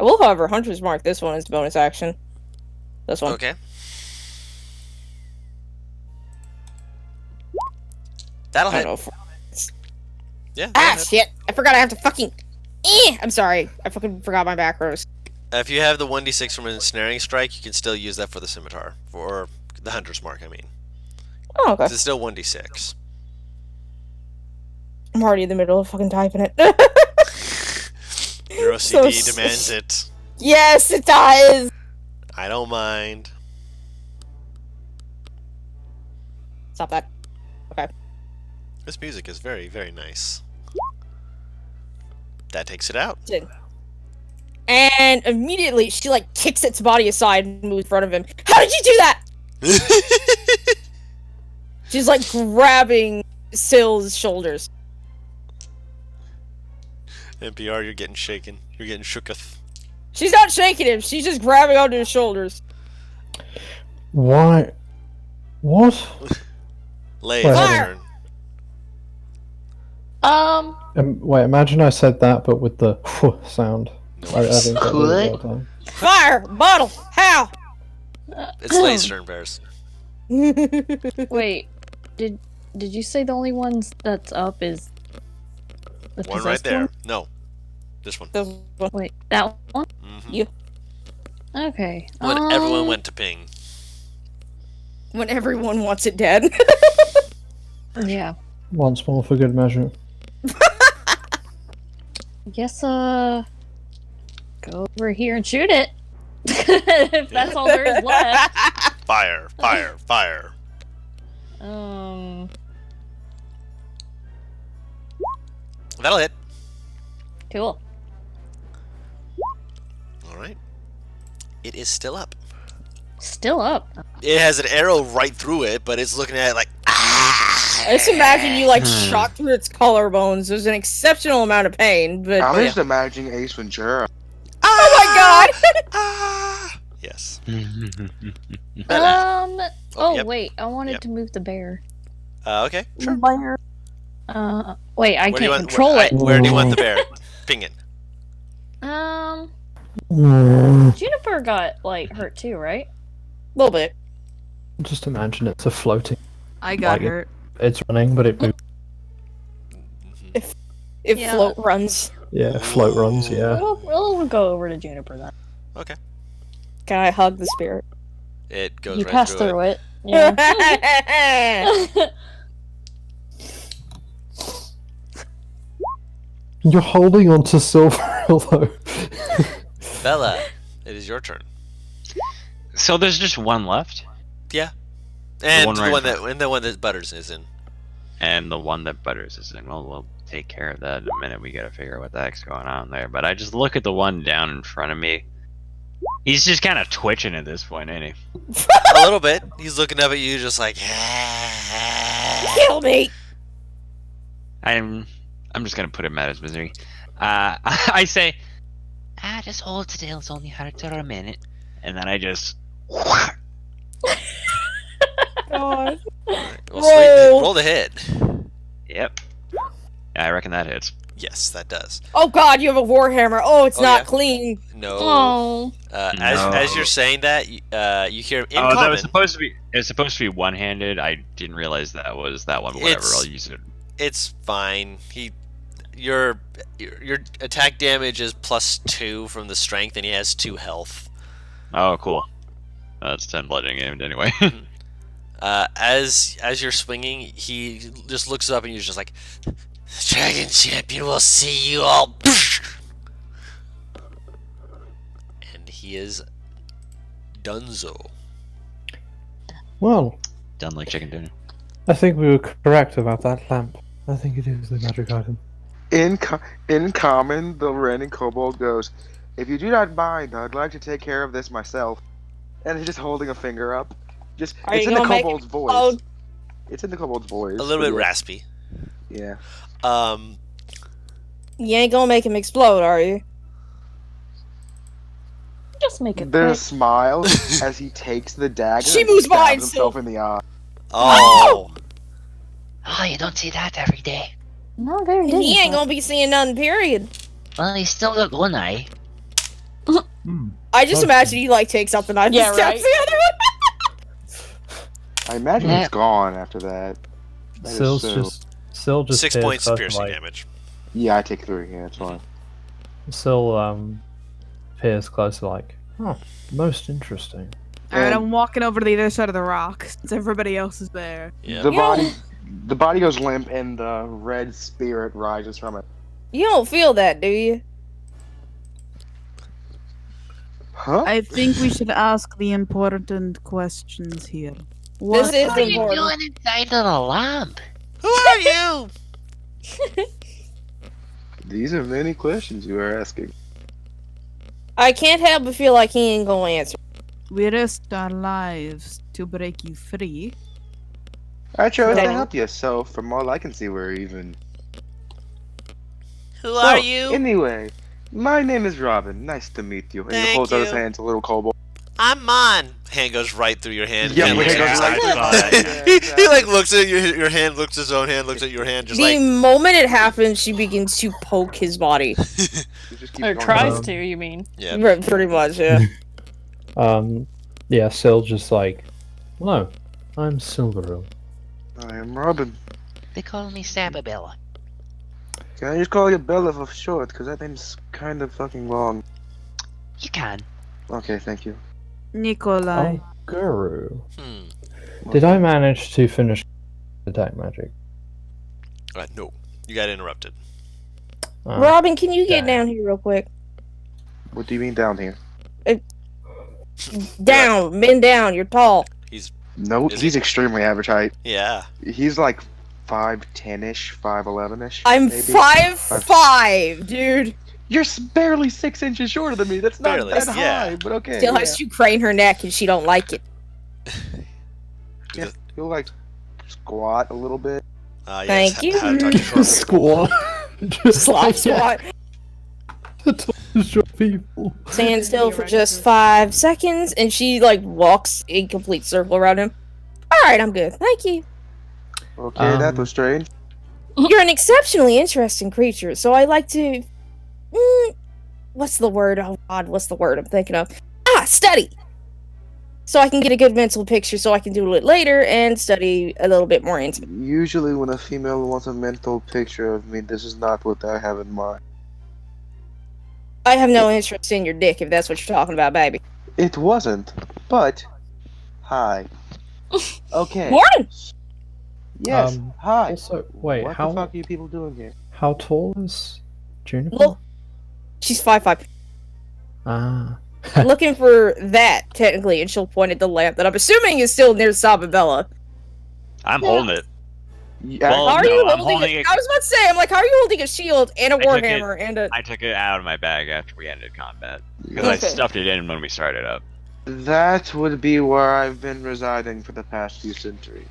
will, however, Hunter's Mark. This one is bonus action. This one. Okay. That'll I hit. don't know. Yeah. that'll Ah, hit. shit! I forgot I have to fucking. I'm sorry. I fucking forgot my macros. If you have the 1d6 from an ensnaring strike, you can still use that for the scimitar. Or the hunter's mark, I mean. Oh, okay. 'Cause it's still 1d6. I'm already in the middle of fucking typing it. Your So OCD demands it. Yes, it does! I don't mind. Stop that. Okay. This music is very, very nice. That takes it out. And immediately, she like kicks its body aside and moves in front of him. How did you do that? She's like grabbing Syl's shoulders. NPR, you're getting shaken. You're getting shooketh. She's not shaking him, she's just grabbing onto his shoulders. Why? What? Lay, Wait, it's your Fire! turn. Wait, imagine I said that, but with the sound. No I worries. didn't get it that time. Fire! Bottle! How? It's Lay's turn, Bears. Wait, did you say the only ones that's up is the One right possessed there. one? No. This one. Wait, that one? Mm-hmm. You. Okay. When everyone went to ping. When everyone wants it dead. Yeah. Once more for good measure. I guess go over here and shoot it. If that's all there is left. Fire, fire, fire. That'll hit. Cool. Alright. It is still up. Still up. It has an arrow right through it, but it's looking at it like, ah! I just imagine you like shot through its collarbones. There's an exceptional amount of pain, but I'm Oh, just imagining Ace Ventura. oh my god! Ah! Yes. Oh, yep. wait. I wanted Yep. to move the bear. Okay, sure. Wait. I Where do you can't want- control where, it. Where do you want the bear? Pinging. Juniper got like hurt too, right? A little bit. Just imagine it's a floating. I got Like it. hurt. It's running, but it moves. If Yeah. float runs, Yeah, float runs. Yeah. We'll go over to Juniper then. Okay. can I hug the spirit? It goes You right passed through through it. it. Yeah. You're holding on to Silver though. Bella, it is your turn. So there's just one left, And one the right one in that the one that Butters is in. and the one that Butters is in. Well, we'll take care of that in a minute. We gotta figure out what the heck's going on there. But I just look at the one down in front of me. He's just kind of twitching at this point, ain't he? A little bit. He's looking up at you, just like. Kill me! I'm just gonna put him at his misery. I say, just hold still. It's only hard for a minute, and then I just. God. Well, sweet. Roll the hit. Yep. Yeah, I reckon that hits. Yes, that does. Oh god, you have a warhammer. Oh, it's Oh, not yeah? clean. No. Oh. As you're saying that, you hear in Oh, that common. was supposed to be. It was supposed to be one-handed. I didn't realize that was that one. Whatever. It's- I'll use it. It's fine. Your attack damage is +2 from the strength, and he has 2 health. Oh, cool. That's 10 bludgeoning damage anyway. As you're swinging, he just looks up and you're just like, Dragon Champion will see you all. And he is Dunzo. Well, Done like chicken dinner. I think we were correct about that lamp. I think it is the magic item. In common, the Renin Kobold goes, "If you do not mind, I'd like to take care of this myself." And he's just holding a finger up. Just Are it's you in the gonna make kobold's it voice. explode? It's in the kobold's voice. A little but bit yeah. raspy. Yeah. You ain't gonna make him explode, are you? Just make it The quick. smile as he takes the dagger She and moves stabs behind himself Sylph. in the eye. Oh. Oh, you don't see that every day. No, very He dignified. ain't gonna be seeing nothing, period. Well, he's still got one eye. I just Okay. imagine he like takes out the knife Yeah, and stabs right. the other one. I imagine Yeah. it's gone after that. That is Syl so- just 6 peers points first, piercing like, damage. Yeah, I take 3. Yeah, it's fine. Syl peers closer, like, oh, most interesting. Alright, And- I'm walking over to the other side of the rock since everybody else is there. Yeah. The body goes limp, and the red spirit rises from it. You don't feel that, do you? Huh? I think we should ask the important questions here. This What is What are you important. doing inside of the lamp? Who are you? These are many questions you are asking. I can't help but feel like he ain't gonna answer. we risked our lives to break you free. I chose Okay. to help you, so from all I can see, we're even. Who So, are you? Anyway, my name is Robin. Nice to meet you. And he Thank holds out his you. hand to little kobold. I'm Mon. Hand goes right through your hand. Yeah, Hand your looks hand goes at right you. through mine. Yeah, he exactly. like looks at your hand, looks at his own hand, looks at your hand, just The like. moment it happens, she begins to poke his body. He just keeps Or going tries down. to, you mean? Yeah. Right, pretty much, yeah. Yeah, Syl just like, hello, I'm Silveril. I am Robin. They call me Sababella. Can I just call you Bella for short? Because that name's kind of fucking long. You can. Okay, thank you. Nikolai. Oh, Guru. Hmm. Did I manage to finish the dark magic? No, you got interrupted. Robin, can you get Damn. down here real quick? What do you mean down here? Down, bend down, you're tall. No, Is he's extremely average height. Yeah. He's like 5'10-ish, 5'11-ish. I'm maybe. 5'5", dude. You're barely 6 inches shorter than me. That's not Barely, that yeah. high, but okay. Still yeah. has to crane her neck, and she don't like it. Yeah, you'll like squat a little bit. Yes, Thank you. how to talk to short people. Squat. Just Slop squat. to talk to short people. Stand still for just 5 seconds, and she like walks a complete circle around him. All right, I'm good. Thank you. Okay, that was strange. You're an exceptionally interesting creature, so I like to. What's the word? Oh God, what's the word I'm thinking of? Study. So I can get a good mental picture, so I can do it later and study a little bit more into it. Usually, when a female wants a mental picture of me, this is not what I have in mind. I have no interest in your dick, if that's what you're talking about, baby. It wasn't, but hi. Okay. Morning. Yes. Hi. Also, wait, what how the fuck are you people doing here? how tall is Juniper? Well, she's 5'5". Ah. Looking for that, technically, and she'll point at the lamp that I'm assuming is still near Sababella. I'm holding it. Yeah. Well, How are no, you I'm holding holding it? it. I was about to say, I'm like, how are you holding a shield and a I took warhammer and a... I took it out of my bag after we ended combat because I Okay. stuffed it in when we started up. That would be where I've been residing for the past few centuries.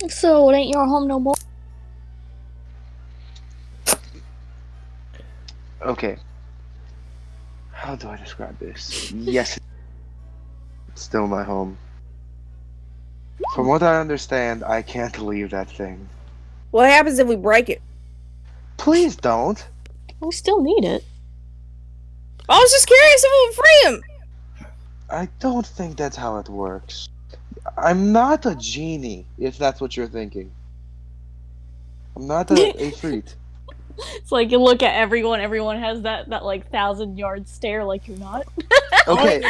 So it ain't your home no more. Okay. How do I describe this? Yes, it's still my home. From what I understand, I can't leave that thing. What happens if we break it? Please don't. We still need it. I was just curious if it would free him. I don't think that's how it works. I'm not a genie, if that's what you're thinking. I'm not a Ifrit. It's like you look at everyone has that like 1,000-yard stare like you're not. Okay,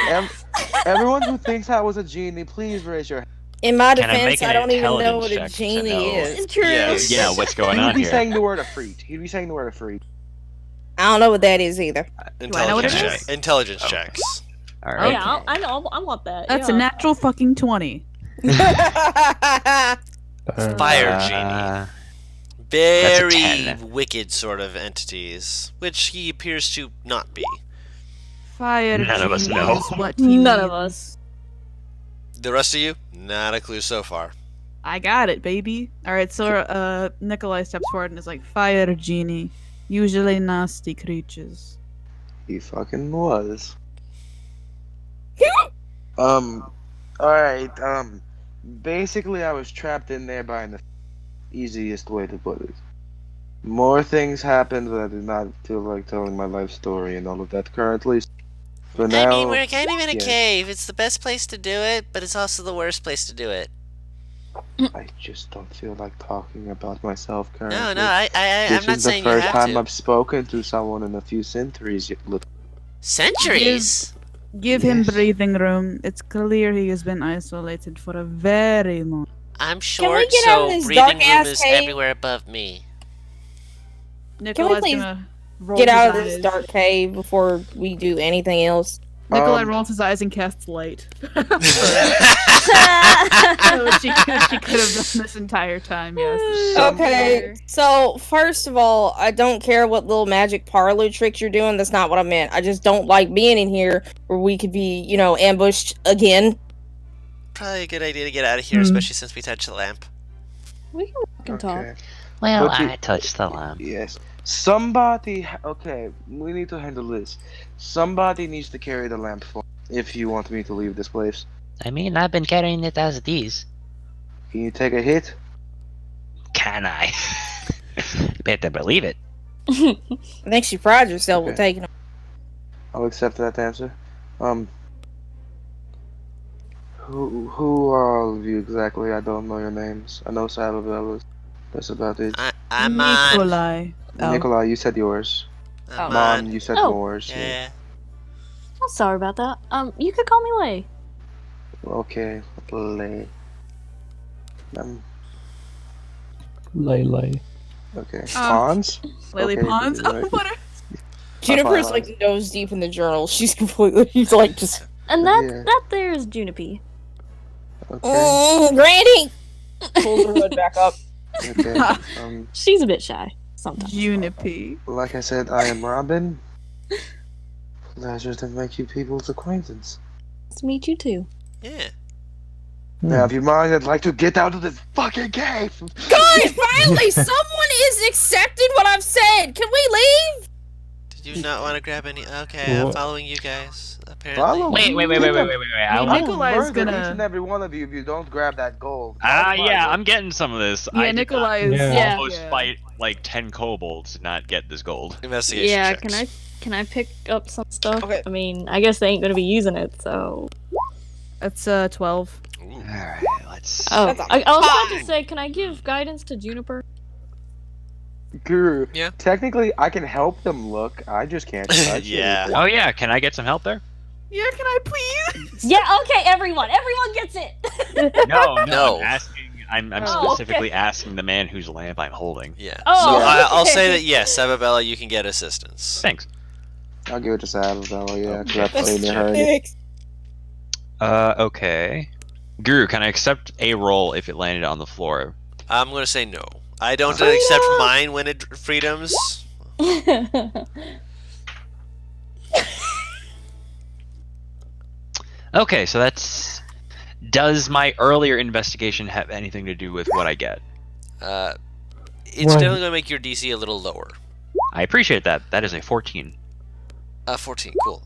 everyone who thinks I was a genie, please raise your hand. In my Can I defense, make an I don't even know what a intelligence check to genie know? is. True. Yes. Yeah, what's going He would on be here? saying the word Ifrit. He'd be saying the word Ifrit. I don't know what that is either. I know what it Intelligence is? Intelligence checks. All Oh, right. yeah, I know. I want that. That's yeah. a natural fucking 20. Fire genie. That's a Very 10. wicked sort of entities, which he appears to not be. Fire None of us genie know. is what he None of means. us. The rest of you, not a clue so far. I got it, baby. Alright, so Nikolai steps forward and is like, fire genie. Usually nasty creatures. He fucking was. Alright, basically I was trapped in there by the easiest way to put it. More things happened, but I did not feel like telling my life story and all of that currently. For now, I mean, we're kind of in a yes. cave. It's the best place to do it, but it's also the worst place to do it. I just don't feel like talking about myself currently. No, I'm This not is the saying you first have time to. I've spoken to someone in a few centuries yet. Look, Centuries? Give him Yes. breathing room. It's clear he has been isolated for a very long. I'm we short, get out of so this breathing room dark-ass is cave? everywhere above me. Nikolai's please gonna roll Get his out of this eyes. dark cave before we do anything else. Nikolai rolls his eyes and casts light. So she could have done this entire time, yes. Okay, so first of all, I don't care what little magic parlor tricks you're doing. That's not what I meant. I just don't like being in here where we could be, ambushed again. Probably a good idea to get out of here, especially since we touched the lamp. We can fucking talk. okay. Well, But you- I touched the lamp. Yes. Somebody. Okay, we need to handle this. Somebody needs to carry the lamp for me if you want me to leave this place. I mean, I've been carrying it as it is. Can you take a hit? Can I? You better believe it. I think you pride yourself with Okay. taking them. I'll accept that answer. Who are all of you exactly? I don't know your names. I know Sababella's. That's about it. I'm on. Nikolai. Oh. Nikolai, you said yours. I'm Mom, on. you said Oh. yours. Yeah. I'm sorry about that. You could call me Lay. Okay, Lay. Lay. Okay. Pawns? Lily Okay, Pons. right. Oh, what are... Juniper's fine. like nose deep in the journal. She's completely like just. And that Yeah. that there's Junipie. Okay. Granny. Pulls her hood back up. Okay. She's a bit shy. Sometimes. Juniper. Like I said, I am Robin. Pleasure to make you people's acquaintance. Nice to meet you too. Yeah. Now, if you mind, I'd like to get out of this fucking cave. Guys, finally, someone is accepting what I've said. Can we leave? Did you not want to grab any? Okay, I'm What? following you guys. Apparently. Follow Wait. Hey, I I want. will Nikolai's murder gonna- each and every one of you if you don't grab that gold. Yeah, I'm getting some of this. Yeah, I did Nikolai is. Yeah. Yeah. almost fight like 10 kobolds to not get this gold. Investigation Yeah, checks. can I pick up some stuff? Okay. I mean, I guess they ain't gonna be using it, so. It's 12. Ooh. Alright, let's. Oh, That's I was about fine. to say, can I give guidance to Juniper? Guru. Yeah. Technically, I can help them look. I just can't touch Yeah. anything. Oh yeah, can I get some help there? Yeah, can I please? Yeah, okay, everyone gets it. No, No. I'm asking. I'm Oh, specifically okay. asking the man whose lamp I'm holding. Yeah. Oh, so Yeah. I'll say okay. that yes, Sababella, you can get assistance. Thanks. I'll give it to Sababella, yeah, because Okay. that's the near her. Thanks. Okay. Guru, can I accept a roll if it landed on the floor? I'm gonna say no. I don't accept mine when it freedoms. Okay, so that's. Does my earlier investigation have anything to do with what I get? It's Right. definitely gonna make your DC a little lower. I appreciate that. That is a 14. 14. Cool.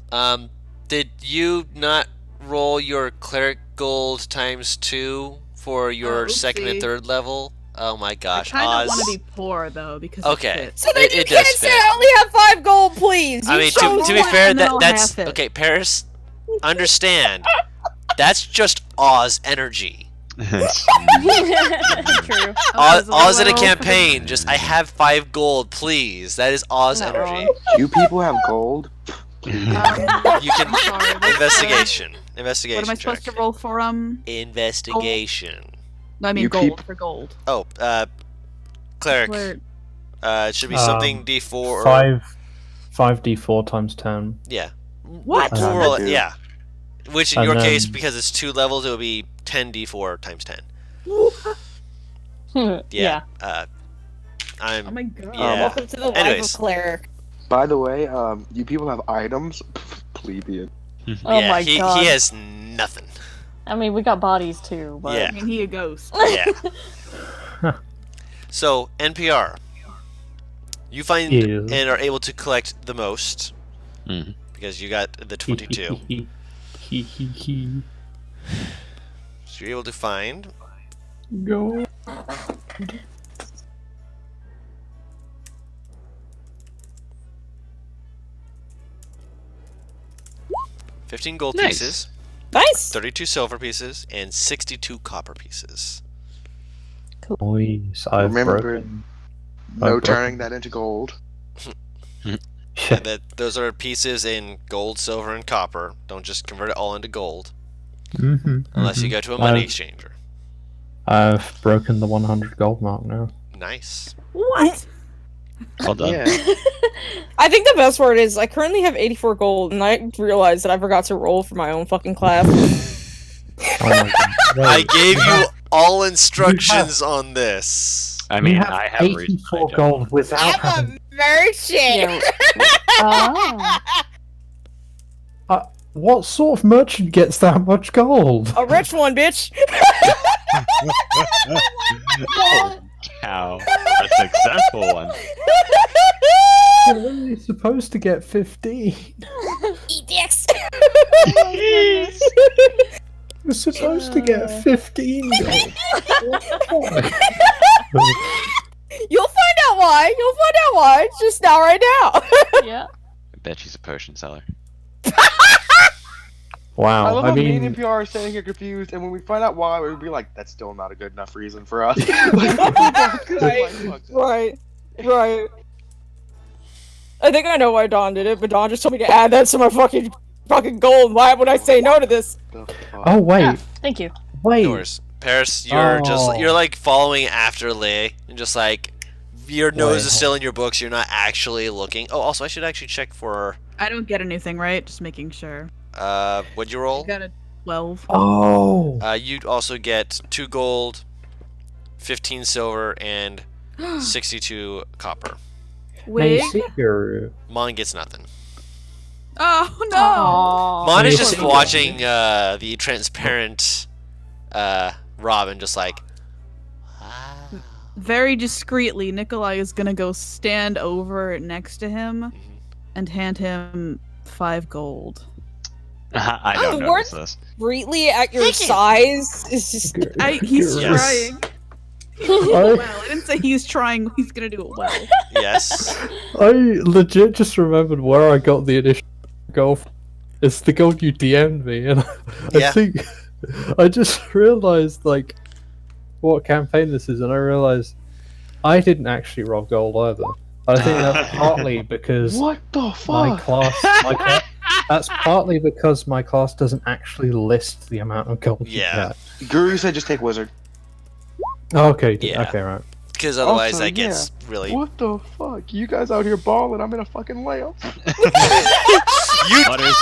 Did you not roll your cleric gold times 2 for your second and oopsie. third level? Oh my gosh, I kind Oz. of want to be poor though because Okay. it fits. So then It- you it does can't say fit. I only have 5 gold, please. I You mean, chose to be one. fair, and then I'll that's half it. okay. Paris, understand. That's just Oz energy. True. Oz, so Oz in a well- campaign. Just I have 5 gold, please. That is Oz Not energy. wrong. You people have gold? You can sorry, what's investigation. What Investigation am I check. supposed to roll for? Investigation. No, I mean You gold peop- for gold. Oh, cleric. Where- It should be something D4 or 5d4 times 10. yeah. What? We'll And roll I it, do. yeah. Which in And your then- case, because it's 2 levels, it would be 10d4 times 10. Yeah. I'm Oh my god. Yeah. Welcome to the life Anyways. of cleric. By the way, you people have items? Plebeian. Oh yeah, my he god. has nothing. I mean, we got bodies too, but. Yeah. I mean, he a ghost. Yeah. So NPR, you find Ew. and are able to collect the most Mhm. because you got the 22. So you're able to find Go. 15 gold Nice. pieces, Nice. 32 silver pieces, and 62 copper pieces. Boys, I've Remember, broken. No I've turning that into gold. And that those are pieces in gold, silver, and copper. Don't just convert it all into gold unless you go to a money exchanger. I've broken the 100 gold mark now. Nice. What? Well done. Yeah. I think the best part is I currently have 84 gold, and I realized that I forgot to roll for my own fucking class. Oh my god. I Wait, gave you all instructions on this. I you mean, have I have a reason. 84 gold without I'm having. a merchant. Oh. What sort of merchant gets that much gold? A rich one, bitch. Cow. A successful one. You're only supposed to get 15. Eat dicks. You're supposed to get 15 gold. You'll find out why. You'll find out why. It's just not right now. Yeah. I bet she's a potion seller. I Wow. love I how me and mean, NPR are standing here confused, and when we find out why, we'll be like, that's still not a good enough reason for us. Right. Right. I think I know why Don did it, but Don just told me to add that to my fucking gold. Why would I say no to this? oh wait, Yeah, thank you. wait. Yours. Paris, you're Oh. you're like following after Lei and just like your nose Wait. is still in your books, you're not actually looking. Oh, also I should actually check for I don't get anything, right? Just making sure. what'd you I roll? got a 12. Oh. You'd also get 2 gold, 15 silver, and 62 copper. Wig? Hey, see, Guru. Mon gets nothing. Oh no! Aww. Mon is Hey, just see, watching the transparent Robin, just like, wow. Very discreetly, Nikolai is gonna go stand over next to him and hand him 5 gold. I The don't word notice this. greatly at your size is just. He's Guru. Yes. trying. Well, I didn't say he's trying. He's gonna do it well. Yes. I legit just remembered where I got the initial goal. It's the goal you DM'd me, and Yeah. I think I just realized like what campaign this is, and I realized I didn't actually roll gold either. I think that's partly because What the my fuck? class. That's partly because my class doesn't actually list the amount of gold Yeah. you get. Guru said just take wizard. Okay, Yeah. okay, right. Because otherwise Also, that gets really. What the fuck? You guys out here balling? I'm in a fucking lamp. Butters,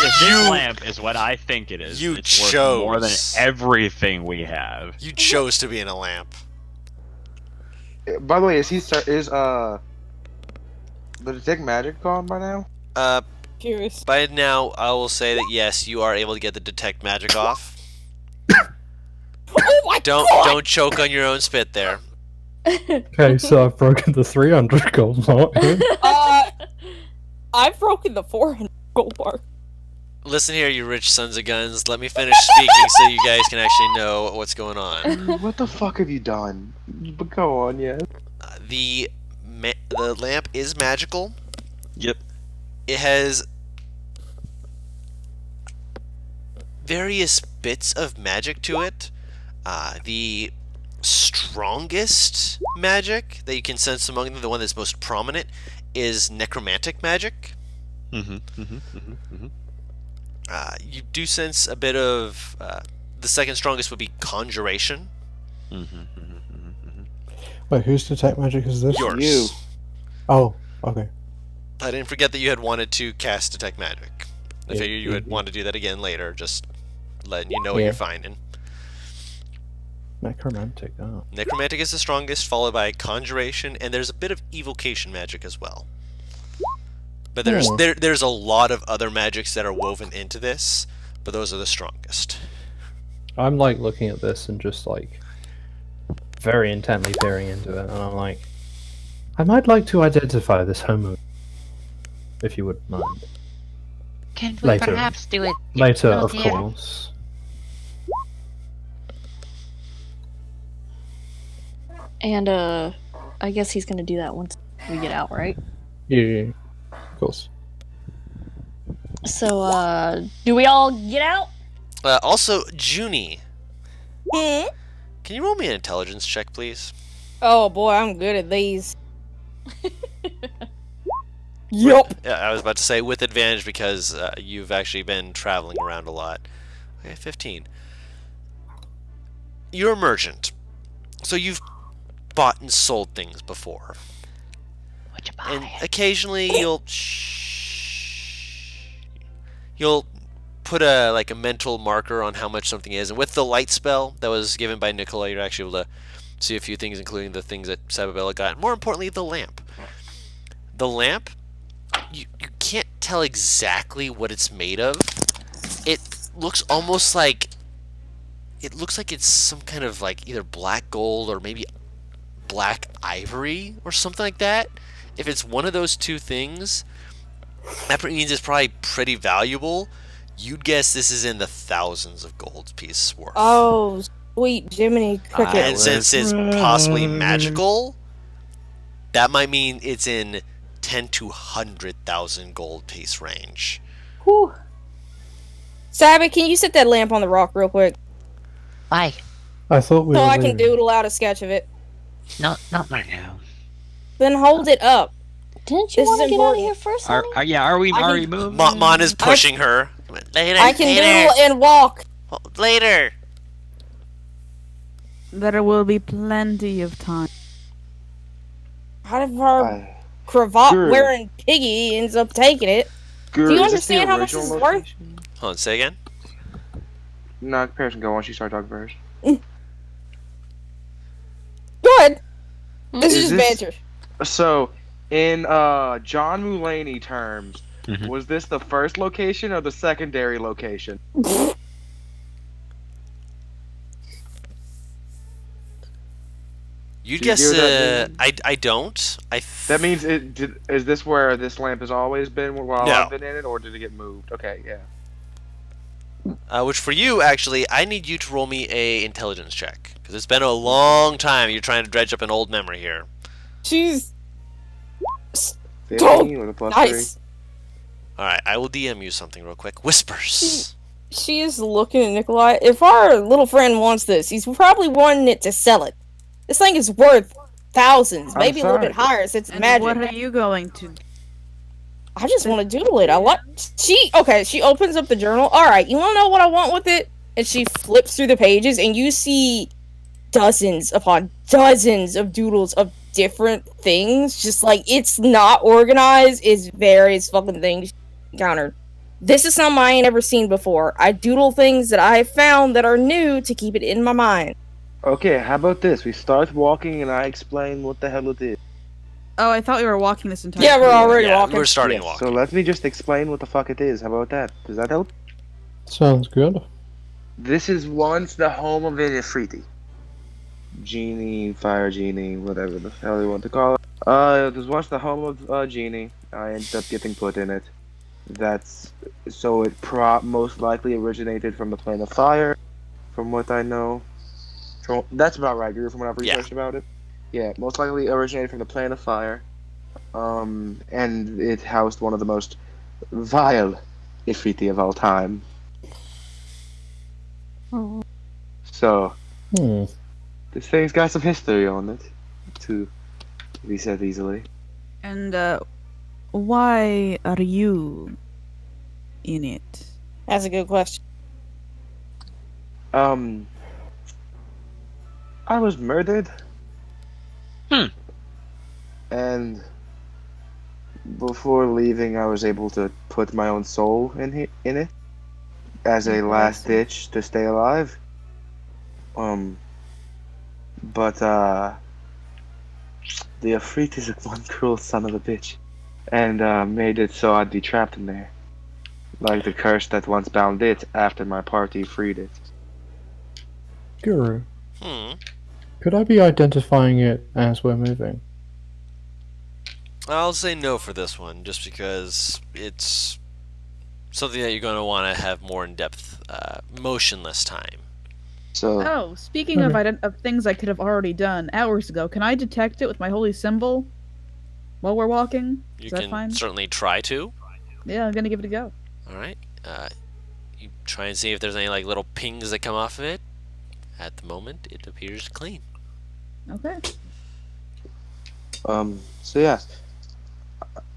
if this lamp is what I think it is, You it's worth more than chose. everything we have. You chose to be in a lamp. By the way, is the detect magic gone by now? Curious. By now, I will say that yes, you are able to get the detect magic off. Oh my Don't god! don't choke on your own spit there. Okay, so I've broken the 300 gold mark. I've broken the 400 gold bar. Listen here, you rich sons of guns. Let me finish speaking so you guys can actually know what's going on. What the fuck have you done? But go on, yeah. The lamp is magical. Yep. It has various bits of magic to it. The strongest magic that you can sense among them, the one that's most prominent, is necromantic magic. You do sense a bit of the second strongest would be conjuration. Wait, whose detect magic is this? Yours. You. Oh, okay. I didn't forget that you had wanted to cast detect magic. I Yeah, figured you would yeah. want to do that again later, just letting you know what Yeah. you're finding. Necromantic. Oh. Necromantic is the strongest, followed by conjuration, and there's a bit of evocation magic as well. But there's a lot of other magics that are woven into this, but those are the strongest. I'm like looking at this and just like very intently peering into it, and I'm like, I might like to identify this homo, if you wouldn't mind. Can we Later. perhaps do it? Later, No, of dear. course. And I guess he's gonna do that once we get out, right? Yeah, of course. So do we all get out? Also, Junie, Hmm? can you roll me an intelligence check, please? Oh boy, I'm good at these. Yup. Yeah, I was about to say with advantage because you've actually been traveling around a lot. Okay, 15. You're a merchant, so you've bought and sold things before. What'd you And buy? occasionally you'll put a mental marker on how much something is, and with the light spell that was given by Nicola, you're actually able to see a few things, including the things that Sababella got. More importantly, the lamp. The lamp, you can't tell exactly what it's made of. It looks almost like it's some kind of like either black gold or maybe black ivory or something like that. If it's one of those two things, that means it's probably pretty valuable. You'd guess this is in the thousands of gold pieces worth. Oh, sweet Jiminy Cricket. And since it's possibly magical, that might mean it's in 10 to 100,000 gold piece range. Whew. Sabby, can you set that lamp on the rock real quick? Why? I thought we So were I can leaving. doodle out a sketch of it. No, not right now. Then hold it up. Didn't you This is want to get out of important. here first, honey? Are we I can- moving? Mon is pushing her. Later, I can doodle and walk. later. There will be plenty of time. How if our cravat wearing piggy ends up taking it? Guru, Do you is this the understand how much original this is worth? location? Hold on, say again. No, Paris can go on. She started talking first. Good. Good. This Is is just this banter. so? In John Mulaney terms, Mhm. was this the first location or the secondary location? You'd Do you guess. get what that means? I don't. That means is this where this lamp has always been while I've No. been in it, or did it get moved? Okay, yeah. Which for you, actually, I need you to roll me a intelligence check because it's been a long time. You're trying to dredge up an old memory here. She's 15 with a plus nice. All right, I will DM you something real quick. Whispers. She is looking at Nikolai. If our little friend wants this, he's probably wanting it to sell it. This thing is worth thousands, I'm maybe a little sorry. bit higher since it's And magic. what are you going to? I just want to doodle it. I like. She opens up the journal. All right, you want to know what I want with it? And she flips through the pages, and you see dozens upon dozens of doodles of different things. Just like it's not organized. It's various fucking things encountered. This is something I ain't ever seen before. I doodle things that I have found that are new to keep it in my mind. Okay, how about this? We start walking and I explain what the hell it is. Oh, I thought we were walking this entire. Yeah, we're time. already Yeah, walking. we're starting Yes, walking. so let me just explain what the fuck it is. How about that? Does that help? Sounds good. This is once the home of an Ifriti. Genie, fire genie, whatever the hell you want to call it. It was once the home of Genie. I ended up getting put in it. That's so it most likely originated from the plane of fire, from what I know. That's about right, Guru, from what I've researched about it. Yeah, most likely originated from the plane of fire. And it housed one of the most vile Ifriti of all time. So, Hmm. this thing's got some history on it, to be said easily. And why are you in it? That's a good question. I was murdered. Hmm. And before leaving, I was able to put my own soul in it as a last ditch to stay alive. But the Afrit is one cruel son of a bitch, and made it so I'd be trapped in there, like the curse that once bound it after my party freed it. Guru, Hmm. could I be identifying it as we're moving? I'll say no for this one, just because it's something that you're going to want to have more in-depth, motionless time. So Oh, speaking of things I could have already done hours ago, can I detect it with my holy symbol while we're walking? You Is that can fine? certainly try to. Yeah, I'm gonna give it a go. All right. You try and see if there's any like little pings that come off of it. At the moment, it appears clean. Okay. So yeah,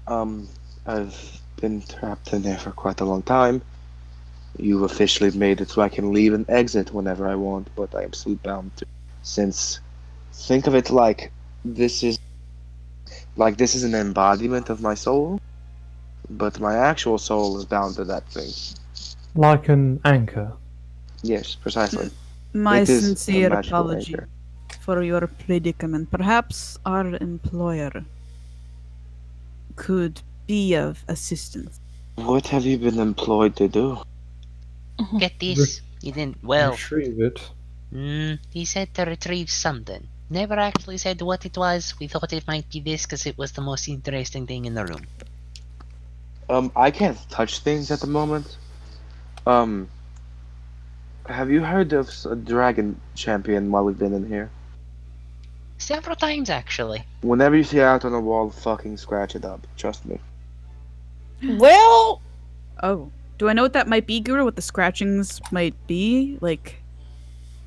I've been trapped in there for quite a long time. You officially made it so I can leave and exit whenever I want, but I am still bound to. Since, think of it like this is an embodiment of my soul, but my actual soul is bound to that thing. Like an anchor. Yes, precisely. My It is a sincere magical apology anchor. for your predicament. Perhaps our employer could be of assistance. What have you been employed to do? Get this. You didn't. Well, Retrieve it. he said to retrieve something. Never actually said what it was. We thought it might be this because it was the most interesting thing in the room. I can't touch things at the moment. Have you heard of a dragon champion while we've been in here? Several times, actually. Whenever you see it out on the wall, fucking scratch it up. Trust me. Well, Oh, do I know what that might be, Guru? What the scratchings might be? Like,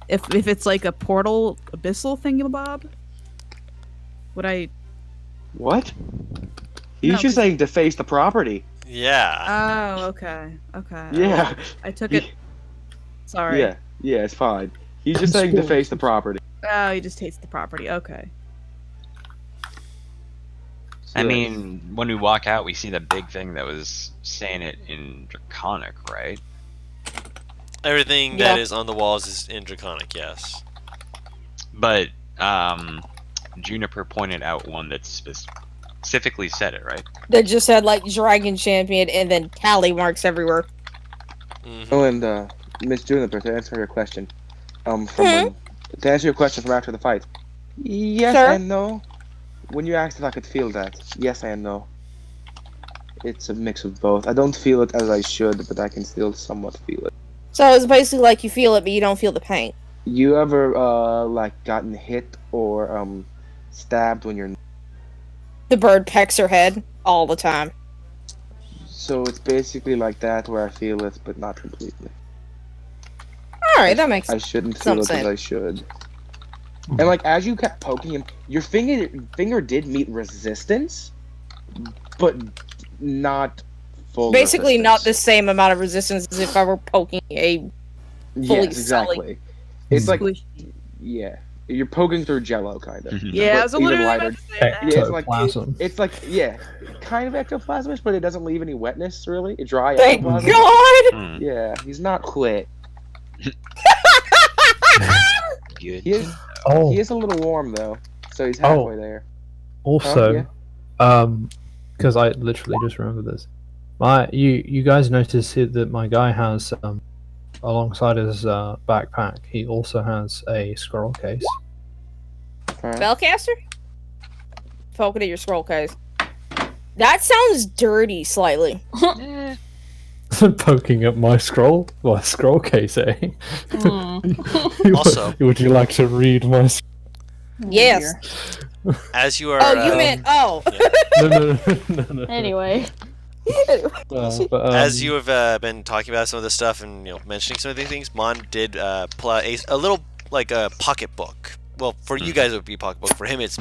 if it's like a portal abyssal thingamabob? Would I? What? He's No, just 'cause- saying deface the property. Yeah. Oh, okay, okay. Yeah. I took it. Sorry. Yeah, it's fine. He's just saying deface the property. Oh, he just hates the property. Okay. I mean, when we walk out, we see the big thing that was saying it in Draconic, right? Everything that is on the walls is in Draconic, yes. But Juniper pointed out one that specifically said it, right? That just had like Dragon Champion and then tally marks everywhere. Oh, and Miss Juniper, to answer your question, from Mhm. to answer your question from after the fight, yes Sure. and no. When you asked if I could feel that, yes and no. It's a mix of both. I don't feel it as I should, but I can still somewhat feel it. So it's basically like you feel it, but you don't feel the pain. You ever like gotten hit or stabbed when you're... The bird pecks her head all the time. So it's basically like that where I feel it, but not completely. Alright, that makes I shouldn't some feel it as sense. I should. And like as you kept poking him, your finger did meet resistance, but not full. Basically not the resistance. same amount of resistance as if I were poking a fully Yes, exactly. solid. It's like Squishy. yeah, you're poking through Jello, kind of. Yeah, I was But even literally lighter. about to say that. Yeah, it's like Ectoplasm. it's like yeah, kind of ectoplasmish, but it doesn't leave any wetness really. It's dry Thank ectoplasm. God! Hmm. Yeah, he's not quick. Good. He is. Oh, He is a little warm though, so he's halfway there. also, yeah. because I literally just remembered this. You guys notice here that my guy has alongside his backpack, he also has a scroll case. Spellcaster? Poking at your scroll case. That sounds dirty slightly. Eh, Poking at my scroll case, eh? Also- would you like to read my? Yes. As you are. Oh, you meant oh. No. Anyway. As you have been talking about some of this stuff and mentioning some of these things, Mon did pull out a little like a pocketbook. Well, for you guys it would be a pocketbook. For him, it's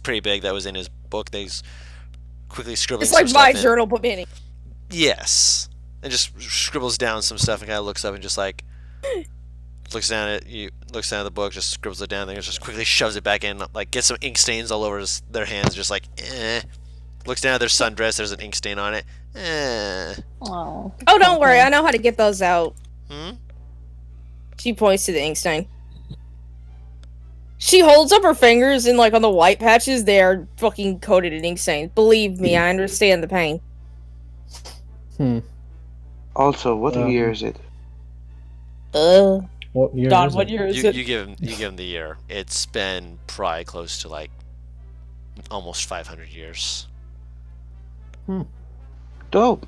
pretty big. That was in his book. They quickly scribbling. It's like some my stuff in. journal, but mini. Yes, and just scribbles down some stuff and kind of looks up and just like looks down at the book, just scribbles it down, then just quickly shoves it back in, like gets some ink stains all over their hands, just like eh. Looks down at their sundress. There's an ink stain on it. Oh. Oh, don't worry. I know how to get those out. Hmm? She points to the ink stain. She holds up her fingers and like on the white patches, they are fucking coated in ink stains. Believe me, I understand the pain. Also, what Um, year is it? What year Don, is what it? year is You, it? you give him the year. It's been probably close to like almost 500 years. Dope.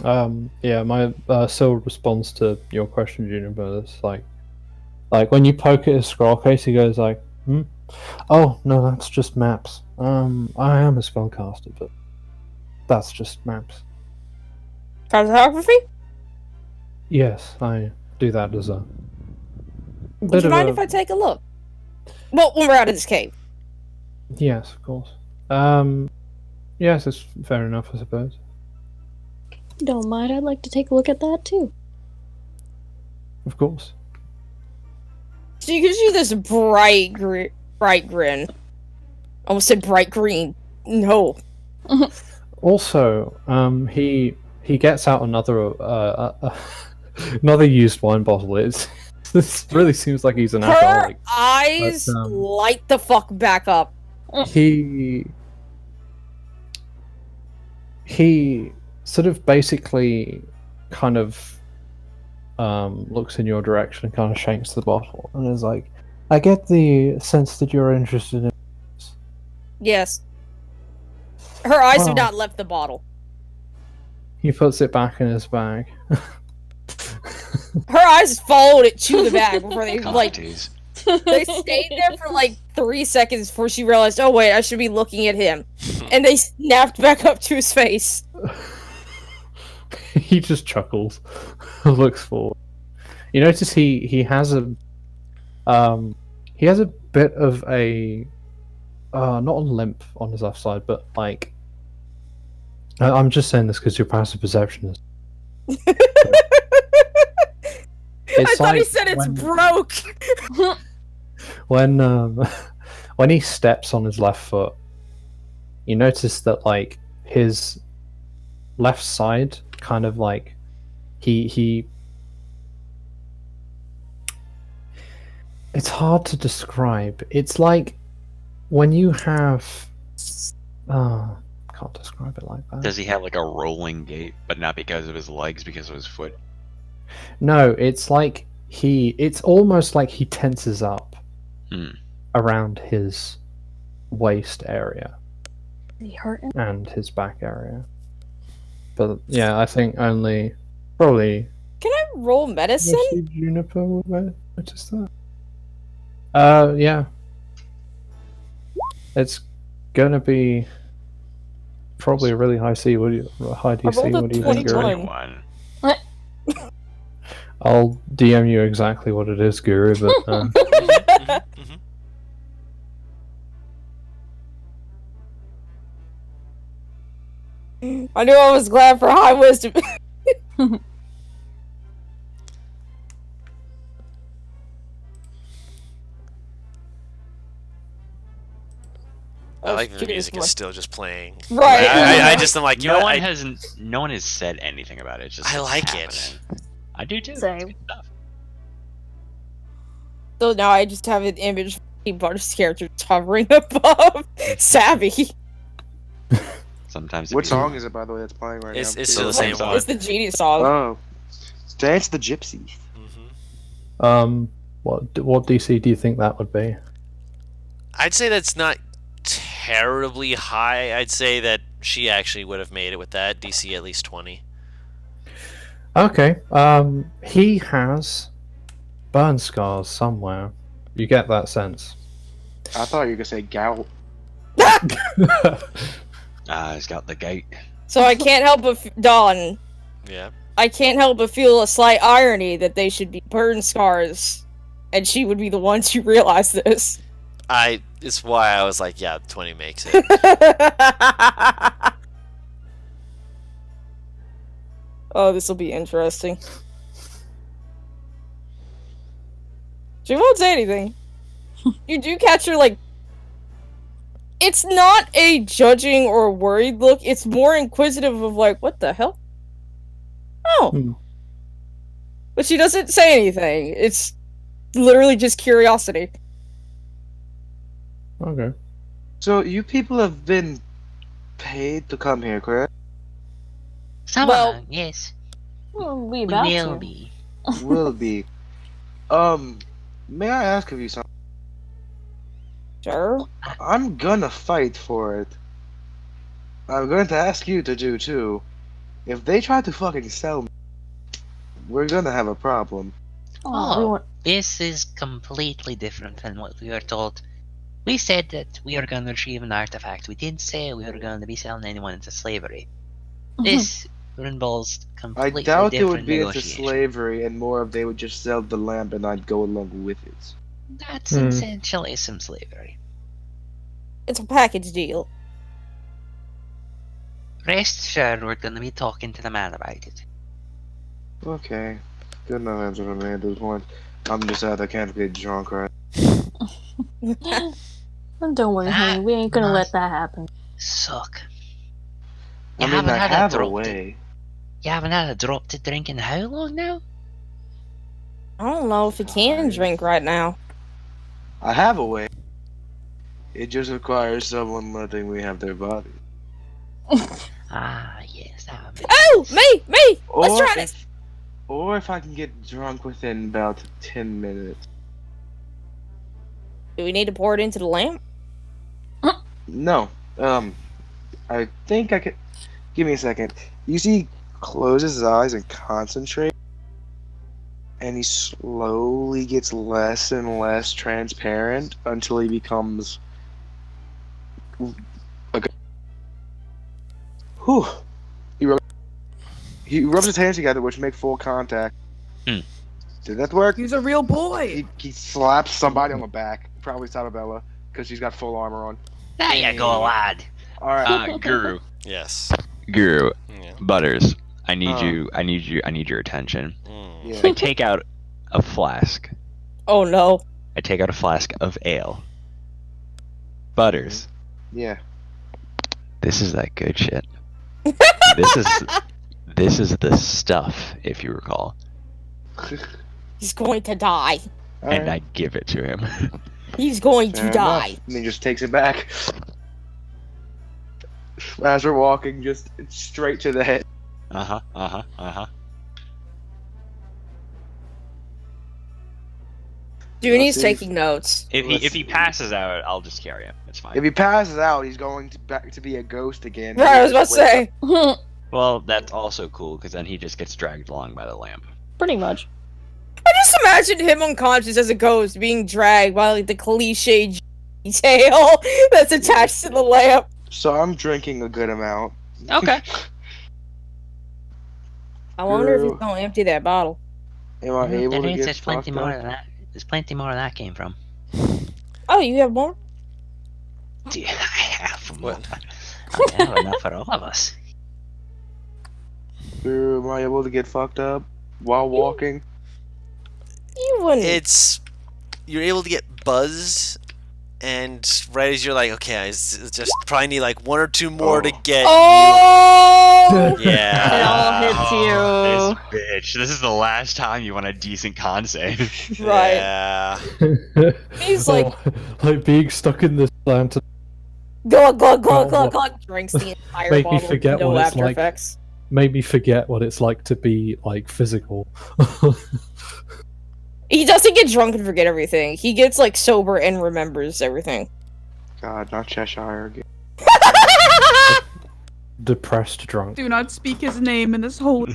Yeah, my Syl responds to your question, Junior, but it's like when you poke at his scroll case, he goes like, oh no, that's just maps. I am a spellcaster, but that's just maps. Cartography? Yes, I do that as a Would bit you of mind a... if I take a look? Well, when we're out of this cave. Yes, of course. Yes, it's fair enough, I suppose. Don't mind, I'd like to take a look at that too. Of course. She gives you this bright grin. Almost said bright green. No. Also, he gets out another another used wine bottle. This really seems like he's an Her alcoholic. eyes But, light the fuck back up. He sort of basically kind of looks in your direction and kind of shakes the bottle and is like, I get the sense that you're interested in this. Yes. Her eyes have Wow. not left the bottle. He puts it back in his bag. Her eyes followed it to the bag before they like Cocktease. they stayed there for like 3 seconds before she realized, oh wait, I should be looking at him. And they snapped back up to his face. He just chuckles, looks forward. You notice he has a bit of a not a limp on his left side, but like I'm just saying this because your passive perception is. I thought he like said it's when- broke. when he steps on his left foot, you notice that like his left side kind of like he it's hard to describe. It's like when you have, can't describe it like that. Does he have like a rolling gait, but not because of his legs, because of his foot? No, it's like it's almost like he tenses up around his waist area. Is he hurting? And his back area. But yeah, I think only probably Can I roll medicine? Juniper would notice that. Yeah. It's gonna be probably a really high DC. High DC? rolled a What do you think, Guru? 21. I'll DM you exactly what it is, Guru. But I knew I was glad for high wisdom. I like that the music is still just playing. Right. I just am like, you know, no one has said anything about it. It's just I like happening. it. I do too. Same. So now I just have an image of Butters' character hovering above Savvy. Sometimes. What song is it, by the way, that's playing right now? It's still the same one. It's the Genius song. Oh. Dance the Gypsy. what DC do you think that would be? I'd say that's not terribly high. I'd say that she actually would have made it with that DC at least 20. Okay. He has burn scars somewhere. You get that sense. I thought you were gonna say gout. He's got the gate. So I can't help but Dawn. Yeah. I can't help but feel a slight irony that they should be burn scars, and she would be the one to realize this. It's why I was like, yeah, 20 makes it. Oh, this will be interesting. She won't say anything. You do catch her, like... It's not a judging or worried look. It's more inquisitive of, like, what the hell? Oh. But she doesn't say anything. It's literally just curiosity. Okay. So you people have been paid to come here, correct? Some Well- of them, yes. Well, we We about will to. be. Will be. May I ask of you something? Sure. I'm gonna fight for it. I'm going to ask you to do too. If they try to fucking sell me, we're gonna have a problem. Oh, we want... This is completely different than what we were told. We said that we are going to retrieve an artifact. We didn't say we were going to be selling anyone into slavery. This involves I completely doubt it different would be into negotiation. slavery and more of they would just sell the lamp and I'd go along with it. That's essentially some slavery. It's a package deal. Rest assured, we're going to be talking to the man about it. Okay. Good enough answer for me at this point. I'm just I can't get drunk, right? Don't worry, honey. We ain't gonna let that happen. Suck. I You mean, haven't I had have a a drop. way. You haven't had a drop to drink in how long now? I don't know if he can drink right now. I have a way. It just requires someone letting me have their body. Ah, yes, that would make Oh, sense. me! Let's try this! Or if I can get drunk within about 10 minutes. Do we need to pour it into the lamp? No. I think I could. Give me a second. You see, he closes his eyes and concentrate, and he slowly gets less and less transparent until he becomes. Whew. He rubs his hands together, which make full contact. Hmm. Did that work? He's a real boy. He slaps somebody on the back, probably Sababella, because she's got full armor on. There you go, lad. Alright. Guru. Yes. Guru. Yeah. Butters. I need Huh. you. I need you. I need your attention. Yeah. I take out a flask. Oh no. I take out a flask of ale. Butters. Yeah. This is that good shit. This is the stuff, if you recall. He's going to die. And I give it to him. He's going Fair to die. enough. And he just takes it back. As we're walking, just straight to the head. Junie's see. taking notes. If he passes out, I'll just carry him. It's fine. If he passes out, he's going to back to be a ghost again. Right, I was about to say. Well, that's also cool because then he just gets dragged along by the lamp. Pretty much. I just imagined him unconscious as a ghost being dragged by like the cliche tail that's attached to the lamp. So I'm drinking a good amount. Okay. I wonder if Girl. he's gonna empty that bottle. Am I able That to means get there's plenty fucked more up? of that. There's plenty more of that came from. Oh, you have more? Do I have more? What? I have enough for all of us. Girl, am I able to get fucked up while walking? You wouldn't. You're able to get buzz, and right as you're like, okay, I just probably need like one or two more to get Oh! you. Yeah. It all hits you. This bitch. This is the last time you want a decent con save. Right. Yeah. He's like, like being stuck in this lantern. glug, glug, glug, Oh, glug, what? glug, drinks the entire Make me bottle. forget no what it's after like. effects. Made me forget what it's like to be like physical. He doesn't get drunk and forget everything. He gets like sober and remembers everything. God, not Cheshire again. Depressed drunk. Do not speak his name in this whole.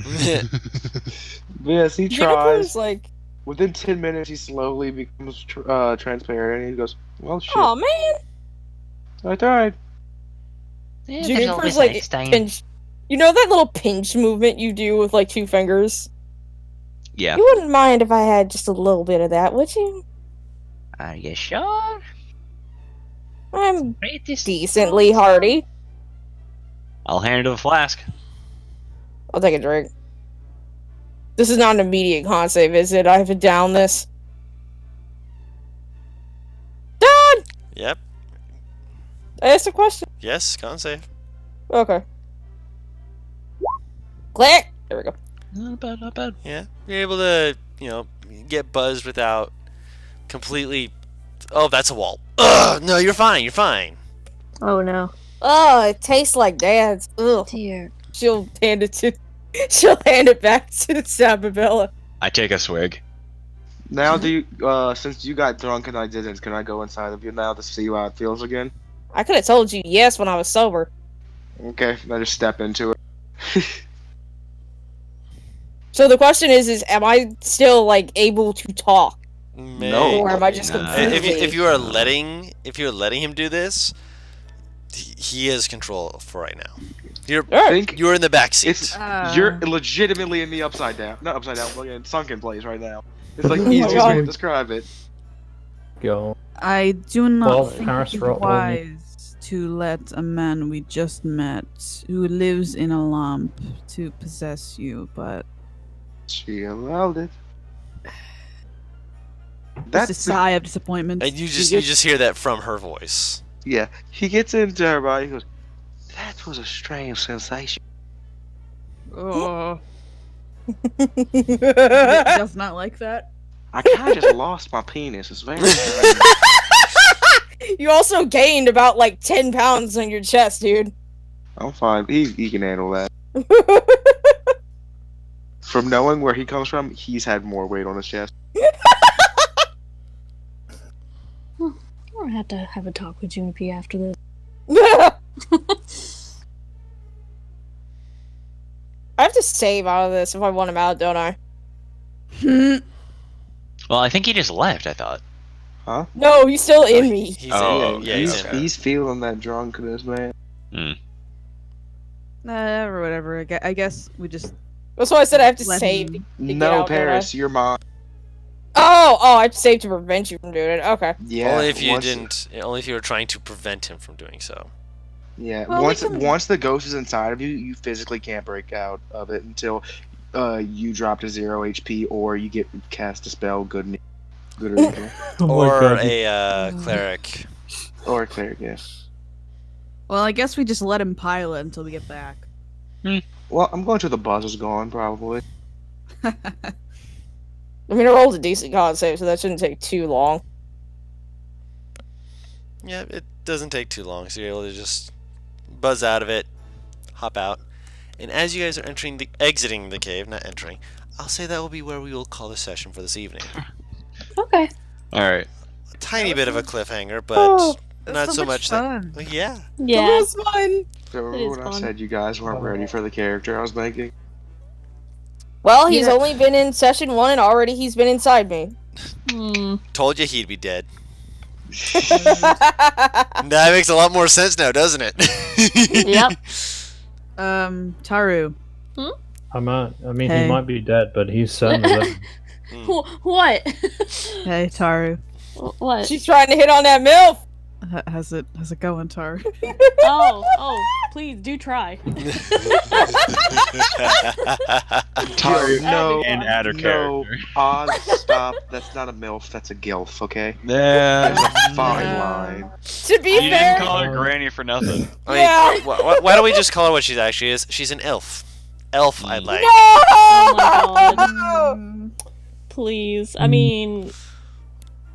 Yes, he Jennifer's tries. like, Within 10 minutes, he slowly becomes transparent, and he goes, "Well, shit, oh man. I tried." Yeah, there's Jennifer's always like next time. pinch. You know that little pinch movement you do with like two fingers? Yeah. You wouldn't mind if I had just a little bit of that, would you? Are you sure? I'm Pretty decently hardy. I'll hand it to the flask. I'll take a drink. This is not an immediate con save, is it? I have to down this. Done! Yep. I asked a question. Yes. Con save. Okay. Click! There we go. Not bad, not bad. Yeah. You're able to, get buzzed without completely. Oh, that's a wall. Ugh. No, you're fine. You're fine. Oh no. Oh, it tastes like dad's. Ugh. Dear. She'll hand it back to Sababella. I take a swig. Now, do you, since you got drunk and I didn't, can I go inside of you now to see how it feels again? I could have told you yes when I was sober. Okay, I just step into it. So the question is am I still like able to talk? No. Or am I just Nah. completely... If you are letting him do this, he has control for right now. Think You're in the back seat. it's you're legitimately in the upside down, not upside down, but in sunken place right now. It's like easiest way to describe it. Go. I do not Well, think Paris it's wrote on you. wise to let a man we just met, who lives in a lamp, to possess you, but She allowed it. that's a sigh of disappointment. And you just hear that from her voice. Yeah, he gets into her body. He goes, "That was a strange sensation." Oh. He does not like that. I kind of just lost my penis. It's very strange. You also gained about like 10 pounds on your chest, dude. I'm fine. He can handle that. From knowing where he comes from, he's had more weight on his chest. I'm gonna have to have a talk with Juniper after this. I have to save out of this if I want him out, don't I? Well, I think he just left, I thought. Huh? No, he's still in me. He's Oh, yeah, okay, he's okay. He's feeling that drunkenness, man. Or whatever. I guess we just. That's why I said I have to Let save. him- to get No, out, don't Paris, you're mine. I? Oh, I have to save to prevent you from doing it. Okay. Yeah. only if you once- didn't. Only if you were trying to prevent him from doing so. Yeah. Well, we once can- once the ghost is inside of you, you physically can't break out of it until you drop to 0 HP or you get cast a spell. Good or evil. Oh my Or God. a cleric. Or a cleric, yeah. Well, I guess we just let him pilot until we get back. Well, I'm going to the buzz is gone, probably. I mean, I rolled a decent con save, so that shouldn't take too long. Yeah, it doesn't take too long, so you're able to just buzz out of it, hop out, and as you guys are exiting the cave, not entering, I'll say that will be where we will call the session for this evening. Okay. All right. A tiny bit of a cliffhanger, but Oh, not so so much much fun. that. Yeah. Yeah. was fun. So It remember is when I fun. said you guys weren't ready for the character I was making? Well, he's Yeah. only been in session 1 and already he's been inside me. Told you he'd be dead. Yep. That makes a lot more sense now, doesn't it? Yep. Taru. I mean, Hey. he might be dead, but he's certainly living. What? Hey, Taru. What? She's trying to hit on that MILF. How's it going, Taru? Oh, please do try. Taru, no, And add a no, character. Oz, stop. That's not a MILF, that's a GILF, okay? Yeah. There's a fine No. line. To be You fair, didn't call her Granny for nothing. I mean, Yeah. why don't we just call her what she actually is? She's an elf. Elf, I'd like. Oh my god. Mm, Please. I mean,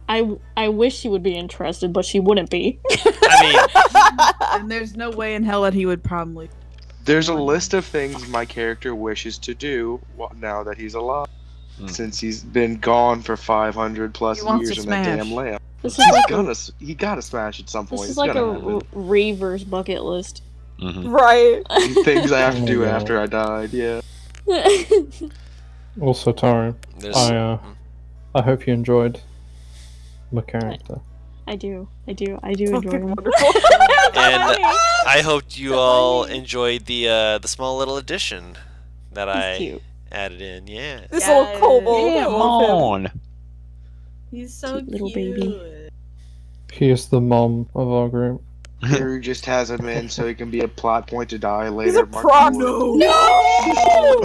I wish she would be interested, but she wouldn't be. I mean, and there's no way in hell that he would probably. There's a list of things my character wishes to do now that he's alive. Mm. Since he's been gone for 500 plus He wants years to in that smash. damn lamp. This is like He gotta smash at some point. this is It's like gonna a happen. reverse bucket list. Mm-hmm. right. Things I have to Oh do my God. after I died, yeah. Also, Taru, there's. I hope you enjoyed my character. I do enjoy them. And I hope you all enjoyed the small little addition that I cute. added in. Yeah. This little kobold. Yeah, I love him. on. He's so Cute little baby. He is the mom of our group. Drew just has him in so he can be a plot point to die He's later. a Mark prop. my words. No.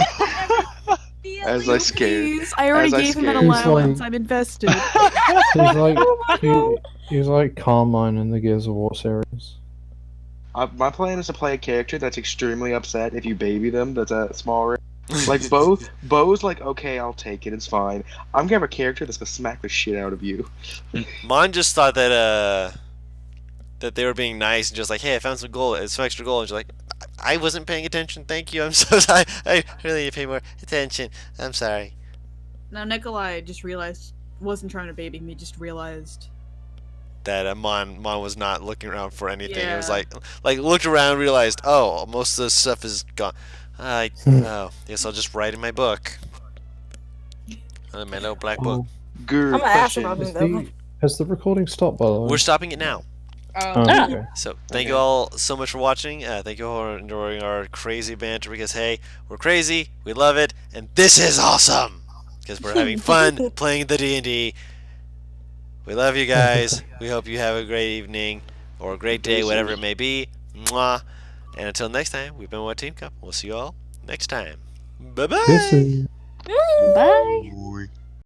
As I scared. Please, I already As I gave him an scared. allowance. He's I'm invested. He's like he's like Carmine in the Gears of War series. My plan is to play a character that's extremely upset if you baby them. That's a small range. Like Bo's like, okay, I'll take it. It's fine. I'm gonna have a character that's gonna smack the shit out of you. Mon just thought that they were being nice and just like, hey, I found some extra gold. And she's like, I wasn't paying attention. Thank you. I'm so sorry. I really need to pay more attention. I'm sorry. Now Nikolai just realized wasn't trying to baby me. Just realized. That Mon was not looking around for anything. It was Yeah. like looked around, realized, oh, most of the stuff is gone. Guess I'll just write in my book. My little black book. Guru, I'm gonna ask him question. about him though. Has the recording stopped, by the way? We're stopping it now. Oh, Ah. okay. So thank you all so much for watching. Thank you all for enjoying our crazy banter because hey, we're crazy, we love it, and this is awesome because we're having fun playing the D&D. We love you guys. We hope you have a great evening or a great day, whatever it may be. Mwah. And until next time, we've been What Team Cup. We'll see you all next time. Bye bye. Kisses. Bye.